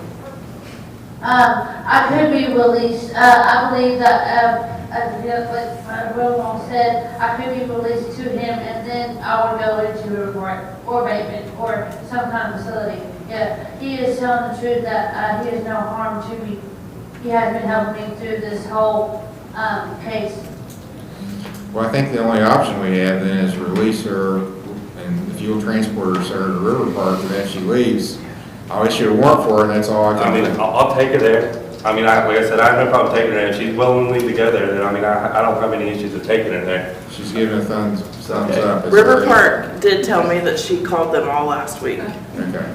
I could be released, I believe that, like Wilmore said, I could be released to him and then I would go into a resort or abatement or some kind of facility. Yeah, he is telling the truth that he is no harm to me. He has been helping me through this whole case. Well, I think the only option we have then is release her, and if you'll transport her to River Park, and then she leaves, I'll issue a warrant for her, and that's all I can do. I mean, I'll take her there. I mean, like I said, I have no problem taking her there. If she's willingly to go there, then I mean, I don't have any issues with taking her there. She's giving a thumbs up. River Park did tell me that she called them all last week. Okay.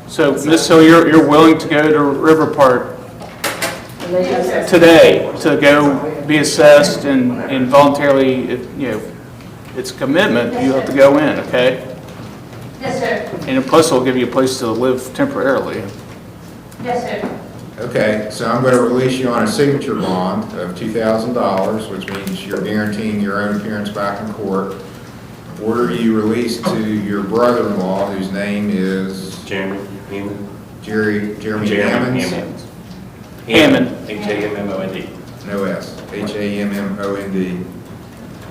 So, Ms. Hill, you're willing to go to River Park today to go be assessed and voluntarily, you know, it's a commitment, you have to go in, okay? Yes, sir. And plus it'll give you a place to live temporarily. Yes, sir. Okay, so I'm going to release you on a signature bond of $2,000, which means you're guaranteeing your own appearance back in court. Order you released to your brother-in-law, whose name is Jeremy Hammond. Jeremy Hammond. Hammond. Hammond. No S. Hammond.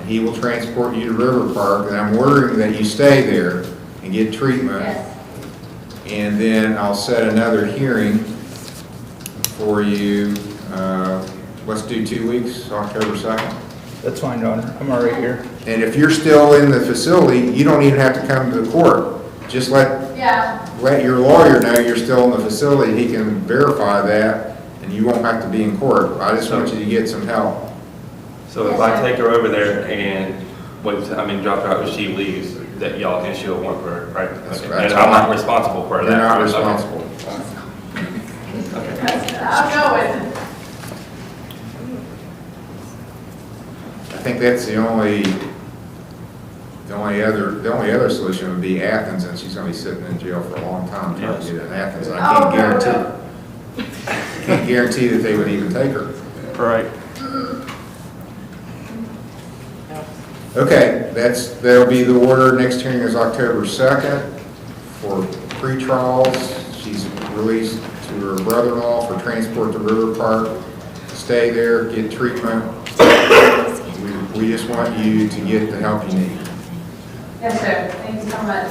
He will transport you to River Park, and I'm ordering that you stay there and get treatment. Yes. And then I'll set another hearing for you, let's do 2 weeks, October 2nd. That's fine, Your Honor. I'm already here. And if you're still in the facility, you don't even have to come to the court. Just let your lawyer know you're still in the facility. He can verify that, and you won't have to be in court. I just want you to get some help. So if I take her over there and drop her out when she leaves, that y'all can issue a warrant for her, right? Okay. And I'm not responsible for that. You're not responsible. I'll go with it. I think that's the only other solution would be Athens, and she's gonna be sitting in jail for a long time trying to get in Athens. I can't guarantee that they would even take her. Right. Okay, that'll be the order. Next hearing is October 2nd for pretrials. She's released to her brother-in-law for transport to River Park. Stay there, get treatment. We just want you to get the help you need. Yes, sir. Thank you so much.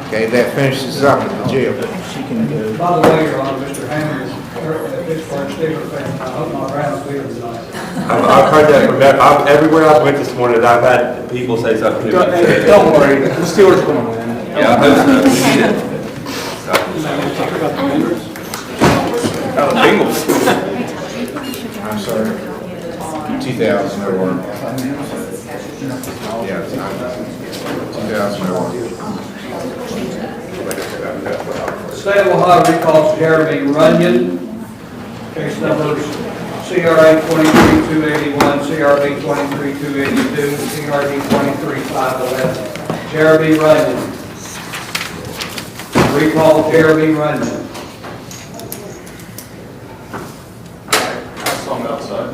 Okay, that finishes up at the jail. She can go. By the way, Your Honor, Mr. Hammond is a Pittsburgh Steelers fan. I hope my Browns win tonight. I've heard that from everywhere I went this morning. I've had people say something to me. Don't worry, the Steelers are going to win. Yeah, I hope so. We need it. Bengals. I'm sorry. 2000 or yeah, 2000 or State of Ohio recalls Jeremy Runyon, case numbers CRA 23-281, CRB 23-282, CRB 23-511. Jeremy Runyon. Recall Jeremy Runyon. I saw him outside.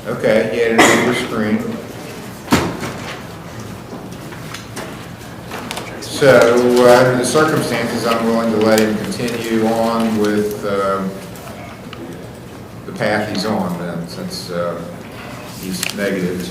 okay, you had it on your screen. So, under the circumstances, I'm willing to let him continue on with the path he's on then, since he's negative.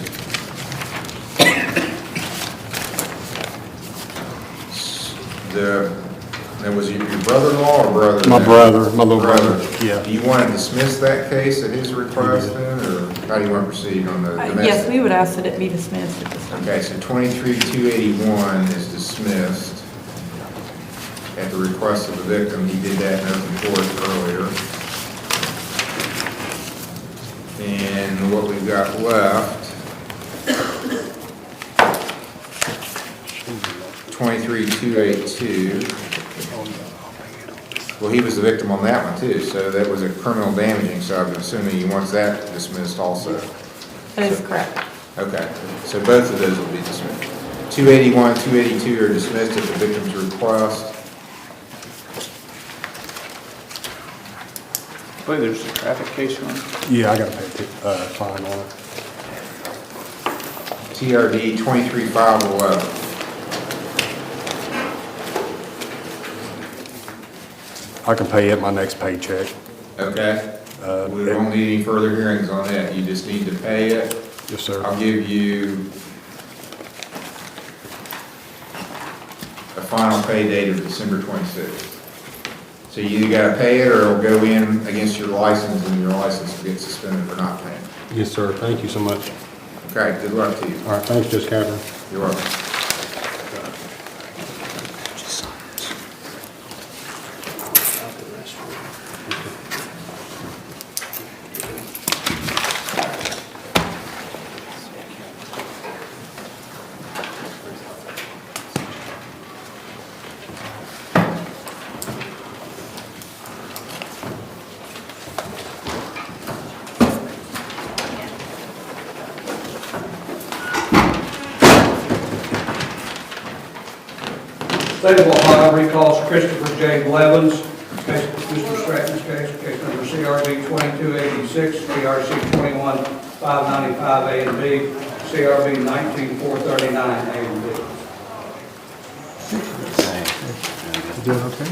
That was your brother-in-law or brother? My brother, my little brother, yeah. Do you want to dismiss that case at his request then, or how do you want to proceed on the domestic? Yes, we would ask that it be dismissed at this time. Okay, so 23-281 is dismissed at the request of the victim. He did that in open court earlier. And what we've got left, 23-282. Well, he was the victim on that one too, so that was a criminal damaging, so I'm assuming he wants that dismissed also. That is correct. Okay, so both of those will be dismissed. 281, 282 are dismissed at the victim's request. I believe there's a traffic case on it. Yeah, I gotta pay a fine on it. TRD 23-511. I can pay it my next paycheck. Okay. We don't need any further hearings on that. You just need to pay it. Yes, sir. I'll give you a final pay date of December 26th. So you either gotta pay it or it'll go in against your license and your license will get suspended for not paying. Yes, sir. Thank you so much. Okay, good luck to you. All right, thanks, Judge Catherine. You're welcome. State of Ohio recalls Christopher J. Blevins, case Mr. Stratton's case number CRB 2286, CRC 21595A and B, CRB 19439A and B. Doing okay?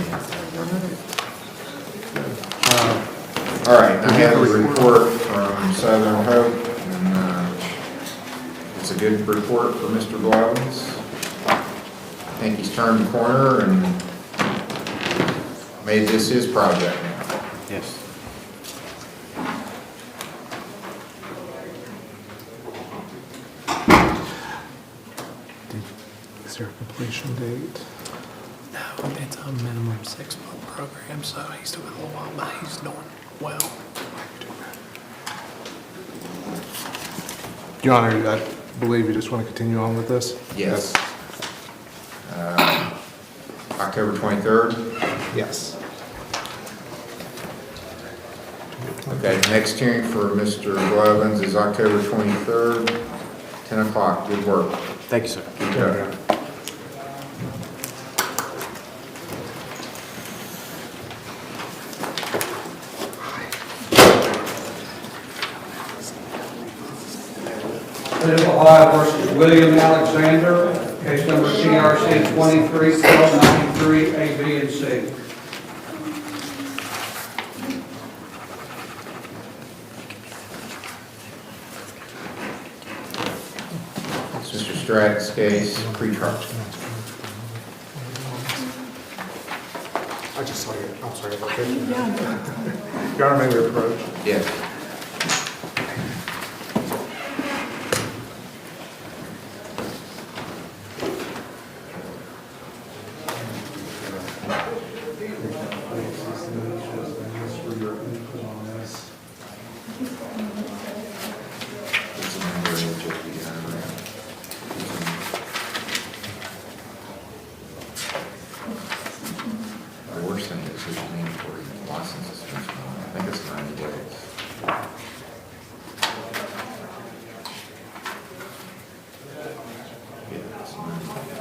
All right, I have a report from Southern Hope, and it's a good report for Mr. Blevins. I think he's turned the corner and made this his project now. Yes. Is there a completion date? No, it's a minimum 6-month program, so he's still got a little while, but he's doing well. Your Honor, I believe you just want to continue on with this? Yes. October 23rd? Yes. Okay, next hearing for Mr. Blevins is October 23rd, 10 o'clock. Good work. Thank you, sir. Good job. State of Ohio versus William Alexander, case number CRC 231293, A, B, and C. It's Mr. Stratton's case, pre-trial. I just saw you. I'm sorry about that. Your Honor, may we approach? Yes. The worst thing is there's a mandatory license suspension. I think it's 90 days. Yeah, it's 90 days.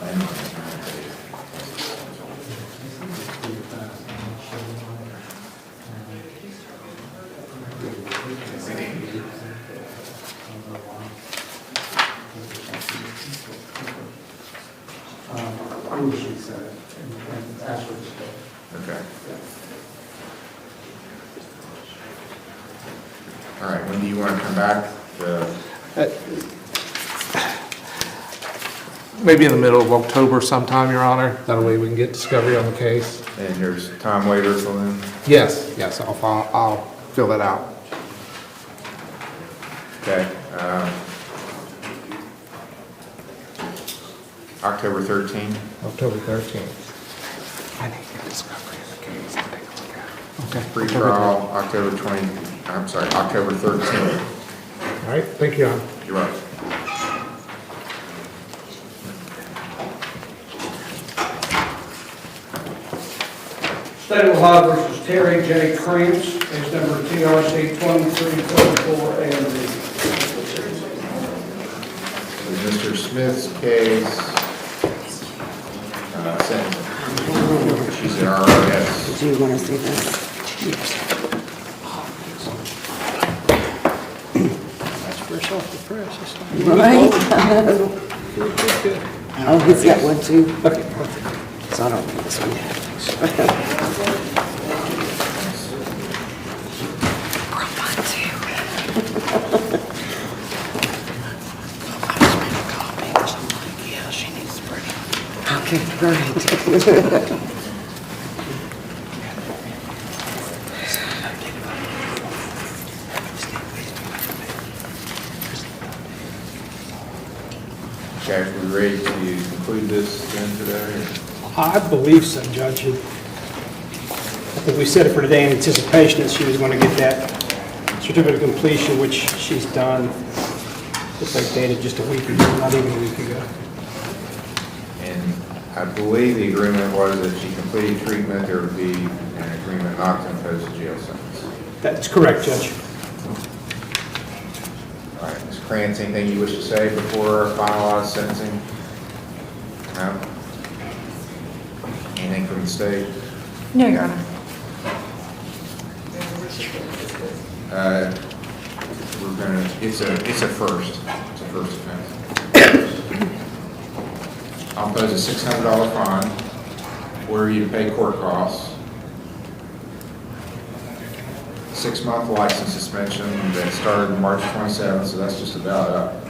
Previously said it and asked for it to stay. Okay. All right, when do you want to come back? Maybe in the middle of October sometime, Your Honor. That way we can get discovery on the case. And there's time later for them? Yes, I'll fill that out. Okay. October 13th? October 13th. I need to get discovery on the case. I'll take a look at it. Okay. Pre-trial, October 13th. All right, thank you, Your Honor. You're welcome. State of Ohio versus Terry J. Krantz, case number TRC 2334 A&B. Mr. Smith's case, sentencing. She said RRS. Do you want to see this? That's fresh off the press. Right? Oh, he's got one too? Okay. So I don't need this one. Okay, great. Okay, are we ready to conclude this then today? I believe so, Judge. I think we set it for today in anticipation that she was going to get that certificate of completion, which she's done. Looks like dated just a week ago, not even a week ago. And I believe the agreement was that she completed treatment, there would be an agreement not to impose a jail sentence. That's correct, Judge. All right, Ms. Krantz, anything you wish to say before finalized sentencing? No? Anything from the state? No, Your Honor. We're gonna, it's a first offense. I'll impose a $600 fine, order you to pay court costs, 6-month license suspension that started March 27th, so that's just about up.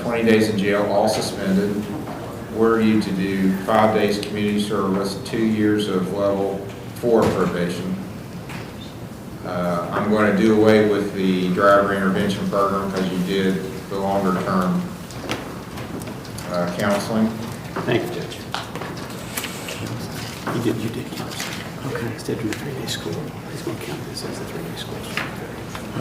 20 days in jail, all suspended. Order you to do 5 days community service, 2 years of level 4 probation. I'm going to do away with the driver intervention program because you did the longer term counseling. Thank you, Judge. You did counseling. Okay. Instead of the 3-day school, he's going to count this as the 3-day school.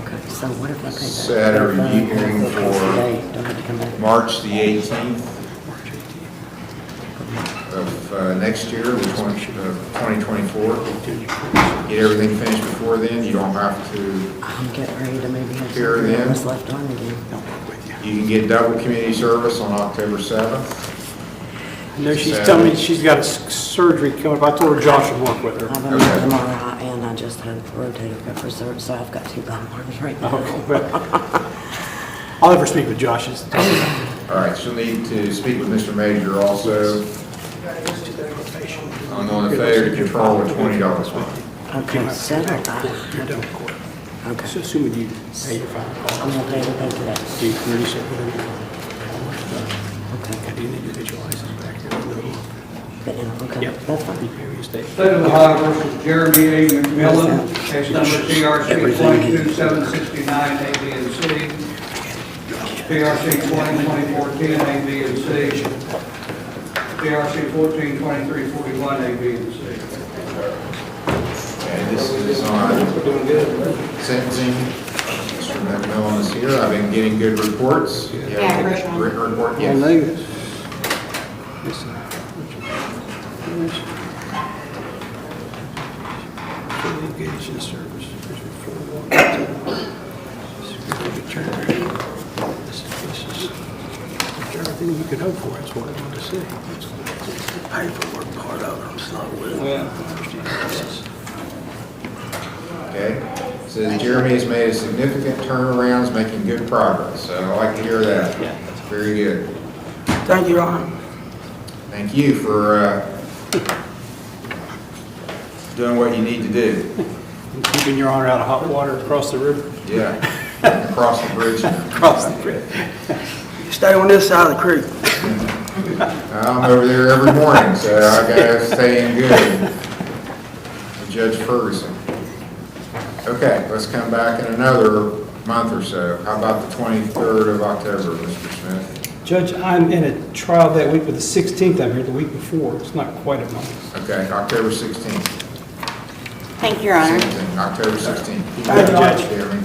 Okay, so what if I pay that? Set a review hearing for March the 18th of next year, the 2024. Get everything finished before then. You don't have to I'm getting ready to maybe have appear something then. else left on again. You can get double community service on October 7th. I know she's telling me she's got a surgery coming up. I told her Josh would work with her. I have a meeting tomorrow, and I just had rotator cuff reserve, so I've got 2 bum arms right now. I'll ever speak with Josh. All right, she'll need to speak with Mr. Major also on the failure to control a $20 fine. Okay, settle that. You're done with court. Okay. So assuming you pay your fine. I'm going to pay everything today. Do you already said whatever you want? Okay. And do you need your visual license back there? Okay, that's fine. State of Ohio versus Jeremy A. McMillan, case number TRC 22769 A, B, and C. TRC 202014 A, B, and C. TRC 142341 A, B, and C. And this is on sentencing. Mr. McMillan is here. I've been getting good reports. Yeah, written report, yes. Engaged in service. Everything you could hope for, that's what I want to see. The paperwork part of it, I'm slow with. Okay. Says Jeremy has made a significant turnarounds, making good progress. So I like to hear that. Yeah. That's very good. Thank you, Your Honor. Thank you for doing what you need to do. And keeping your honor out of hot water across the river. Yeah, across the bridge. Across the bridge. Stay on this side of the creek. I'm over there every morning, so I gotta stay in good with Judge Ferguson. Okay, let's come back in another month or so. How about the 23rd of October, Mr. Smith? Judge, I'm in a trial that week, but the 16th I'm here the week before. It's not quite a month. Okay, October 16th. Thank you, Your Honor. Same thing, October 16th. Thank you, Judge. Chairman.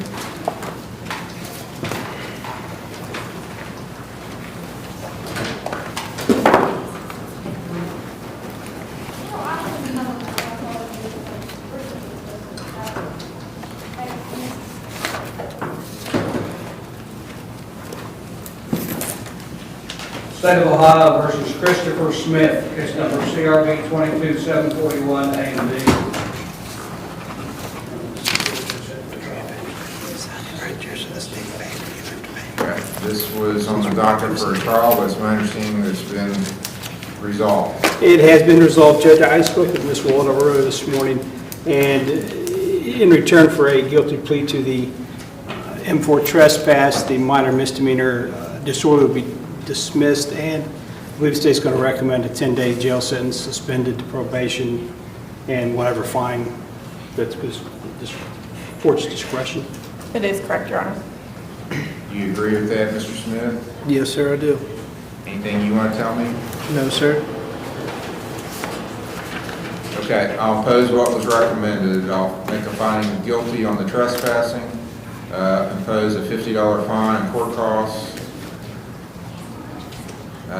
State of Ohio versus Christopher Smith, case number CRB 22741 A and B. Okay, this was on the docket for a trial, but it's my understanding that it's been resolved. It has been resolved, Judge. I spoke with Ms. Waldorf this morning, and in return for a guilty plea to the M4 trespass, the minor misdemeanor disorder will be dismissed, and I believe the state's going to recommend a 10-day jail sentence, suspended to probation, and whatever fine that's court's discretion. It is correct, Your Honor. Do you agree with that, Mr. Smith? Yes, sir, I do. Anything you want to tell me? No, sir. Okay, I'll oppose what was recommended. I'll make a finding of guilty on the trespassing, impose a $50 fine and court costs,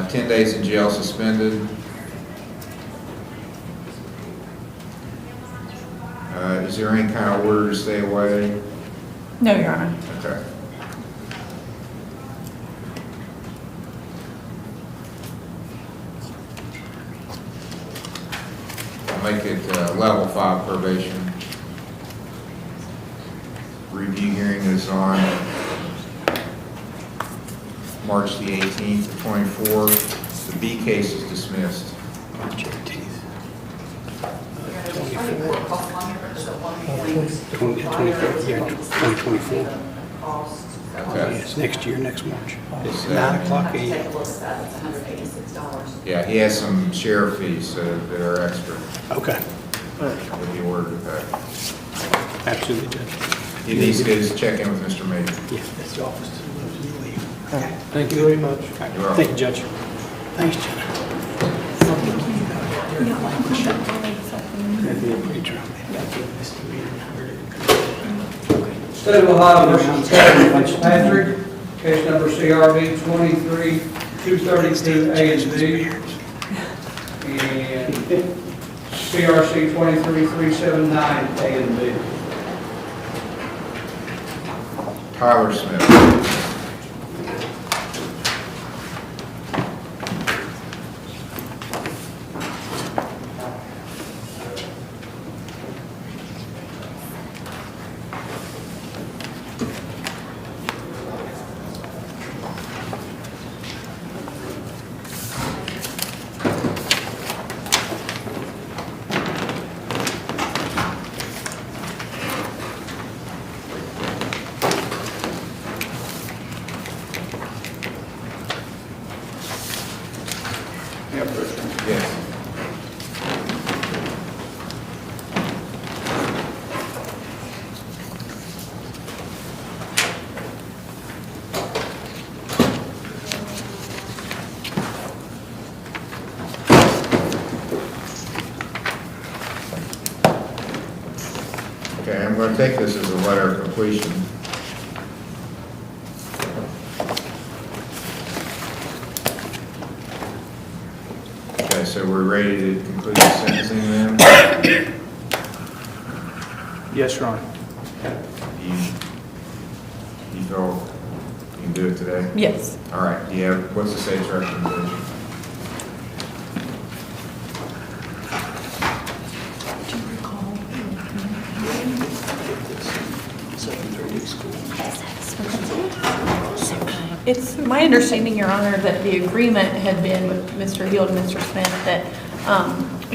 10 days in jail suspended. Is there any kind of order to stay away? No, Your Honor. Okay. I'll make it level 5 probation. Review hearing is on March the 18th to 24th. The B case is dismissed. March 18th. 2024. Okay. It's next year, next March. It's So- 9 o'clock a.m. Yeah, he has some sheriff fees that are extra. Okay. With the order to pay. Absolutely, Judge. He needs to check in with Mr. Major. Yes, that's the office to leave. Thank you very much. You're welcome. Thank you, Judge. Thanks, Jenna. That'd be a great trial. State of Ohio versus Kevin Fitzpatrick, case number CRB 23232 A and B, and CRC 23379 A and B. Tyler Smith. Yes. Okay, I'm going to take this as a letter of completion. Okay, so we're ready to conclude the sentencing then? Yes, Your Honor. You feel you can do it today? Yes. All right, what's the state's recommendation? It's my understanding, Your Honor, that the agreement had been with Mr. Heald and Mr. Smith that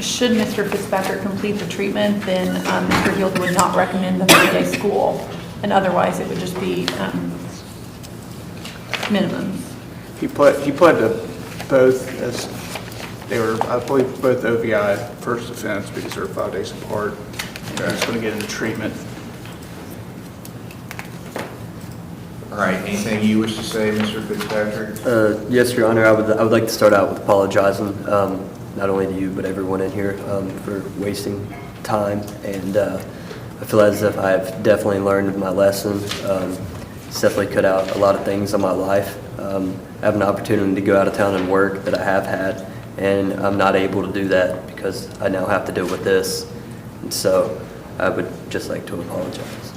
should Mr. Fitzpatrick complete the treatment, then Mr. Heald would not recommend the 3-day school, and otherwise it would just be minimums. He pled to both as, they were, I believe, both OVI first offense because they were 5 days apart. And he's going to get into treatment. All right, anything you wish to say, Mr. Fitzpatrick? Yes, Your Honor, I would like to start out with apologizing, not only to you, but everyone in here, for wasting time. And I feel as if I've definitely learned my lesson. It's definitely cut out a lot of things in my life. I have an opportunity to go out of town and work that I have had, and I'm not able to do that because I now have to deal with this. And so I would just like to apologize.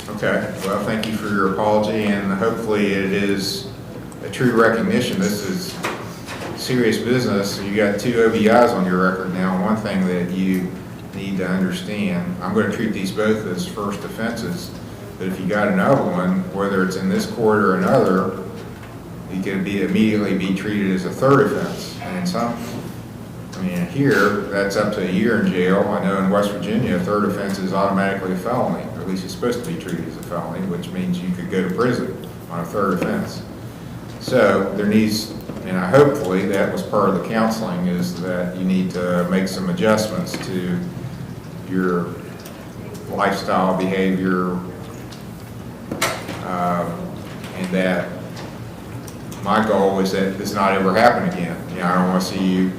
Okay, well, thank you for your apology, and hopefully it is a true recognition. This is serious business. You got 2 OVIs on your record now. One thing that you need to understand, I'm going to treat these both as first offenses, but if you got another one, whether it's in this court or another, you can immediately be treated as a 3rd offense. And in some, I mean, here, that's up to a year in jail. I know in West Virginia, a 3rd offense is automatically a felony, or at least it's supposed to be treated as a felony, which means you could go to prison on a 3rd offense. So there needs, and hopefully that was part of the counseling, is that you need to make some adjustments to your lifestyle, behavior, and that my goal is that this not ever happen again. You know, I don't want to see you,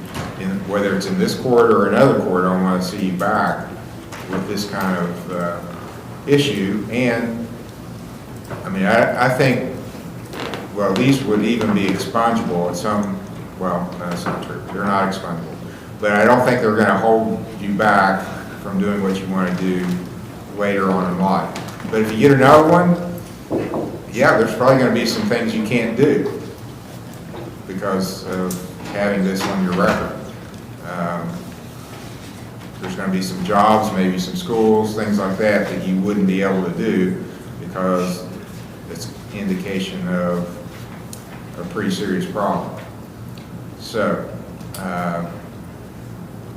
whether it's in this court or another court, I don't want to see you back with this kind of issue. And I mean, I think, well, these would even be expungible at some, well, that's not true. They're not expungable. But I don't think they're going to hold you back from doing what you want to do later on in life. But if you get another one, yeah, there's probably going to be some things you can't do because of having this on your record. There's going to be some jobs, maybe some schools, things like that that you wouldn't be able to do because it's indication of a pretty serious problem. So,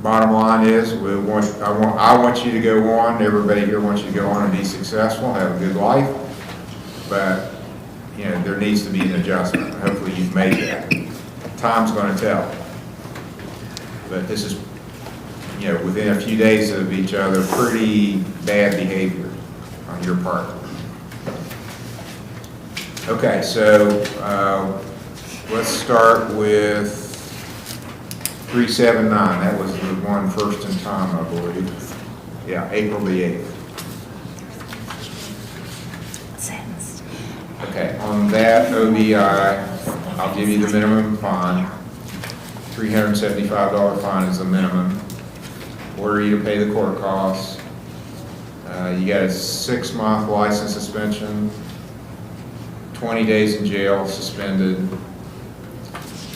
bottom line is, I want you to go on. Everybody here wants you to go on and be successful, have a good life. But you know, there needs to be an adjustment. Hopefully, you've made that. Time's going to tell. But this is, you know, within a few days of each other, pretty bad behavior on your part. Okay, so let's start with 379. That was the one first in time, I believe. Yeah, April the 8th. Okay, on that OBI, I'll give you the minimum fine. $375 fine is the minimum. Order you to pay the court costs. You got a 6-month license suspension, 20 days in jail suspended,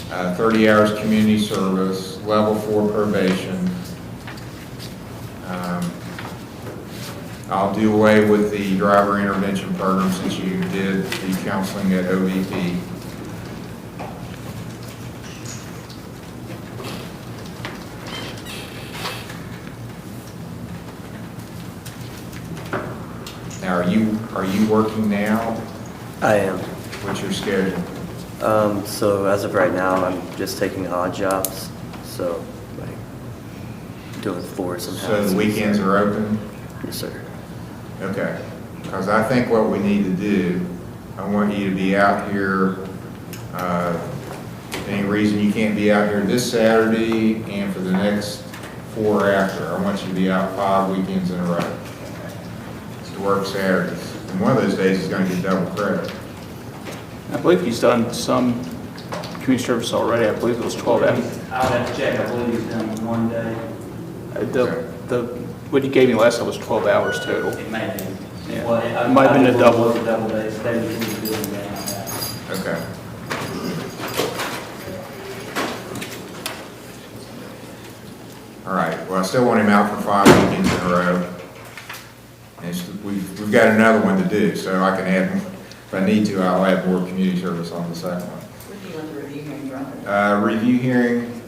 30 hours community service, level 4 probation. I'll do away with the driver intervention program since you did the counseling at OVP. Now, are you working now? I am. What's your schedule? So as of right now, I'm just taking odd jobs. So like doing floors and So the weekends are open? Yes, sir. Okay, because I think what we need to do, I want you to be out here, any reason you can't be out here this Saturday and for the next 4 after. I want you to be out 5 weekends in a row. To work Saturdays. And one of those days is going to get double credit. I believe he's done some community service already. I believe it was 12 hours. I'll have to check. I believe he's done one day. What you gave me last time was 12 hours total. It may have been. Yeah. Well, It might have been a double. It was a double day. Stay between the building and that. Okay. All right, well, I still want him out for 5 weekends in a row. And we've got another one to do, so I can add If I need to, I'll add more community service on the second one. What do you want the review hearing from? Review hearing,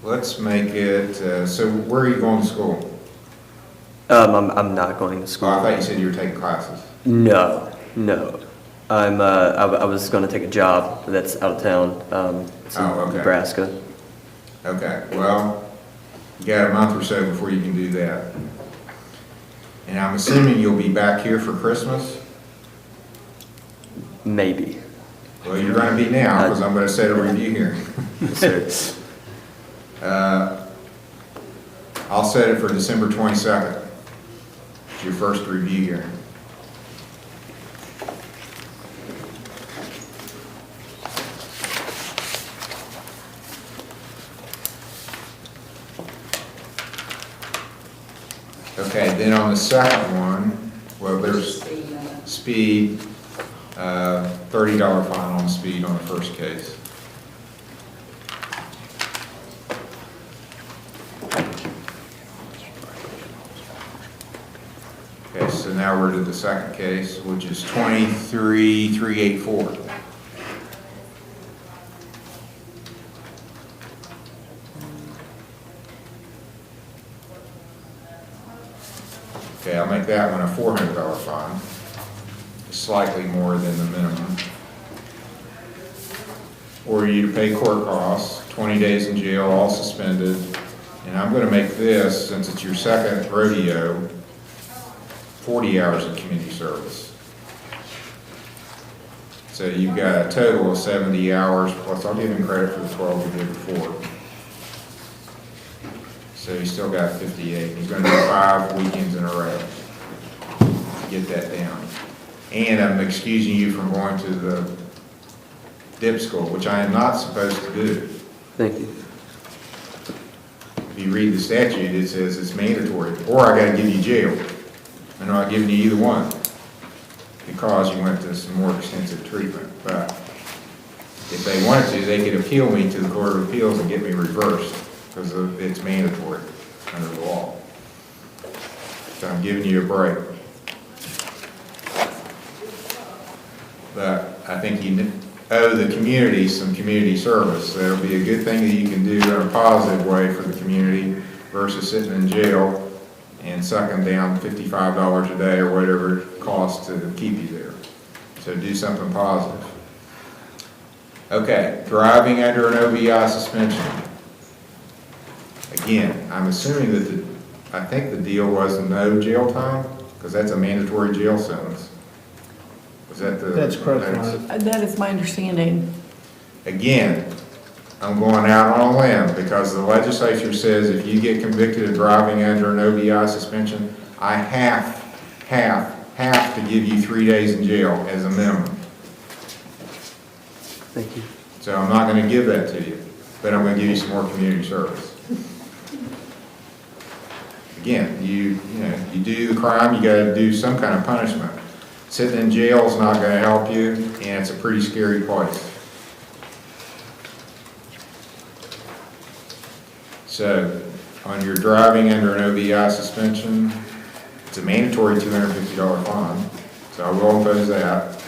let's make it, so where are you going to school? I'm not going to Oh, school. I thought you said you were taking classes. No. I was going to take a job that's out of town. It's in okay. Nebraska. Okay, well, you got a month or so before you can do that. And I'm assuming you'll be back here for Christmas? Maybe. Well, you're gonna be now, because I'm gonna set a review hearing. Yes, I'll set it for December 22nd. It's your first review hearing. Okay, then on the second one, well, there's speed, $30 fine on speed on the first case. Okay, so now we're to the second case, which is 23-384. Okay, I'll make that one a $400 fine, slightly more than the minimum. Order you to pay court costs, 20 days in jail, all suspended. And I'm going to make this, since it's your second rodeo, 40 hours of community service. So you've got a total of 70 hours, plus I'll give him credit for the 12 we did before. So he's still got 58. He's going to do 5 weekends in a row to get that down. And I'm excusing you from going to the dip school, which I am not supposed to do. Thank you. If you read the statute, it says it's mandatory, or I got to give you jail. I'm not giving you either one because you went to some more extensive treatment. But if they wanted to, they could appeal me to the Court of Appeals and get me reversed because it's mandatory under the law. So I'm giving you a break. But I think you owe the community some community service. So it'll be a good thing that you can do in a positive way for the community versus sitting in jail and sucking down $55 a day or whatever it costs to keep you there. So do something positive. Okay, driving under an OBI suspension. Again, I'm assuming that I think the deal was no jail time, because that's a mandatory jail sentence. Was that the? That's correct. That is my understanding. Again, I'm going out on a limb because the legislature says if you get convicted of driving under an OBI suspension, I have to give you 3 days in jail as a minimum. Thank you. So I'm not going to give that to you, but I'm going to give you some more community service. Again, you do the crime, you got to do some kind of punishment. Sitting in jail is not going to help you, and it's a pretty scary place. So, on your driving under an OBI suspension, it's a mandatory $250 fine, so I will impose that.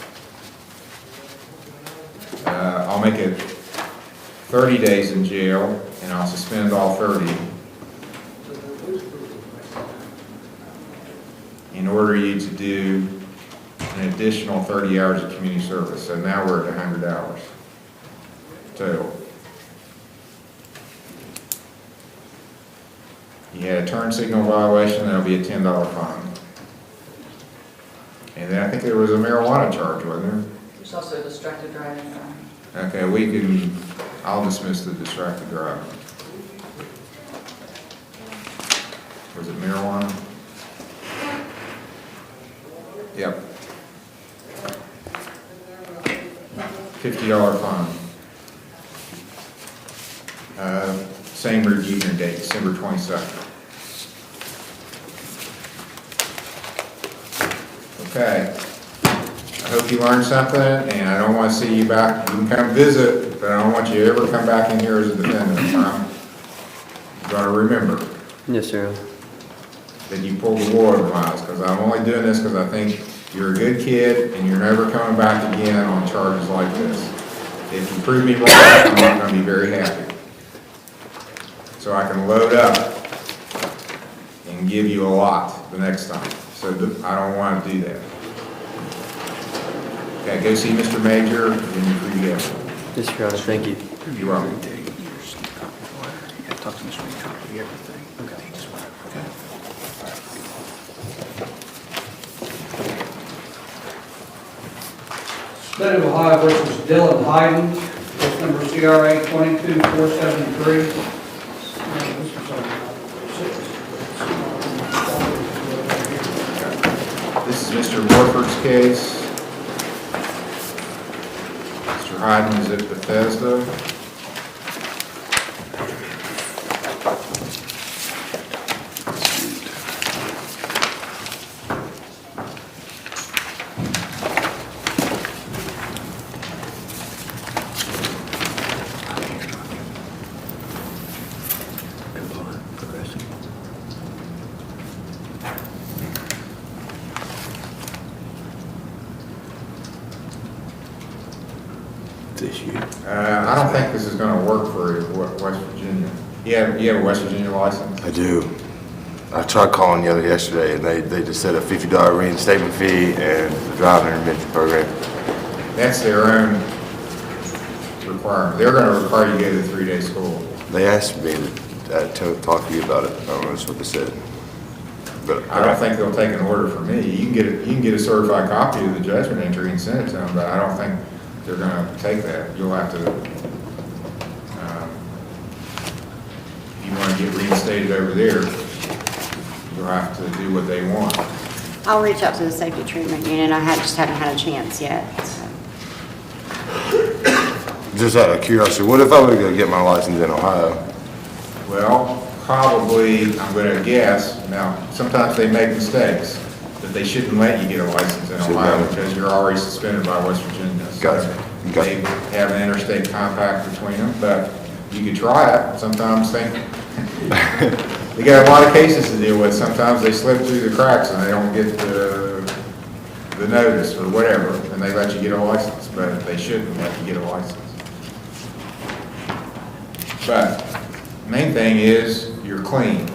I'll make it 30 days in jail, and I'll suspend all 30. In order you to do an additional 30 hours of community service. So now we're at 100 hours total. You had a turn signal violation, that'll be a $10 fine. And then I think there was a marijuana charge, wasn't there? There's also a distracted driving. Okay, I'll dismiss the distracted driving. Was it marijuana? Yep. $50 fine. Same review hearing date, December 22nd. Okay. I hope you learned something, and I don't want to see you back. You can come visit, but I don't want you to ever come back in here as a defendant. I'm going to remember. Yes, sir. That you pulled the wool over my eyes, because I'm only doing this because I think you're a good kid, and you're never coming back again on charges like this. If you prove me wrong, I'm not going to be very happy. So I can load up and give you a lot the next time. So I don't want to do that. Okay, go see Mr. Major, and then you're free to go. Yes, Your Honor, thank you. You're welcome. Talk to Mr. Lee, copy everything. Okay. State of Ohio versus Dylan Hayden, case number CRA 22473. This is Mr. Morford's case. Mr. Hyden is at Bethesda. I don't think this is going to work for West Virginia. You have a West Virginia license? I do. I tried calling yesterday, and they just said a $50 reinstatement fee and the driving intervention program. That's their own requirement. They're going to require you to go to 3-day school. They asked me to talk to you about it. I don't know, that's what they said. But I don't think they'll take an order from me. You can get a certified copy of the judgment entry and send it to them, but I don't think they're going to take that. You'll have to, if you want to get reinstated over there, you'll have to do what they want. I'll reach out to the safety treatment unit. I just haven't had a chance yet. So. Just out of curiosity, what if I were to go get my license in Ohio? Well, probably, I'm going to guess, now, sometimes they make mistakes, but they shouldn't let you get a license in Ohio because you're already suspended by West Virginia. So Gotcha. They have an interstate compact between them, but you could try it. Sometimes they got a lot of cases to deal with. Sometimes they slip through the cracks and they don't get the notice or whatever, and they let you get a license, but they shouldn't let you get a license. But the main thing is you're clean.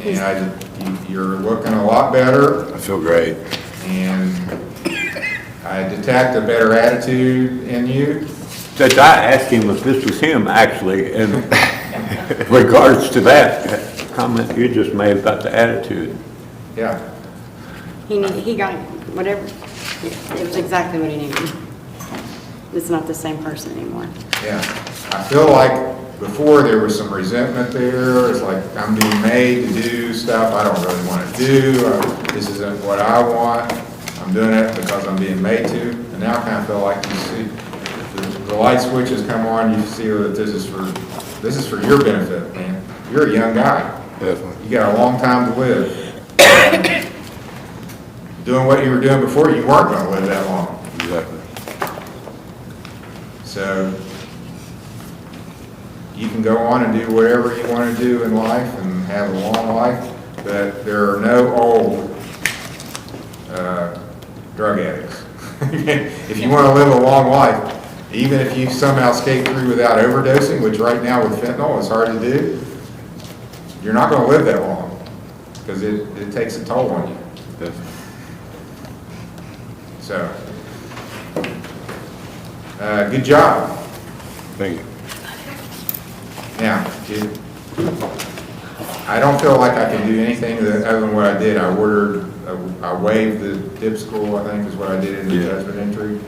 And you're looking a lot better. I feel great. And I detect a better attitude in you. Judge, I asked him if this was him, actually, in regards to that comment you just made about the attitude. Yeah. He got whatever. It was exactly what he needed. It's not the same person anymore. Yeah. I feel like before there was some resentment there. It's like I'm being made to do stuff I don't really want to do. This isn't what I want. I'm doing it because I'm being made to. And now I kind of feel like you see the light switches come on. You see that this is for your benefit, man. You're a young guy. Definitely. You got a long time to live. Doing what you were doing before, you weren't going to live that long. Exactly. So you can go on and do whatever you want to do in life and have a long life, but there are no old drug addicts. If you want to live a long life, even if you somehow skate through without overdosing, which right now with fentanyl is hard to do, you're not going to live that long because it takes a toll on you. Definitely. So, good job. Thank you. Now, I don't feel like I can do anything other than what I did. I waived the dip school, I think is what I did in the judgment entry.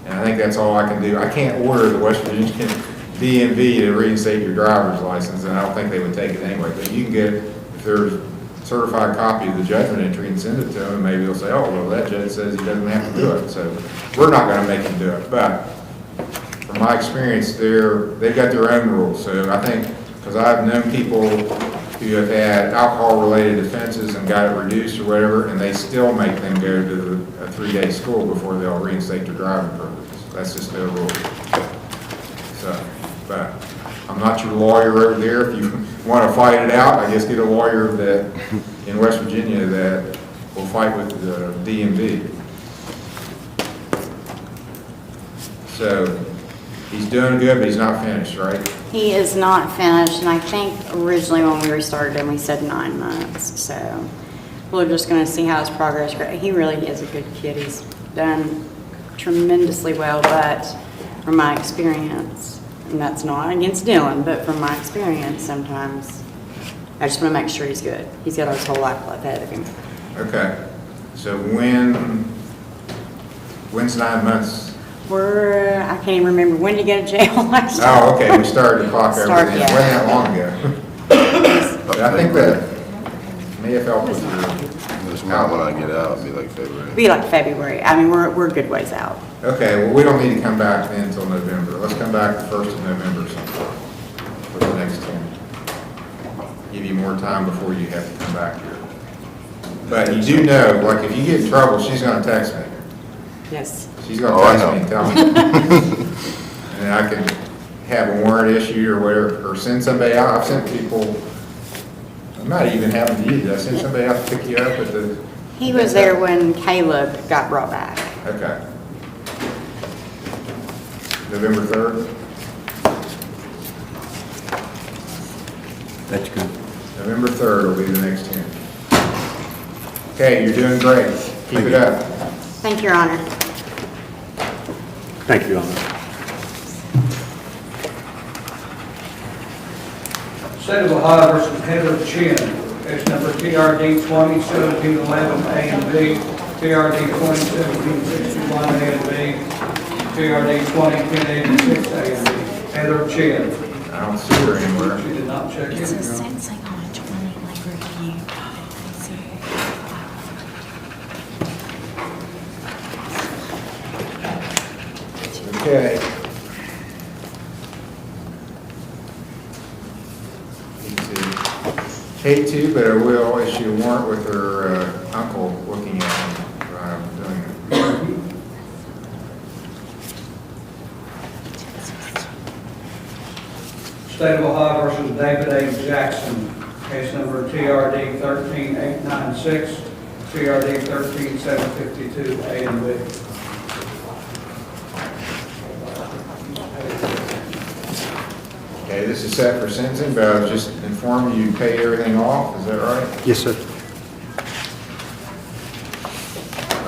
And I think that's all I can do. I can't order the West Virginia DMV to reinstate your driver's license, and I don't think they would take it anyway. But you can get, if there's a certified copy of the judgment entry and send it to them, and maybe they'll say, oh, well, that judge says he doesn't have to do it. So we're not going to make him do it. But from my experience, they've got their own rules. So I think, because I've known people who have had alcohol-related offenses and got it reduced or whatever, and they still make them go to a 3-day school before they'll reinstate their driving privileges. That's just their rule. So, but I'm not your lawyer over there. If you want to fight it out, I guess get a lawyer that in West Virginia that will fight with the DMV. So he's doing good, but he's not finished, right? He is not finished, and I think originally when we restarted him, we said 9 months. So we're just going to see how his progress goes. He really is a good kid. He's done tremendously well, but from my experience, and that's not against Dylan, but from my experience, sometimes I just want to make sure he's good. He's got his whole life ahead of him. Okay. So when's 9 months? I can't even remember when to go to jail last time. Oh, okay, we started the clock over then. It wasn't that long ago. But I think that may have helped with your... It's not when I get out, it'll be like February. Be like February. I mean, we're a good ways out. Okay, well, we don't need to come back then until November. Let's come back the 1st of November sometime for the next 10. Give you more time before you have to come back here. But you do know, like, if you get in trouble, she's gonna text me. Yes. She's gonna text me and tell me. And then I can have a warrant issued or whatever, or send somebody out. I've sent people, I might even have to use it. I sent somebody out to pick you up at the... He was there when Caleb got brought back. Okay. November 3rd? That's good. November 3rd will be the next 10. Okay, you're doing great. Keep it up. Thank you, Your Honor. Thank you, Your Honor. State of Ohio versus Heather Chin, case number TRD 201711 A and B, TRD 201761 A and B, TRD 201086 A and B. Heather Chin. I don't see her anywhere. She did not check in. It's a sensing on a 20 review. Okay. Hate to, but I will issue a warrant with her uncle looking at him while I'm doing it. State of Ohio versus David A. Jackson, case number TRD 13896, TRD 13752 A and B. Okay, this is set for sentencing, but I was just informed you paid everything off, is that right? Yes, sir.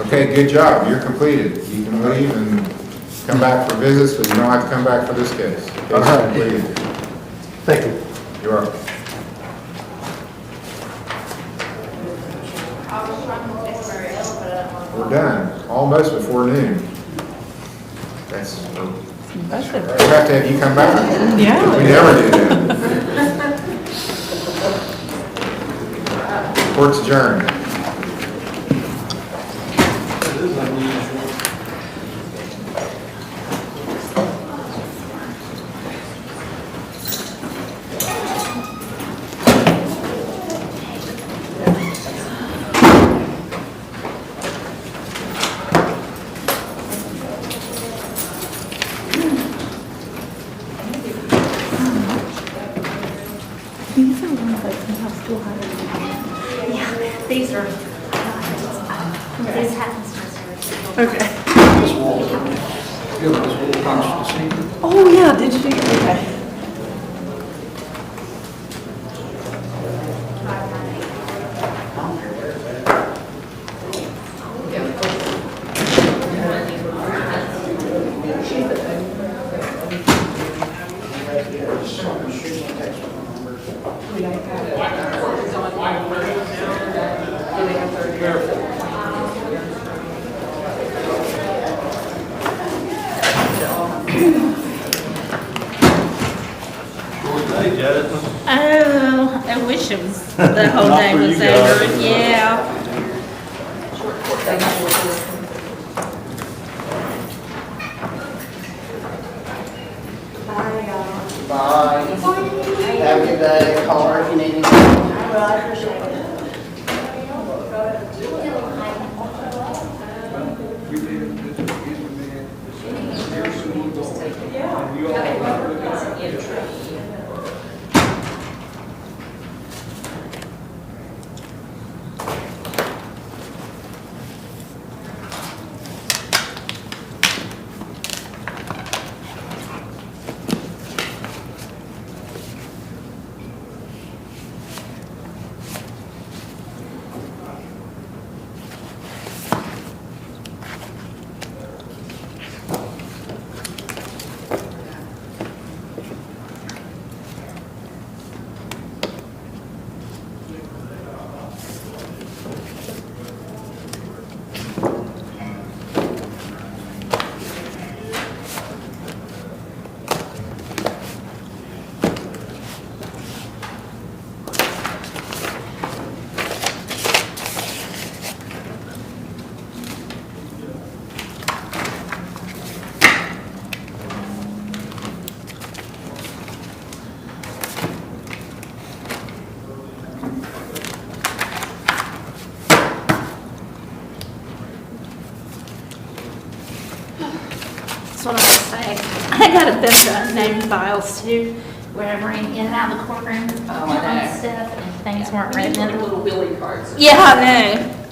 Okay, good job, you're completed. You can leave and come back for visits, but you don't have to come back for this case. The case is completed. Thank you. You're welcome. We're done, almost before noon. That's, we'll have to have you come back. Yeah. We never do that. Court's adjourned. These are ones that somehow still have. Yeah, these are, this happens to us. Okay. Give us a little punch to see. Oh, yeah, did you? Okay. Oh, I wish it was, the whole day was over, yeah. Bye. Have a good day. Call her if you need anything. I appreciate it. That's what I was saying. I got a bunch of unknown files too, where I ran in and out of the courtroom Oh, I know. and stuff, and things weren't written in. Little Billy cards. Yeah, I know.